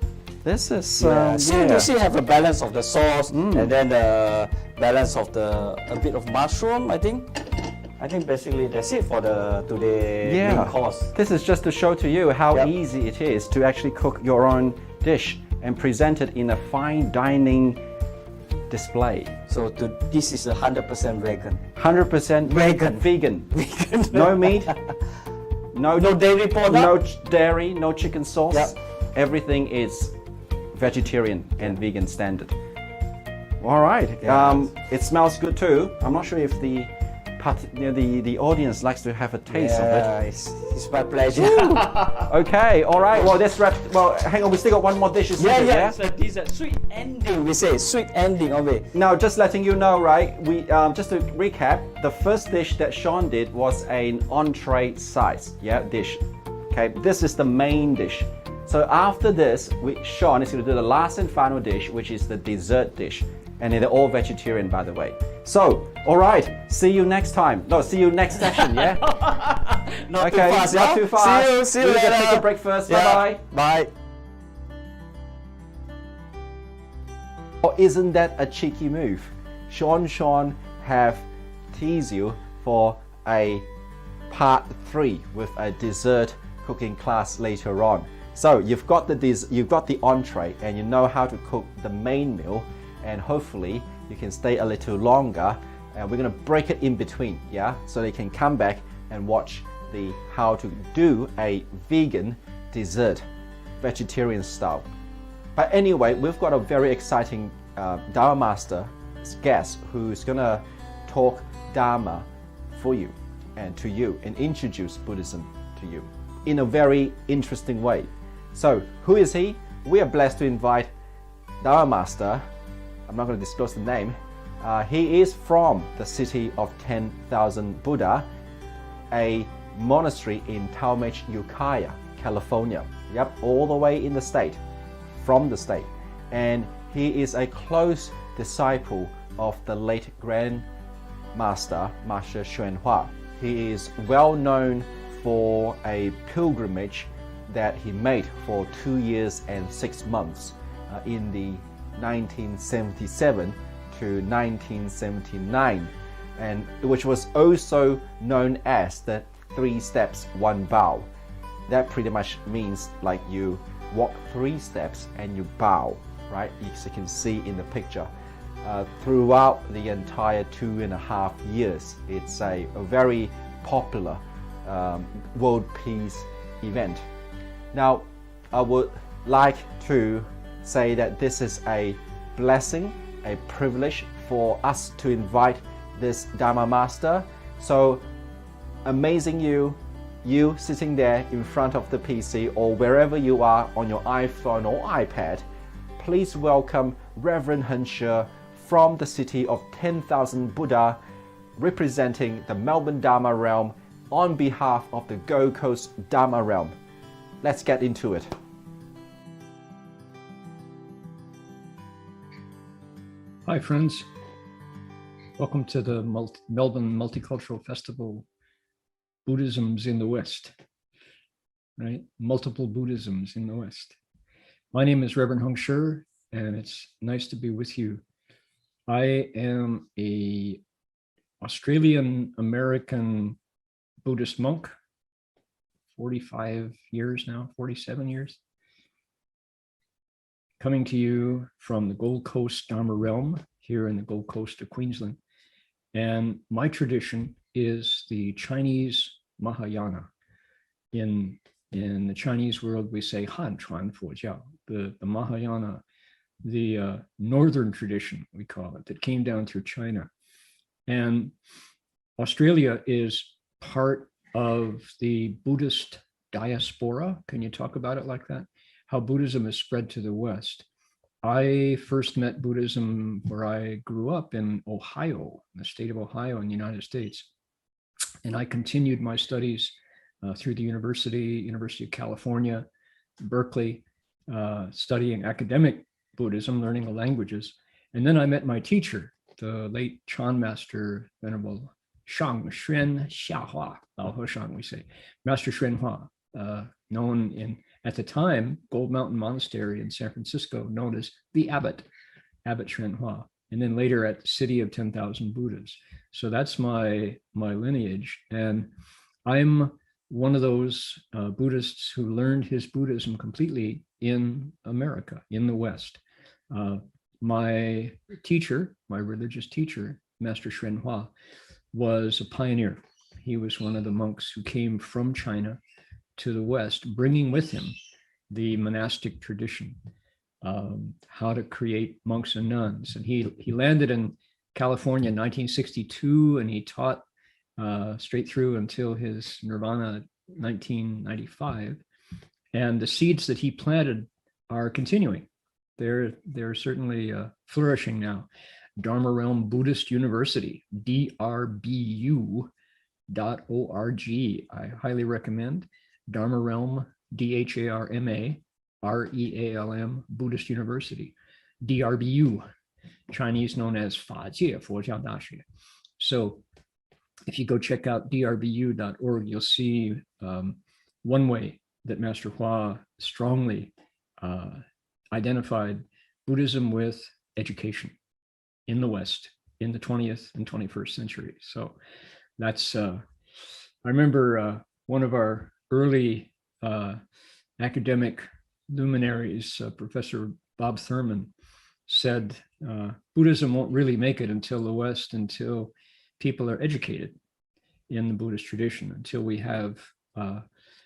This is
So you see have a balance of the sauce and then the balance of a bit of mushroom. I think basically that's it for the main course.
This is just to show to you how easy it is to actually cook your own dish and present it in a fine dining display.
So this is 100% vegan.
100% vegan.
Vegan.
No meat. No
dairy product.
No dairy. No chicken sauce.
Yep.
Everything is vegetarian and vegan standard. All right.
Yes.
It smells good too. I'm not sure if the audience likes to have a taste of it.
It's my pleasure.
Okay, all right. Well, let's wrap. Well, hang on. We still got one more dish.
Yeah. It's a dessert, sweet ending. We say sweet ending of it.
Now, just letting you know, right? We just to recap, the first dish that Sean did was an entree size, dish. Okay, this is the main dish. So after this, Sean is going to do the last and final dish, which is the dessert dish. And they're all vegetarian, by the way. So, all right, see you next time. No, see you next session, yeah?
Not too fast,
not too fast.
See you
We're
later.
gonna take a break first. Bye-bye.
Bye.
Or isn't that a cheeky move? Sean have teased you for a part 3 with a dessert cooking class later on. So you've got the entree and you know how to cook the main meal, and hopefully you can stay a little longer, and we're gonna break it in between, so they can come back and watch how to do a vegan dessert, vegetarian style. But anyway, we've got a very exciting Dharma Master guest who's gonna talk Dharma for you and to you and introduce Buddhism to you in a very interesting way. So who is he? We are blessed to invite Dharma Master. I'm not going to disclose the name. He is from the city of 10,000 Buddha, a monastery in Talmadge, Ukiah, California. Yep, all the way in the state, from the state. And he is a close disciple of the late Grand Master, Master Xuan Hua. He is well known for a pilgrimage that he made for 2 years and 6 months in the 1977 to 1979, and which was also known as the 3 steps 1 bow. That pretty much means like you walk 3 steps and you bow, right? As you can see in the picture. Throughout the entire 2.5 years, it's a very popular world peace event. Now, I would like to say that this is a blessing, a privilege for us to invite this Dharma Master. So amazing you sitting there in front of the PC or wherever you are on your iPhone or iPad, please welcome Reverend Henshe from the city of 10,000 Buddha, representing the Melbourne Dharma realm on behalf of the Gold Coast Dharma realm. Let's get into it.
Hi friends, welcome to the Melbourne Multicultural Festival, Buddhisms in the West, right? Multiple Buddhisms in the West. My name is Reverend Henshe, and it's nice to be with you. I am a Australian-American Buddhist monk, 45 years now, 47 years. Coming to you from the Gold Coast Dharma realm here in the Gold Coast of Queensland. And my tradition is the Chinese Mahayana. In the Chinese world, we say Han Chuan Fo Jiao. The Mahayana the northern tradition, we call it, that came down through China. And Australia is part of the Buddhist diaspora. Can you talk about it like that? How Buddhism is spread to the West. I first met Buddhism where I grew up in Ohio, the state of Ohio in the United States. And I continued my studies through the University of California, Berkeley, studying academic Buddhism, learning the languages. And then I met my teacher, the late Chan Master Venerable Shang Xuan Xiahua, Lao He Shang, we say, Master Xuan Hua, known in, at the time, Gold Mountain Monastery in San Francisco, known as the Abbot Xuan Hua, and then later at the City of 10,000 Buddhas. So that's my lineage. And I'm one of those Buddhists who learned his Buddhism completely in America, in the West. My teacher, my religious teacher, Master Xuan Hua, was a pioneer. He was one of the monks who came from China to the West, bringing with him the monastic tradition, how to create monks and nuns. And he landed in California in 1962, and he taught straight through until his nirvana 1995. And the seeds that he planted are continuing. They're certainly flourishing now. Dharma Realm Buddhist University, drbu.org. I highly recommend Dharma Realm, DHARMA, REALM, Buddhist University, DRBU, Chinese known as 法界佛教大学. So if you go check out drbu.org, you'll see one way that Master Hua strongly identified Buddhism with education in the West in the 20th and 21st century. So that's, I remember one of our early academic luminaries, Professor Bob Thurman, said, Buddhism won't really make it until the West, until people are educated in the Buddhist tradition, until we have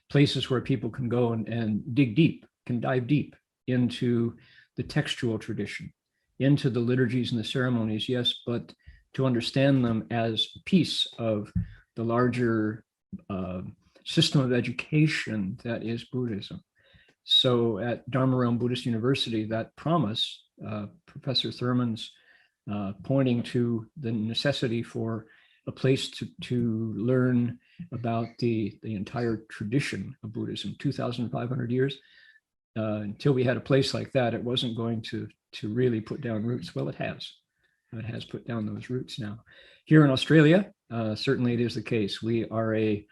places where people can go and dig deep, can dive deep into the textual tradition, into the liturgies and the ceremonies, yes, but to understand them as a piece of the larger system of education that is Buddhism. So at Dharma Realm Buddhist University, that promise, Professor Thurman's pointing to the necessity for a place to learn about the entire tradition of Buddhism, 2,500 years. Until we had a place like that, it wasn't going to really put down roots. Well, it has. It has put down those roots now. Here in Australia, certainly it is the case. We are a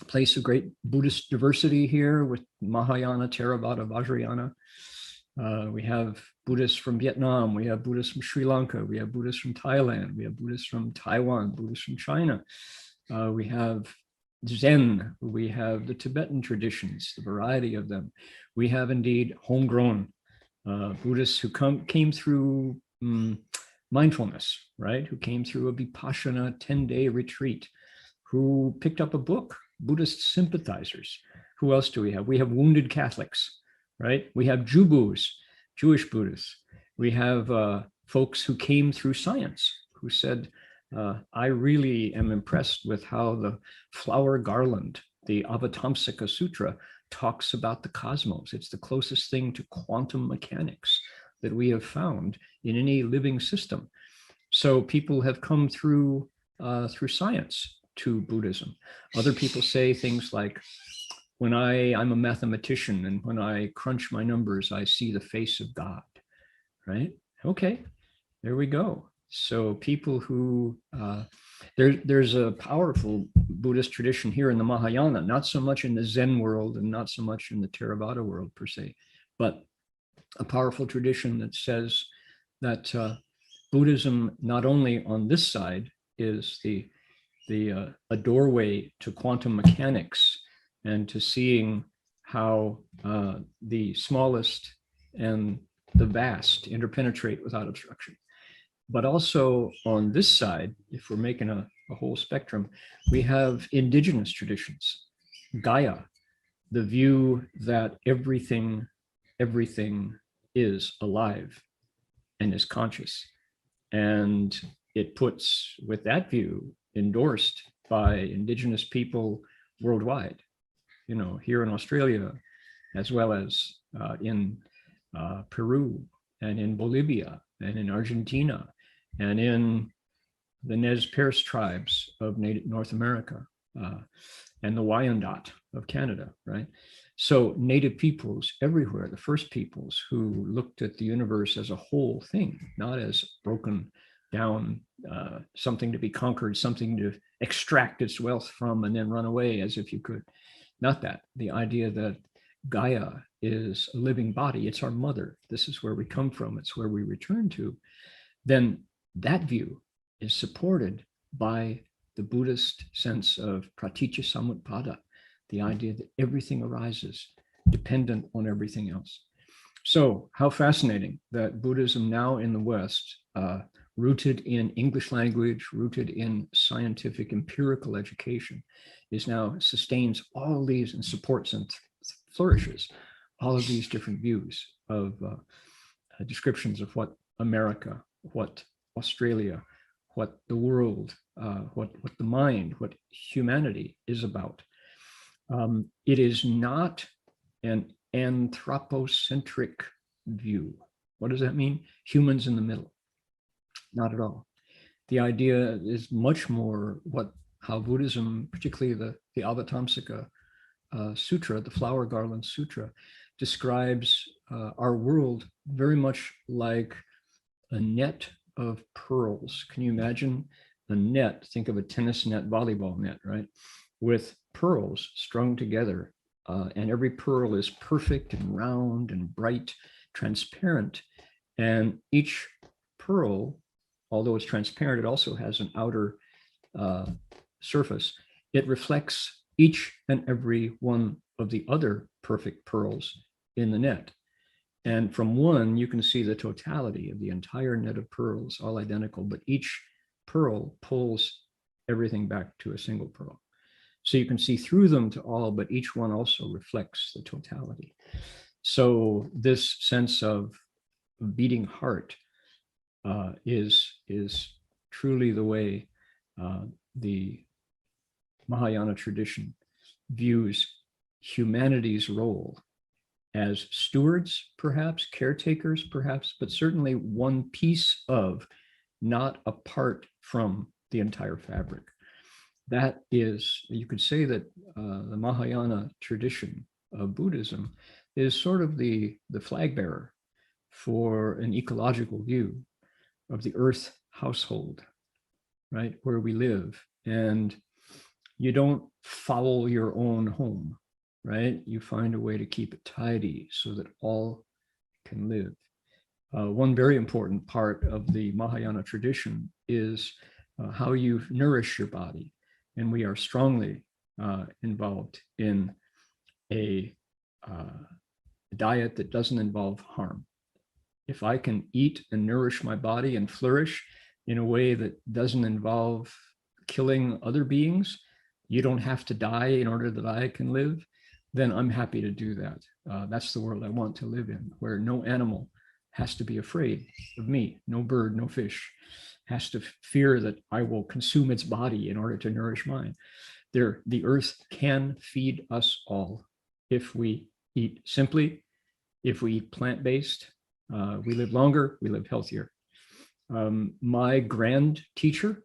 place of great Buddhist diversity here with Mahayana, Theravada, Vajrayana. We have Buddhists from Vietnam, we have Buddhists from Sri Lanka, we have Buddhists from Thailand, we have Buddhists from Taiwan, Buddhists from China. We have Zen, we have the Tibetan traditions, the variety of them. We have indeed homegrown Buddhists who came through mindfulness, right? Who came through a Vipassana 10-day retreat, who picked up a book, Buddhist sympathizers. Who else do we have? We have wounded Catholics, right? We have Jubus, Jewish Buddhists. We have folks who came through science, who said, I really am impressed with how the flower garland, the Avatamsaka Sutra, talks about the cosmos. It's the closest thing to quantum mechanics that we have found in any living system. So people have come through science to Buddhism. Other people say things like, when I'm a mathematician and when I crunch my numbers, I see the face of God, right? Okay, there we go. So people who, there's a powerful Buddhist tradition here in the Mahayana, not so much in the Zen world and not so much in the Theravada world per se, but a powerful tradition that says that Buddhism, not only on this side, is a doorway to quantum mechanics and to seeing how the smallest and the vast interpenetrate without obstruction. But also on this side, if we're making a whole spectrum, we have indigenous traditions, Gaia, the view that everything is alive and is conscious. And it puts, with that view, endorsed by indigenous people worldwide, you know, here in Australia, as well as in Peru and in Bolivia and in Argentina and in the Nez Perce tribes of North America and the Wyandot of Canada, right? So native peoples everywhere, the first peoples who looked at the universe as a whole thing, not as broken down, something to be conquered, something to extract its wealth from and then run away as if you could. Not that. The idea that Gaia is a living body, it's our mother. This is where we come from, it's where we return to. Then that view is supported by the Buddhist sense of pratitya samutpada, the idea that everything arises dependent on everything else. So how fascinating that Buddhism now in the West, rooted in English language, rooted in scientific empirical education, is now sustains all these and supports and flourishes all of these different views of descriptions of what America, what Australia, what the world, what the mind, what humanity is about. It is not an anthropocentric view. What does that mean? Humans in the middle. Not at all. The idea is much more how Buddhism, particularly the Avatamsaka Sutra, the Flower Garland Sutra, describes our world very much like a net of pearls. Can you imagine a net? Think of a tennis net, volleyball net, right? With pearls strung together, and every pearl is perfect and round and bright, transparent. And each pearl, although it's transparent, it also has an outer surface. It reflects each and every one of the other perfect pearls in the net. And from one, you can see the totality of the entire net of pearls, all identical, but each pearl pulls everything back to a single pearl. So you can see through them to all, but each one also reflects the totality. So this sense of beating heart is truly the way the Mahayana tradition views humanity's role as stewards, perhaps, caretakers, perhaps, but certainly one piece of, not apart from the entire fabric. That is, you could say that the Mahayana tradition of Buddhism is sort of the flag bearer for an ecological view of the earth household, right, where we live. And you don't foul your own home, right? You find a way to keep it tidy so that all can live. One very important part of the Mahayana tradition is how you nourish your body. And we are strongly involved in a diet that doesn't involve harm. If I can eat and nourish my body and flourish in a way that doesn't involve killing other beings, you don't have to die in order that I can live, then I'm happy to do that. That's the world I want to live in, where no animal has to be afraid of me, no bird, no fish has to fear that I will consume its body in order to nourish mine. The earth can feed us all if we eat simply, if we eat plant-based. We live longer, we live healthier. My grand teacher,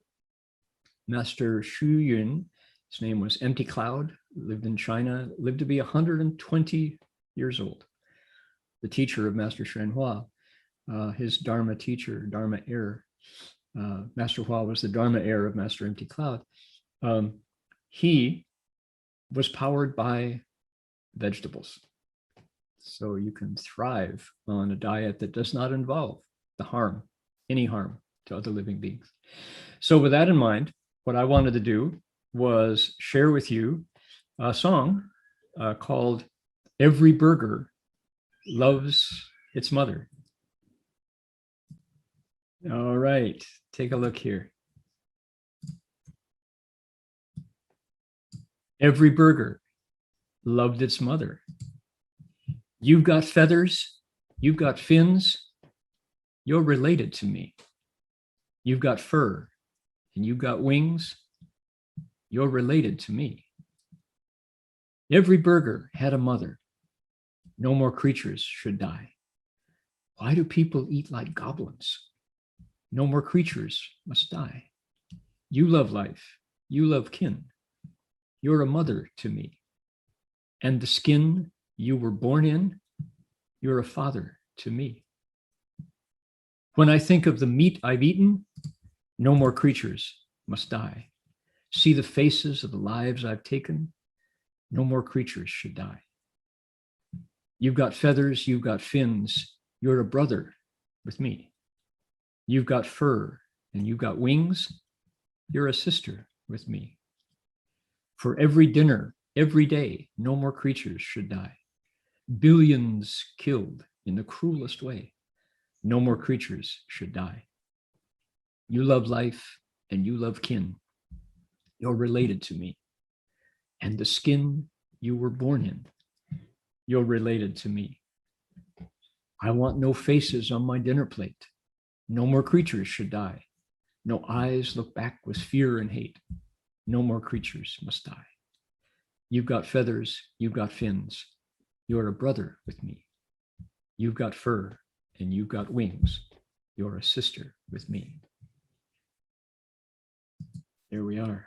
Master Xu Yun, his name was Empty Cloud, lived in China, lived to be 120 years old. The teacher of Master Shen Hua, his Dharma teacher, Dharma heir. Master Hua was the Dharma heir of Master Empty Cloud. He was powered by vegetables. So you can thrive on a diet that does not involve any harm to other living beings. So with that in mind, what I wanted to do was share with you a song called Every Burger Loves Its Mother. All right, take a look here. Every burger loved its mother. You've got feathers, You've got fins, you're related to me. You've got fur and you've got wings, you're related to me. Every burger had a mother. No more creatures should die. Why do people eat like goblins? No more creatures must die. You love life, you love kin. You're a mother to me. And the skin you were born in, you're a father to me. When I think of the meat I've eaten, no more creatures must die. See the faces of the lives I've taken, no more creatures should die. You've got feathers, you've got fins, you're a brother with me. You've got fur and you've got wings, you're a sister with me. For every dinner, every day, no more creatures should die. Billions killed in the cruelest way, no more creatures should die. You love life and you love kin. You're related to me. And the skin you were born in, you're related to me. I want no faces on my dinner plate. No more creatures should die. No eyes look back with fear and hate. No more creatures must die. You've got feathers, you've got fins. You're a brother with me. You've got fur and you've got wings. You're a sister with me. There we are.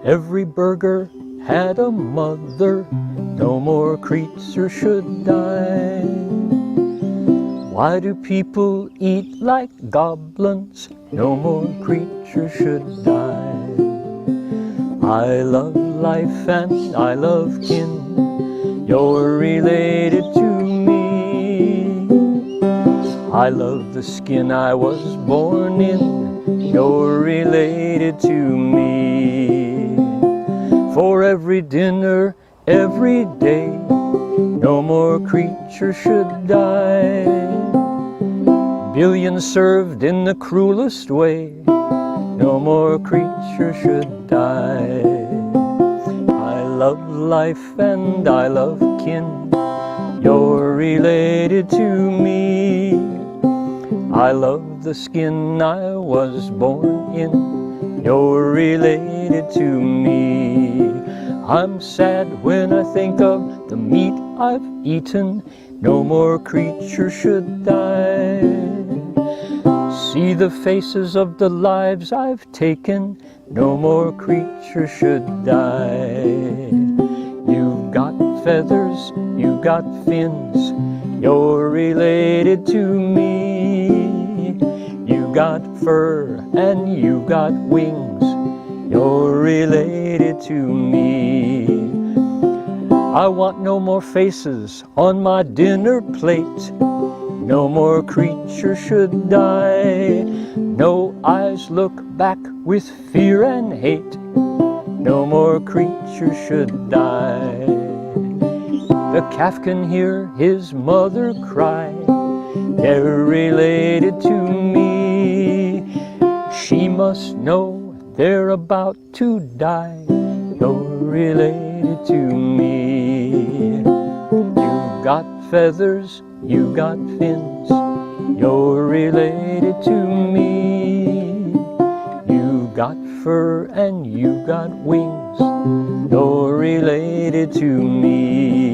Every burger had a mother, no more creature should die. Why do people eat like goblins? No more creature should die. I love life and I love kin, you're related to me. I love the skin I was born in, you're related to me. For every dinner, every day, no more creature should die. Billions served in the cruelest way, no more creature should die. I love life and I love kin, you're related to me. I love the skin I was born in, you're related to me. I'm sad when I think of the meat I've eaten, no more creature should die. See the faces of the lives I've taken, no more creature should die. You've got feathers, you've got fins, you're related to me. You've got fur and you've got wings, you're related to me. I want no more faces on my dinner plate, no more creature should die. No eyes look back with fear and hate, no more creature should die. The calf can hear his mother cry, they're related to me. She must know they're about to die, you're related to me. You've got feathers, you've got fins, you're related to me. You've got fur and you've got wings, you're related to me.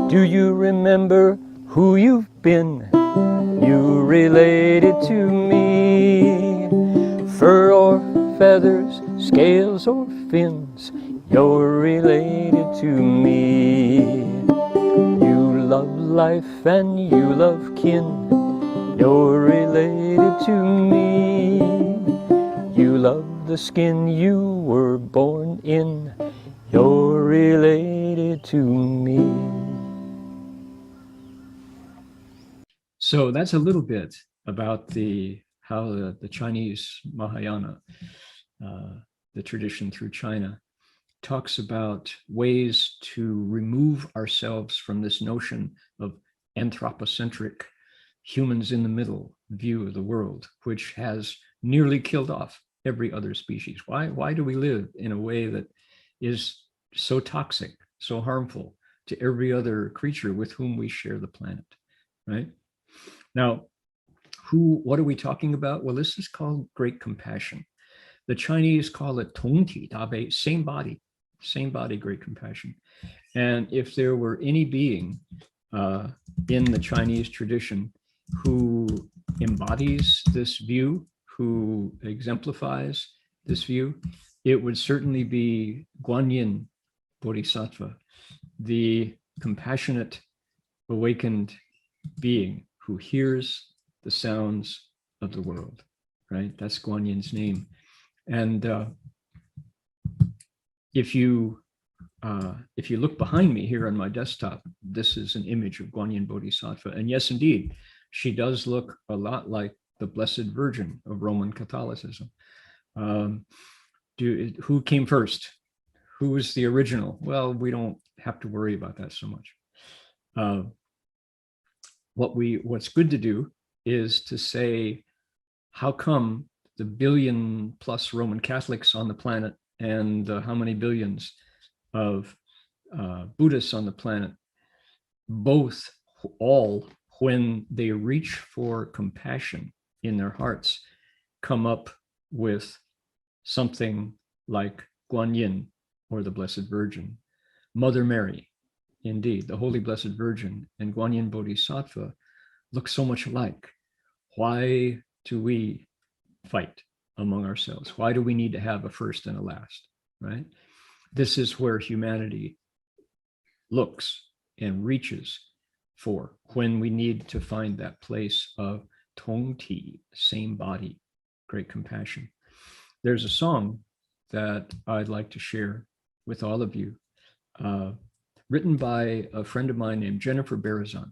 Do you remember who you've been? You're related to me. Fur or feathers, scales or fins, you're related to me. You love life and you love kin, you're related to me. You love the skin you were born in, you're related to me.
So that's a little bit about how the Chinese Mahayana, the tradition through China, talks about ways to remove ourselves from this notion of anthropocentric humans in the middle view of the world, which has nearly killed off every other species. Why do we live in a way that is so toxic, so harmful to every other creature with whom we share the planet, right? Now, what are we talking about? Well, this is called great compassion. The Chinese call it tongti dabe, same body, great compassion. And if there were any being in the Chinese tradition who embodies this view, who exemplifies this view, it would certainly be Guanyin Bodhisattva, the compassionate, awakened being who hears the sounds of the world, right? That's Guanyin's name. And if you look behind me here on my desktop, this is an image of Guanyin Bodhisattva. And yes, indeed, she does look a lot like the Blessed Virgin of Roman Catholicism. Who came first? Who was the original? Well, we don't have to worry about that so much. What's good to do is to say, how come the billion plus Roman Catholics on the planet and how many billions of Buddhists on the planet, all when they reach for compassion in their hearts, come up with something like Guanyin or the Blessed Virgin. Mother Mary, indeed, the Holy Blessed Virgin and Guanyin Bodhisattva look so much alike. Why do we fight among ourselves? Why do we need to have a first and a last, right? This is where humanity looks and reaches for when we need to find that place of tongti, same body, great compassion. There's a song that I'd like to share with all of you, written by a friend of mine named Jennifer Barazon.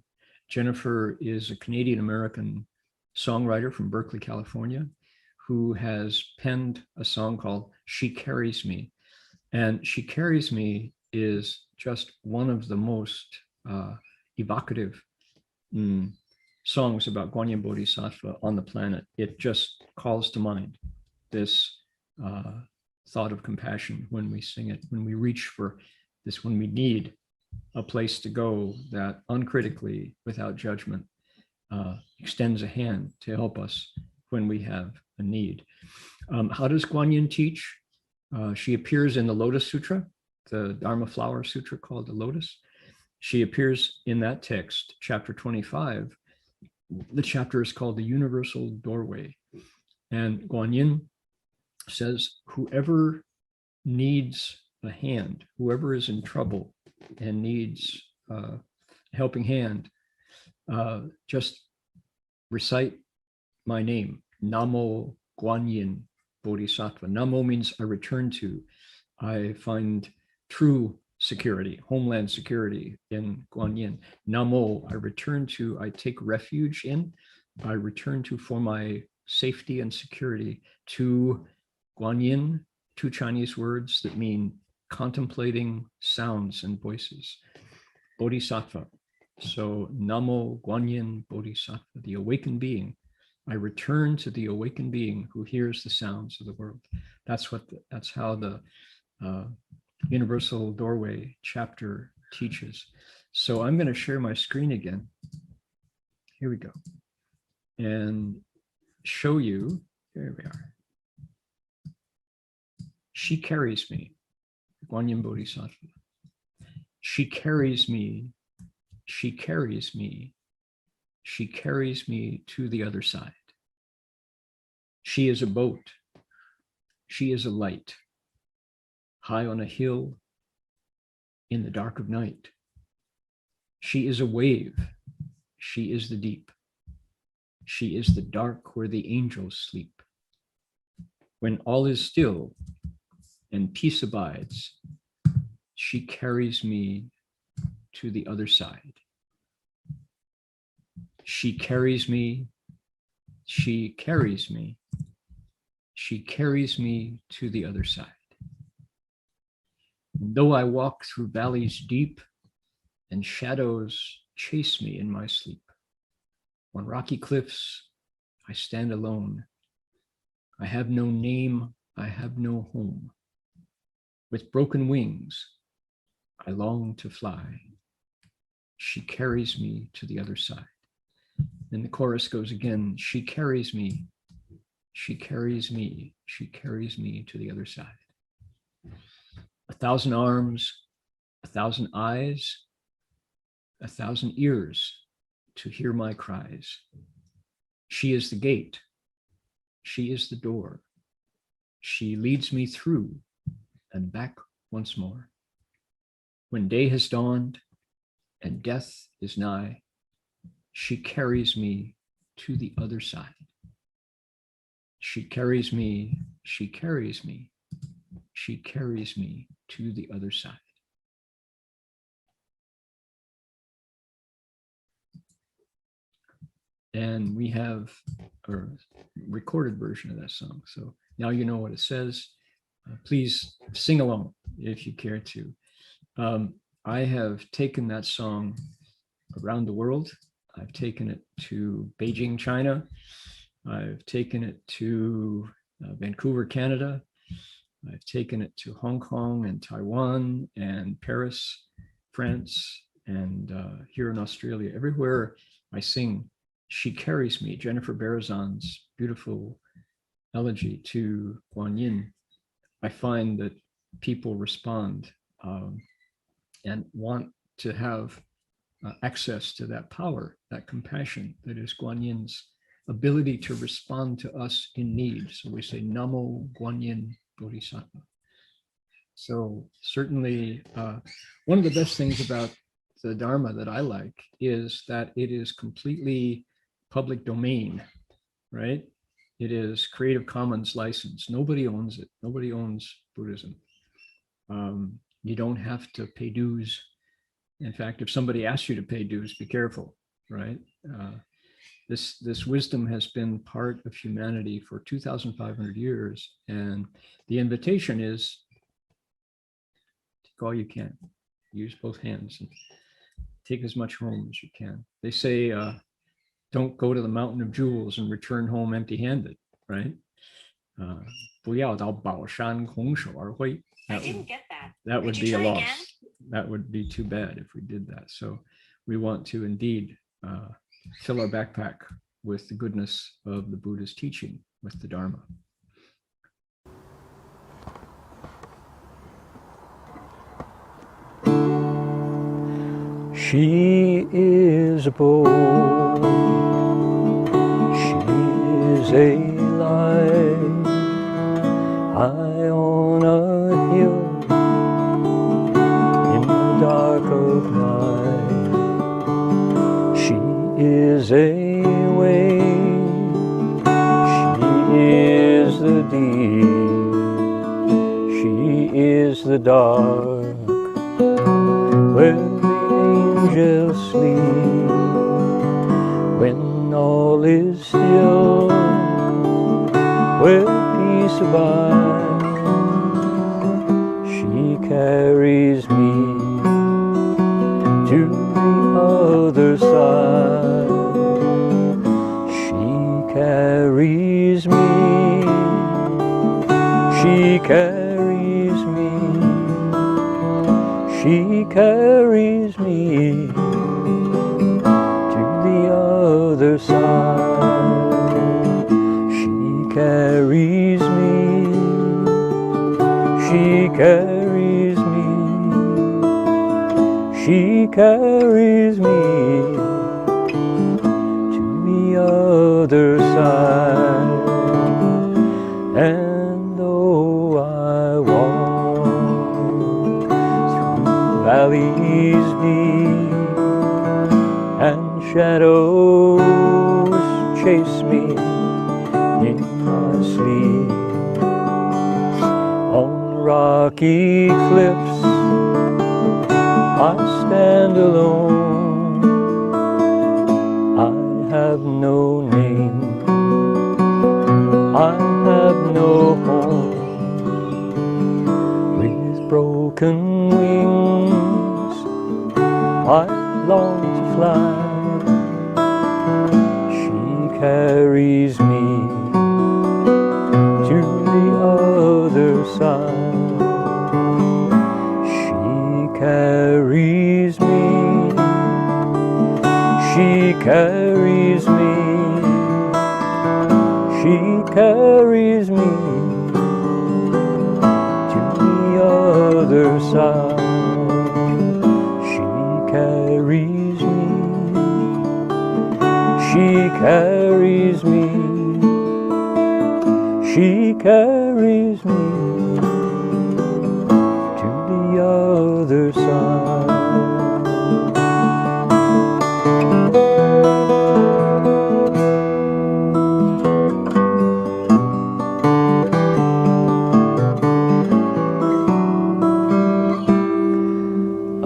Jennifer is a Canadian-American songwriter from Berkeley, California, who has penned a song called She Carries Me. And She Carries Me is just one of the most evocative songs about Guanyin Bodhisattva on the planet. It just calls to mind this thought of compassion when we sing it, when we reach for this, when we need a place to go that uncritically, without judgment, extends a hand to help us when we have a need. How does Guanyin teach? She appears in the Lotus Sutra, the Dharma Flower Sutra called the Lotus. She appears in that text, chapter 25. The chapter is called the Universal Doorway. And Guanyin says, whoever needs a hand, whoever is in trouble and needs a helping hand, just recite my name, Namo Guanyin Bodhisattva. Namo means I return to. I find true security, homeland security in Guanyin. Namo, I return to, I take refuge in, I return to for my safety and security to Guanyin, two Chinese words that mean contemplating sounds and voices. Bodhisattva. So Namo Guanyin Bodhisattva, the awakened being. I return to the awakened being who hears the sounds of the world. That's how the Universal Doorway chapter teaches. So I'm going to share my screen again. Here we go. And show you, here we are. She carries me, Guanyin Bodhisattva. She carries me, she carries me, she carries me to the other side. She is a boat, she is a light, high on a hill in the dark of night. She is a wave, she is the deep. She is the dark where the angels sleep. When all is still and peace abides, she carries me to the other side. She carries me, she carries me, she carries me to the other side. Though I walk through valleys deep and shadows chase me in my sleep, On rocky cliffs, I stand alone. I have no name, I have no home. With broken wings, I long to fly. She carries me to the other side. Then the chorus goes again. She carries me, she carries me, she carries me to the other side. 1,000 arms, 1,000 eyes, 1,000 ears to hear my cries. She is the gate. She is the door. She leads me through and back once more. When day has dawned and death is nigh, she carries me to the other side. She carries me, she carries me, she carries me to the other side. And we have a recorded version of that song. So now you know what it says. Please sing along if you care to. I have taken that song around the world. I've taken it to Beijing, China. I've taken it to Vancouver, Canada. I've taken it to Hong Kong and Taiwan and Paris, France, and here in Australia. Everywhere I sing She Carries Me, Jennifer Barazan's beautiful elegy to Guanyin, I find that people respond and want to have access to that power, that compassion that is Guanyin's ability to respond to us in need. So we say Namo Guanyin Bodhisattva. So certainly one of the best things about the Dharma that I like is that it is completely public domain, right? It is Creative Commons license. Nobody owns it. Nobody owns Buddhism. You don't have to pay dues. In fact, if somebody asks you to pay dues, be careful, right? This wisdom has been part of humanity for 2,500 years. And the invitation is take all you can. Use both hands and take as much home as you can. They say, don't go to the mountain of jewels and return home empty-handed, right? 不要到宝山空手而归.
I didn't get that.
That would
Could
be
you
a
try
loss.
again?
That would be too bad if we did that. So we want to indeed fill our backpack with the goodness of the Buddha's teaching, with the Dharma.
She is bold, she is a light, high on a hill in the dark of night. She is a wave, she is the deep, she is the dark, where angels sleep, when all is still, where peace abides. She carries me to the other side. She carries me, she carries me, she carries me to the other side. She carries me, she carries me, she carries me to the other side. And though I walk valleys deep and shadows chase me in my sleep, on rocky cliffs I stand alone. I have no name, I have no home. With broken wings I long to fly. carries me to the other side. She carries me. She carries me. She carries me to the other side. She carries me. She carries me. She carries me to the other side.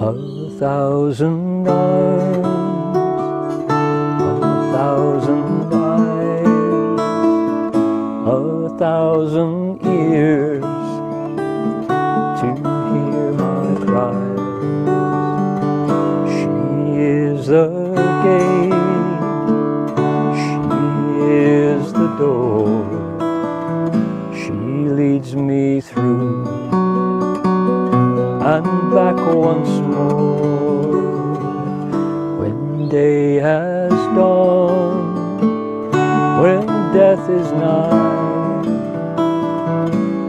A thousand arms, a thousand eyes, a thousand ears to hear my cries. She is the gate, she is the door, she leads me through and back once more. When day has dawned, when death is nigh,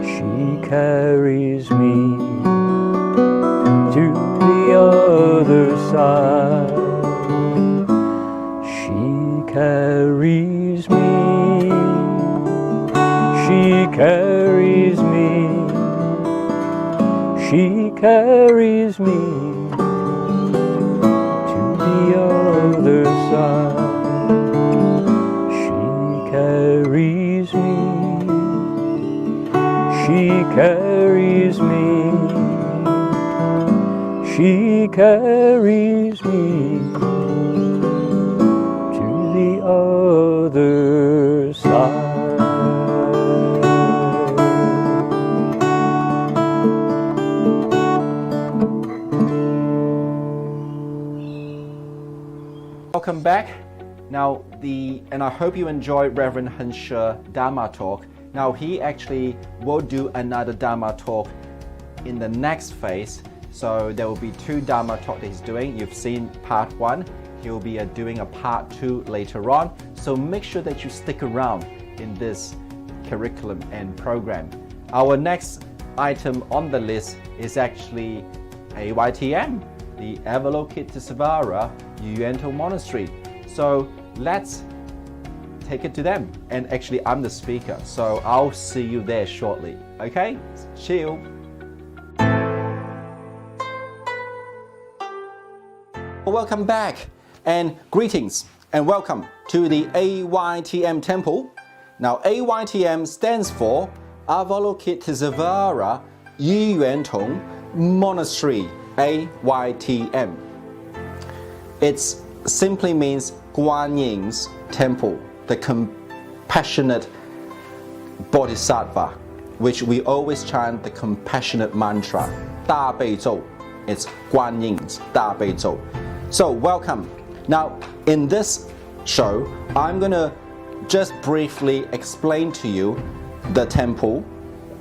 she carries me to the other side. She carries me. She carries me. She carries me to the other side. She carries me. She carries me. She carries me to the other side.
Welcome back. Now, and I hope you enjoyed Reverend Henshe Dharma talk. Now, he actually will do another Dharma talk in the next phase. So there will be 2 Dharma talk that he's doing. You've seen part 1. He'll be doing a part 2 later on. So make sure that you stick around in this curriculum and program. Our next item on the list is actually AYTM, the Avalokitesvara Yuento Monastery. So let's take it to them. And actually, I'm the speaker, so I'll see you there shortly. Okay? Chill. Welcome back and greetings and welcome to the AYTM Temple. Now, AYTM stands for Avalokitesvara Yuento Monastery, AYTM. It simply means Guan Yin's temple, the compassionate bodhisattva, which we always chant the compassionate mantra, 大悲咒. It's Guan Yin's 大悲咒. So welcome. Now in this show, I'm gonna just briefly explain to you the temple,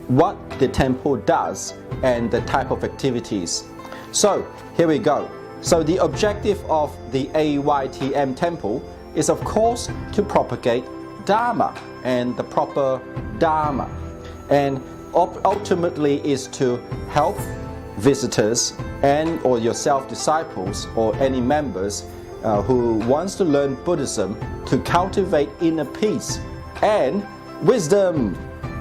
what the temple does, and the type of activities. So here we go. So the objective of the AYTM temple is of course to propagate Dharma and the proper Dharma, and ultimately is to help visitors and or yourself disciples or any members who wants to learn Buddhism to cultivate inner peace and wisdom.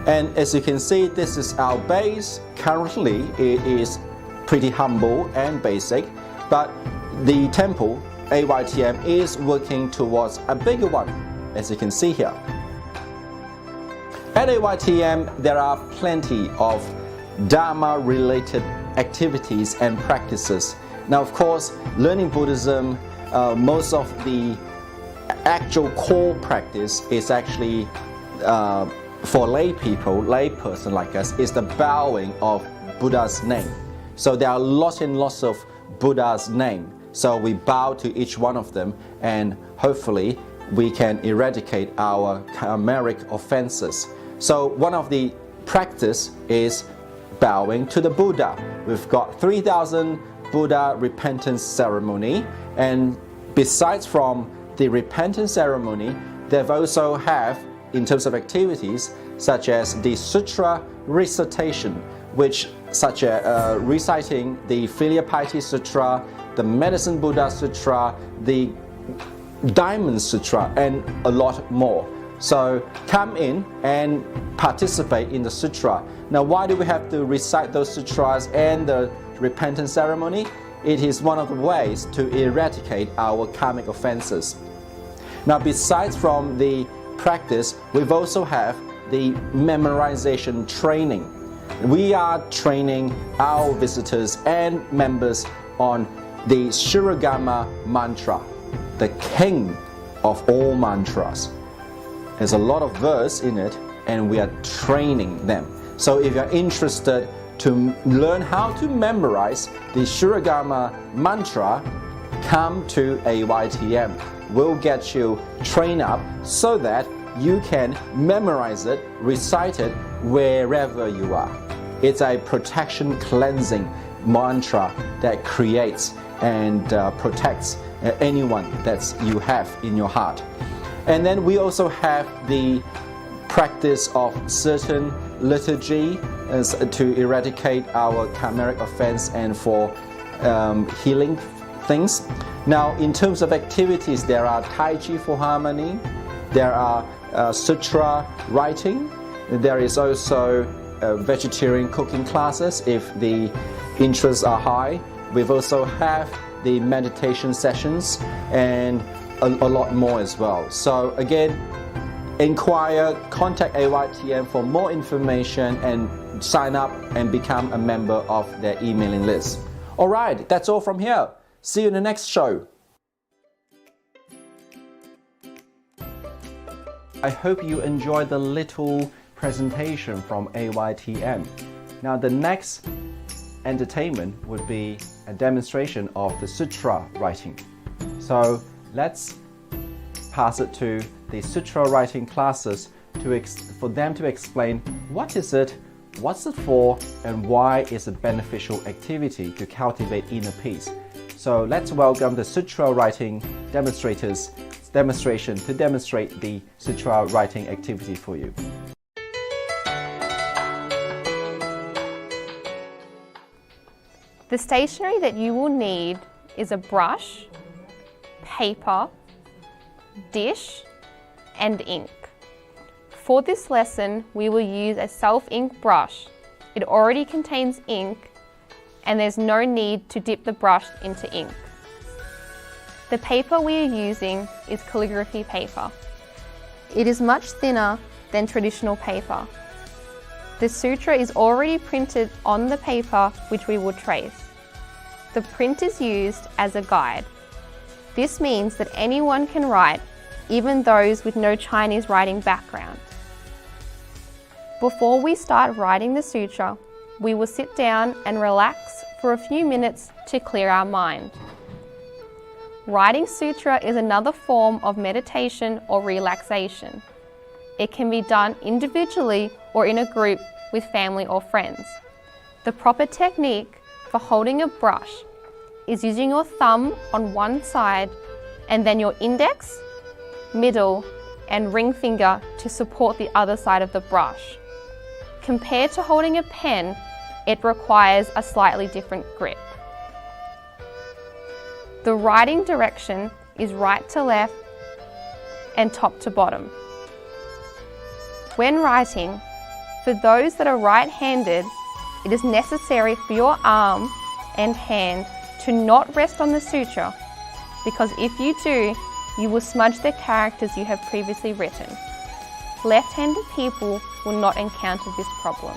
And as you can see, this is our base. Currently it is pretty humble and basic, but the temple AYTM is working towards a bigger one, as you can see here. At AYTM there are plenty of Dharma related activities and practices. Now of course, learning Buddhism, most of the actual core practice is actually for lay people, lay person like us, is the bowing of Buddha's name. So there are lots and lots of Buddha's name. So we bow to each one of them, and hopefully we can eradicate our karmic offenses. So one of the practice is bowing to the Buddha. We've got 3,000 Buddha repentance ceremony, and besides from the repentance ceremony, they've also have, in terms of activities, such as the sutra recitation, which such as reciting the Filial Piety Sutra, the Medicine Buddha Sutra, the Diamond Sutra, and a lot more. So come in and participate in the sutra. Now, why do we have to recite those sutras and the repentance ceremony? It is one of the ways to eradicate our karmic offenses. Now, besides from the practice, we've also have the memorization training. We are training our visitors and members on the Shuragama mantra, the king of all mantras. There's a lot of verse in it, and we are training them. So if you're interested to learn how to memorize the Shuragama mantra, come to AYTM. We'll get you trained up so that you can memorize it, recite it wherever you are. It's a protection cleansing mantra that creates and protects anyone that you have in your heart. And then we also have the practice of certain liturgy as to eradicate our karmic offense and for healing things. Now, in terms of activities, there are Tai Chi for harmony, there are sutra writing, there is also vegetarian cooking classes if the interests are high. We've also have the meditation sessions and a lot more as well. So again, inquire, contact AYTM for more information and sign up and become a member of their emailing list. Alright, that's all from here. See you in the next show. I hope you enjoyed the little presentation from AYTM. Now the next entertainment would be a demonstration of the sutra writing. So let's pass it to the sutra writing classes for them to explain what is it, what's it for, and why is a beneficial activity to cultivate inner peace. So let's welcome the sutra writing demonstrators demonstration to demonstrate the sutra writing activity for you.
The stationery that you will need is a brush, paper, dish, and ink. For this lesson, we will use a self-ink brush. It already contains ink, and there's no need to dip the brush into ink. The paper we are using is calligraphy paper. It is much thinner than traditional paper. The sutra is already printed on the paper, which we will trace. The print is used as a guide. This means that anyone can write, even those with no Chinese writing background. Before we start writing the sutra, we will sit down and relax for a few minutes to clear our mind. Writing sutra is another form of meditation or relaxation. It can be done individually or in a group with family or friends. The proper technique for holding a brush is using your thumb on one side and then your index, middle, and ring finger to support the other side of the brush. Compared to holding a pen, it requires a slightly different grip. The writing direction is right to left and top to bottom. When writing, for those that are right-handed, it is necessary for your arm and hand to not rest on the sutra, because if you do, you will smudge the characters you have previously written. Left-handed people will not encounter this problem.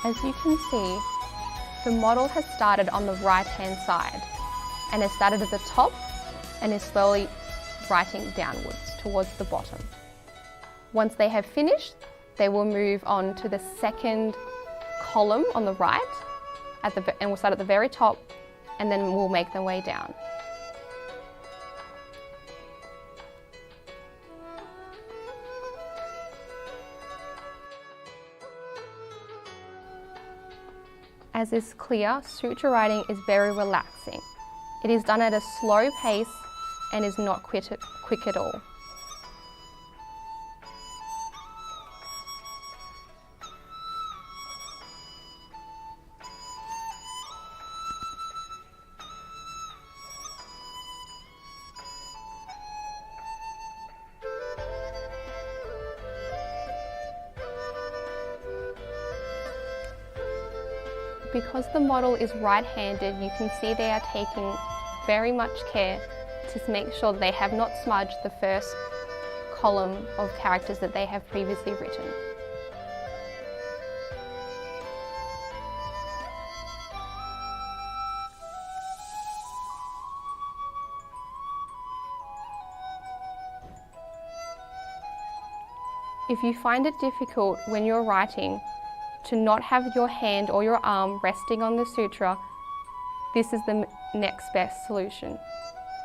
As you can see, The model has started on the right-hand side and has started at the top and is slowly writing downwards towards the bottom. Once they have finished, they will move on to the second column on the right, and we'll start at the very top, and then we'll make their way down. As is clear, sutra writing is very relaxing. It is done at a slow pace and is not quick at all. Because the model is right-handed, you can see they are taking very much care to make sure they have not smudged the first column of characters that they have previously written. If you find it difficult when you're writing to not have your hand or your arm resting on the sutra, this is the next best solution.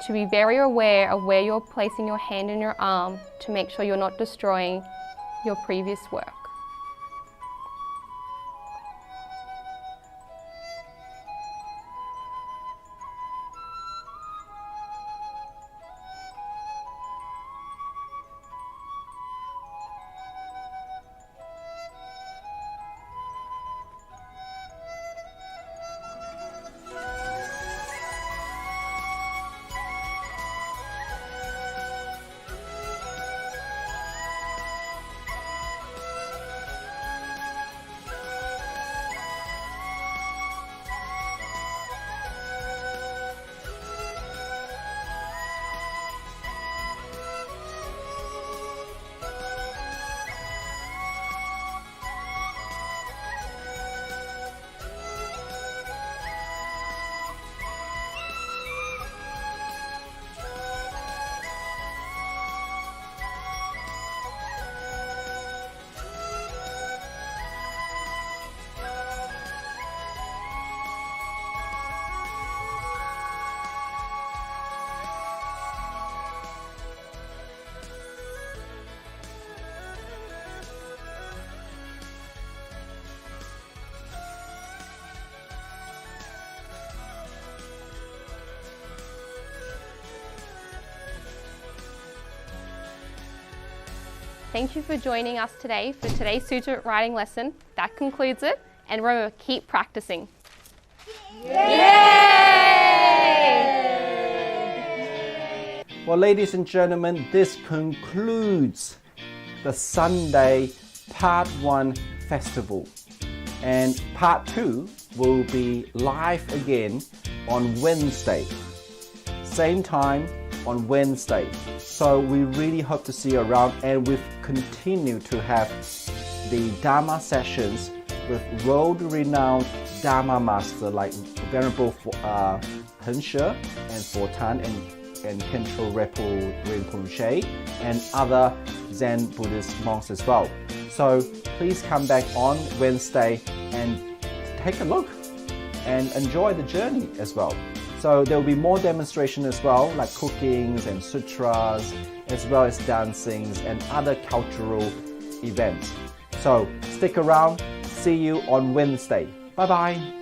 To be very aware of where you're placing your hand and your arm to make sure you're not destroying your previous work. Thank you for joining us today for today's sutra writing lesson. That concludes it, and remember, keep practicing. Yay!
Well, ladies and gentlemen, this concludes the Sunday Part 1 Festival. And Part 2 will be live again on Wednesday. Same time on Wednesday. So we really hope to see you around, and we've continued to have the Dharma sessions with world-renowned Dharma master like Venerable Henshe and Fortan and Khenpo Rinpoche and other Zen Buddhist monks as well. So please come back on Wednesday and take a look and enjoy the journey as well. So there will be more demonstration as well, like cookings and sutras, as well as dancings and other cultural events. So stick around. See you on Wednesday. Bye-bye.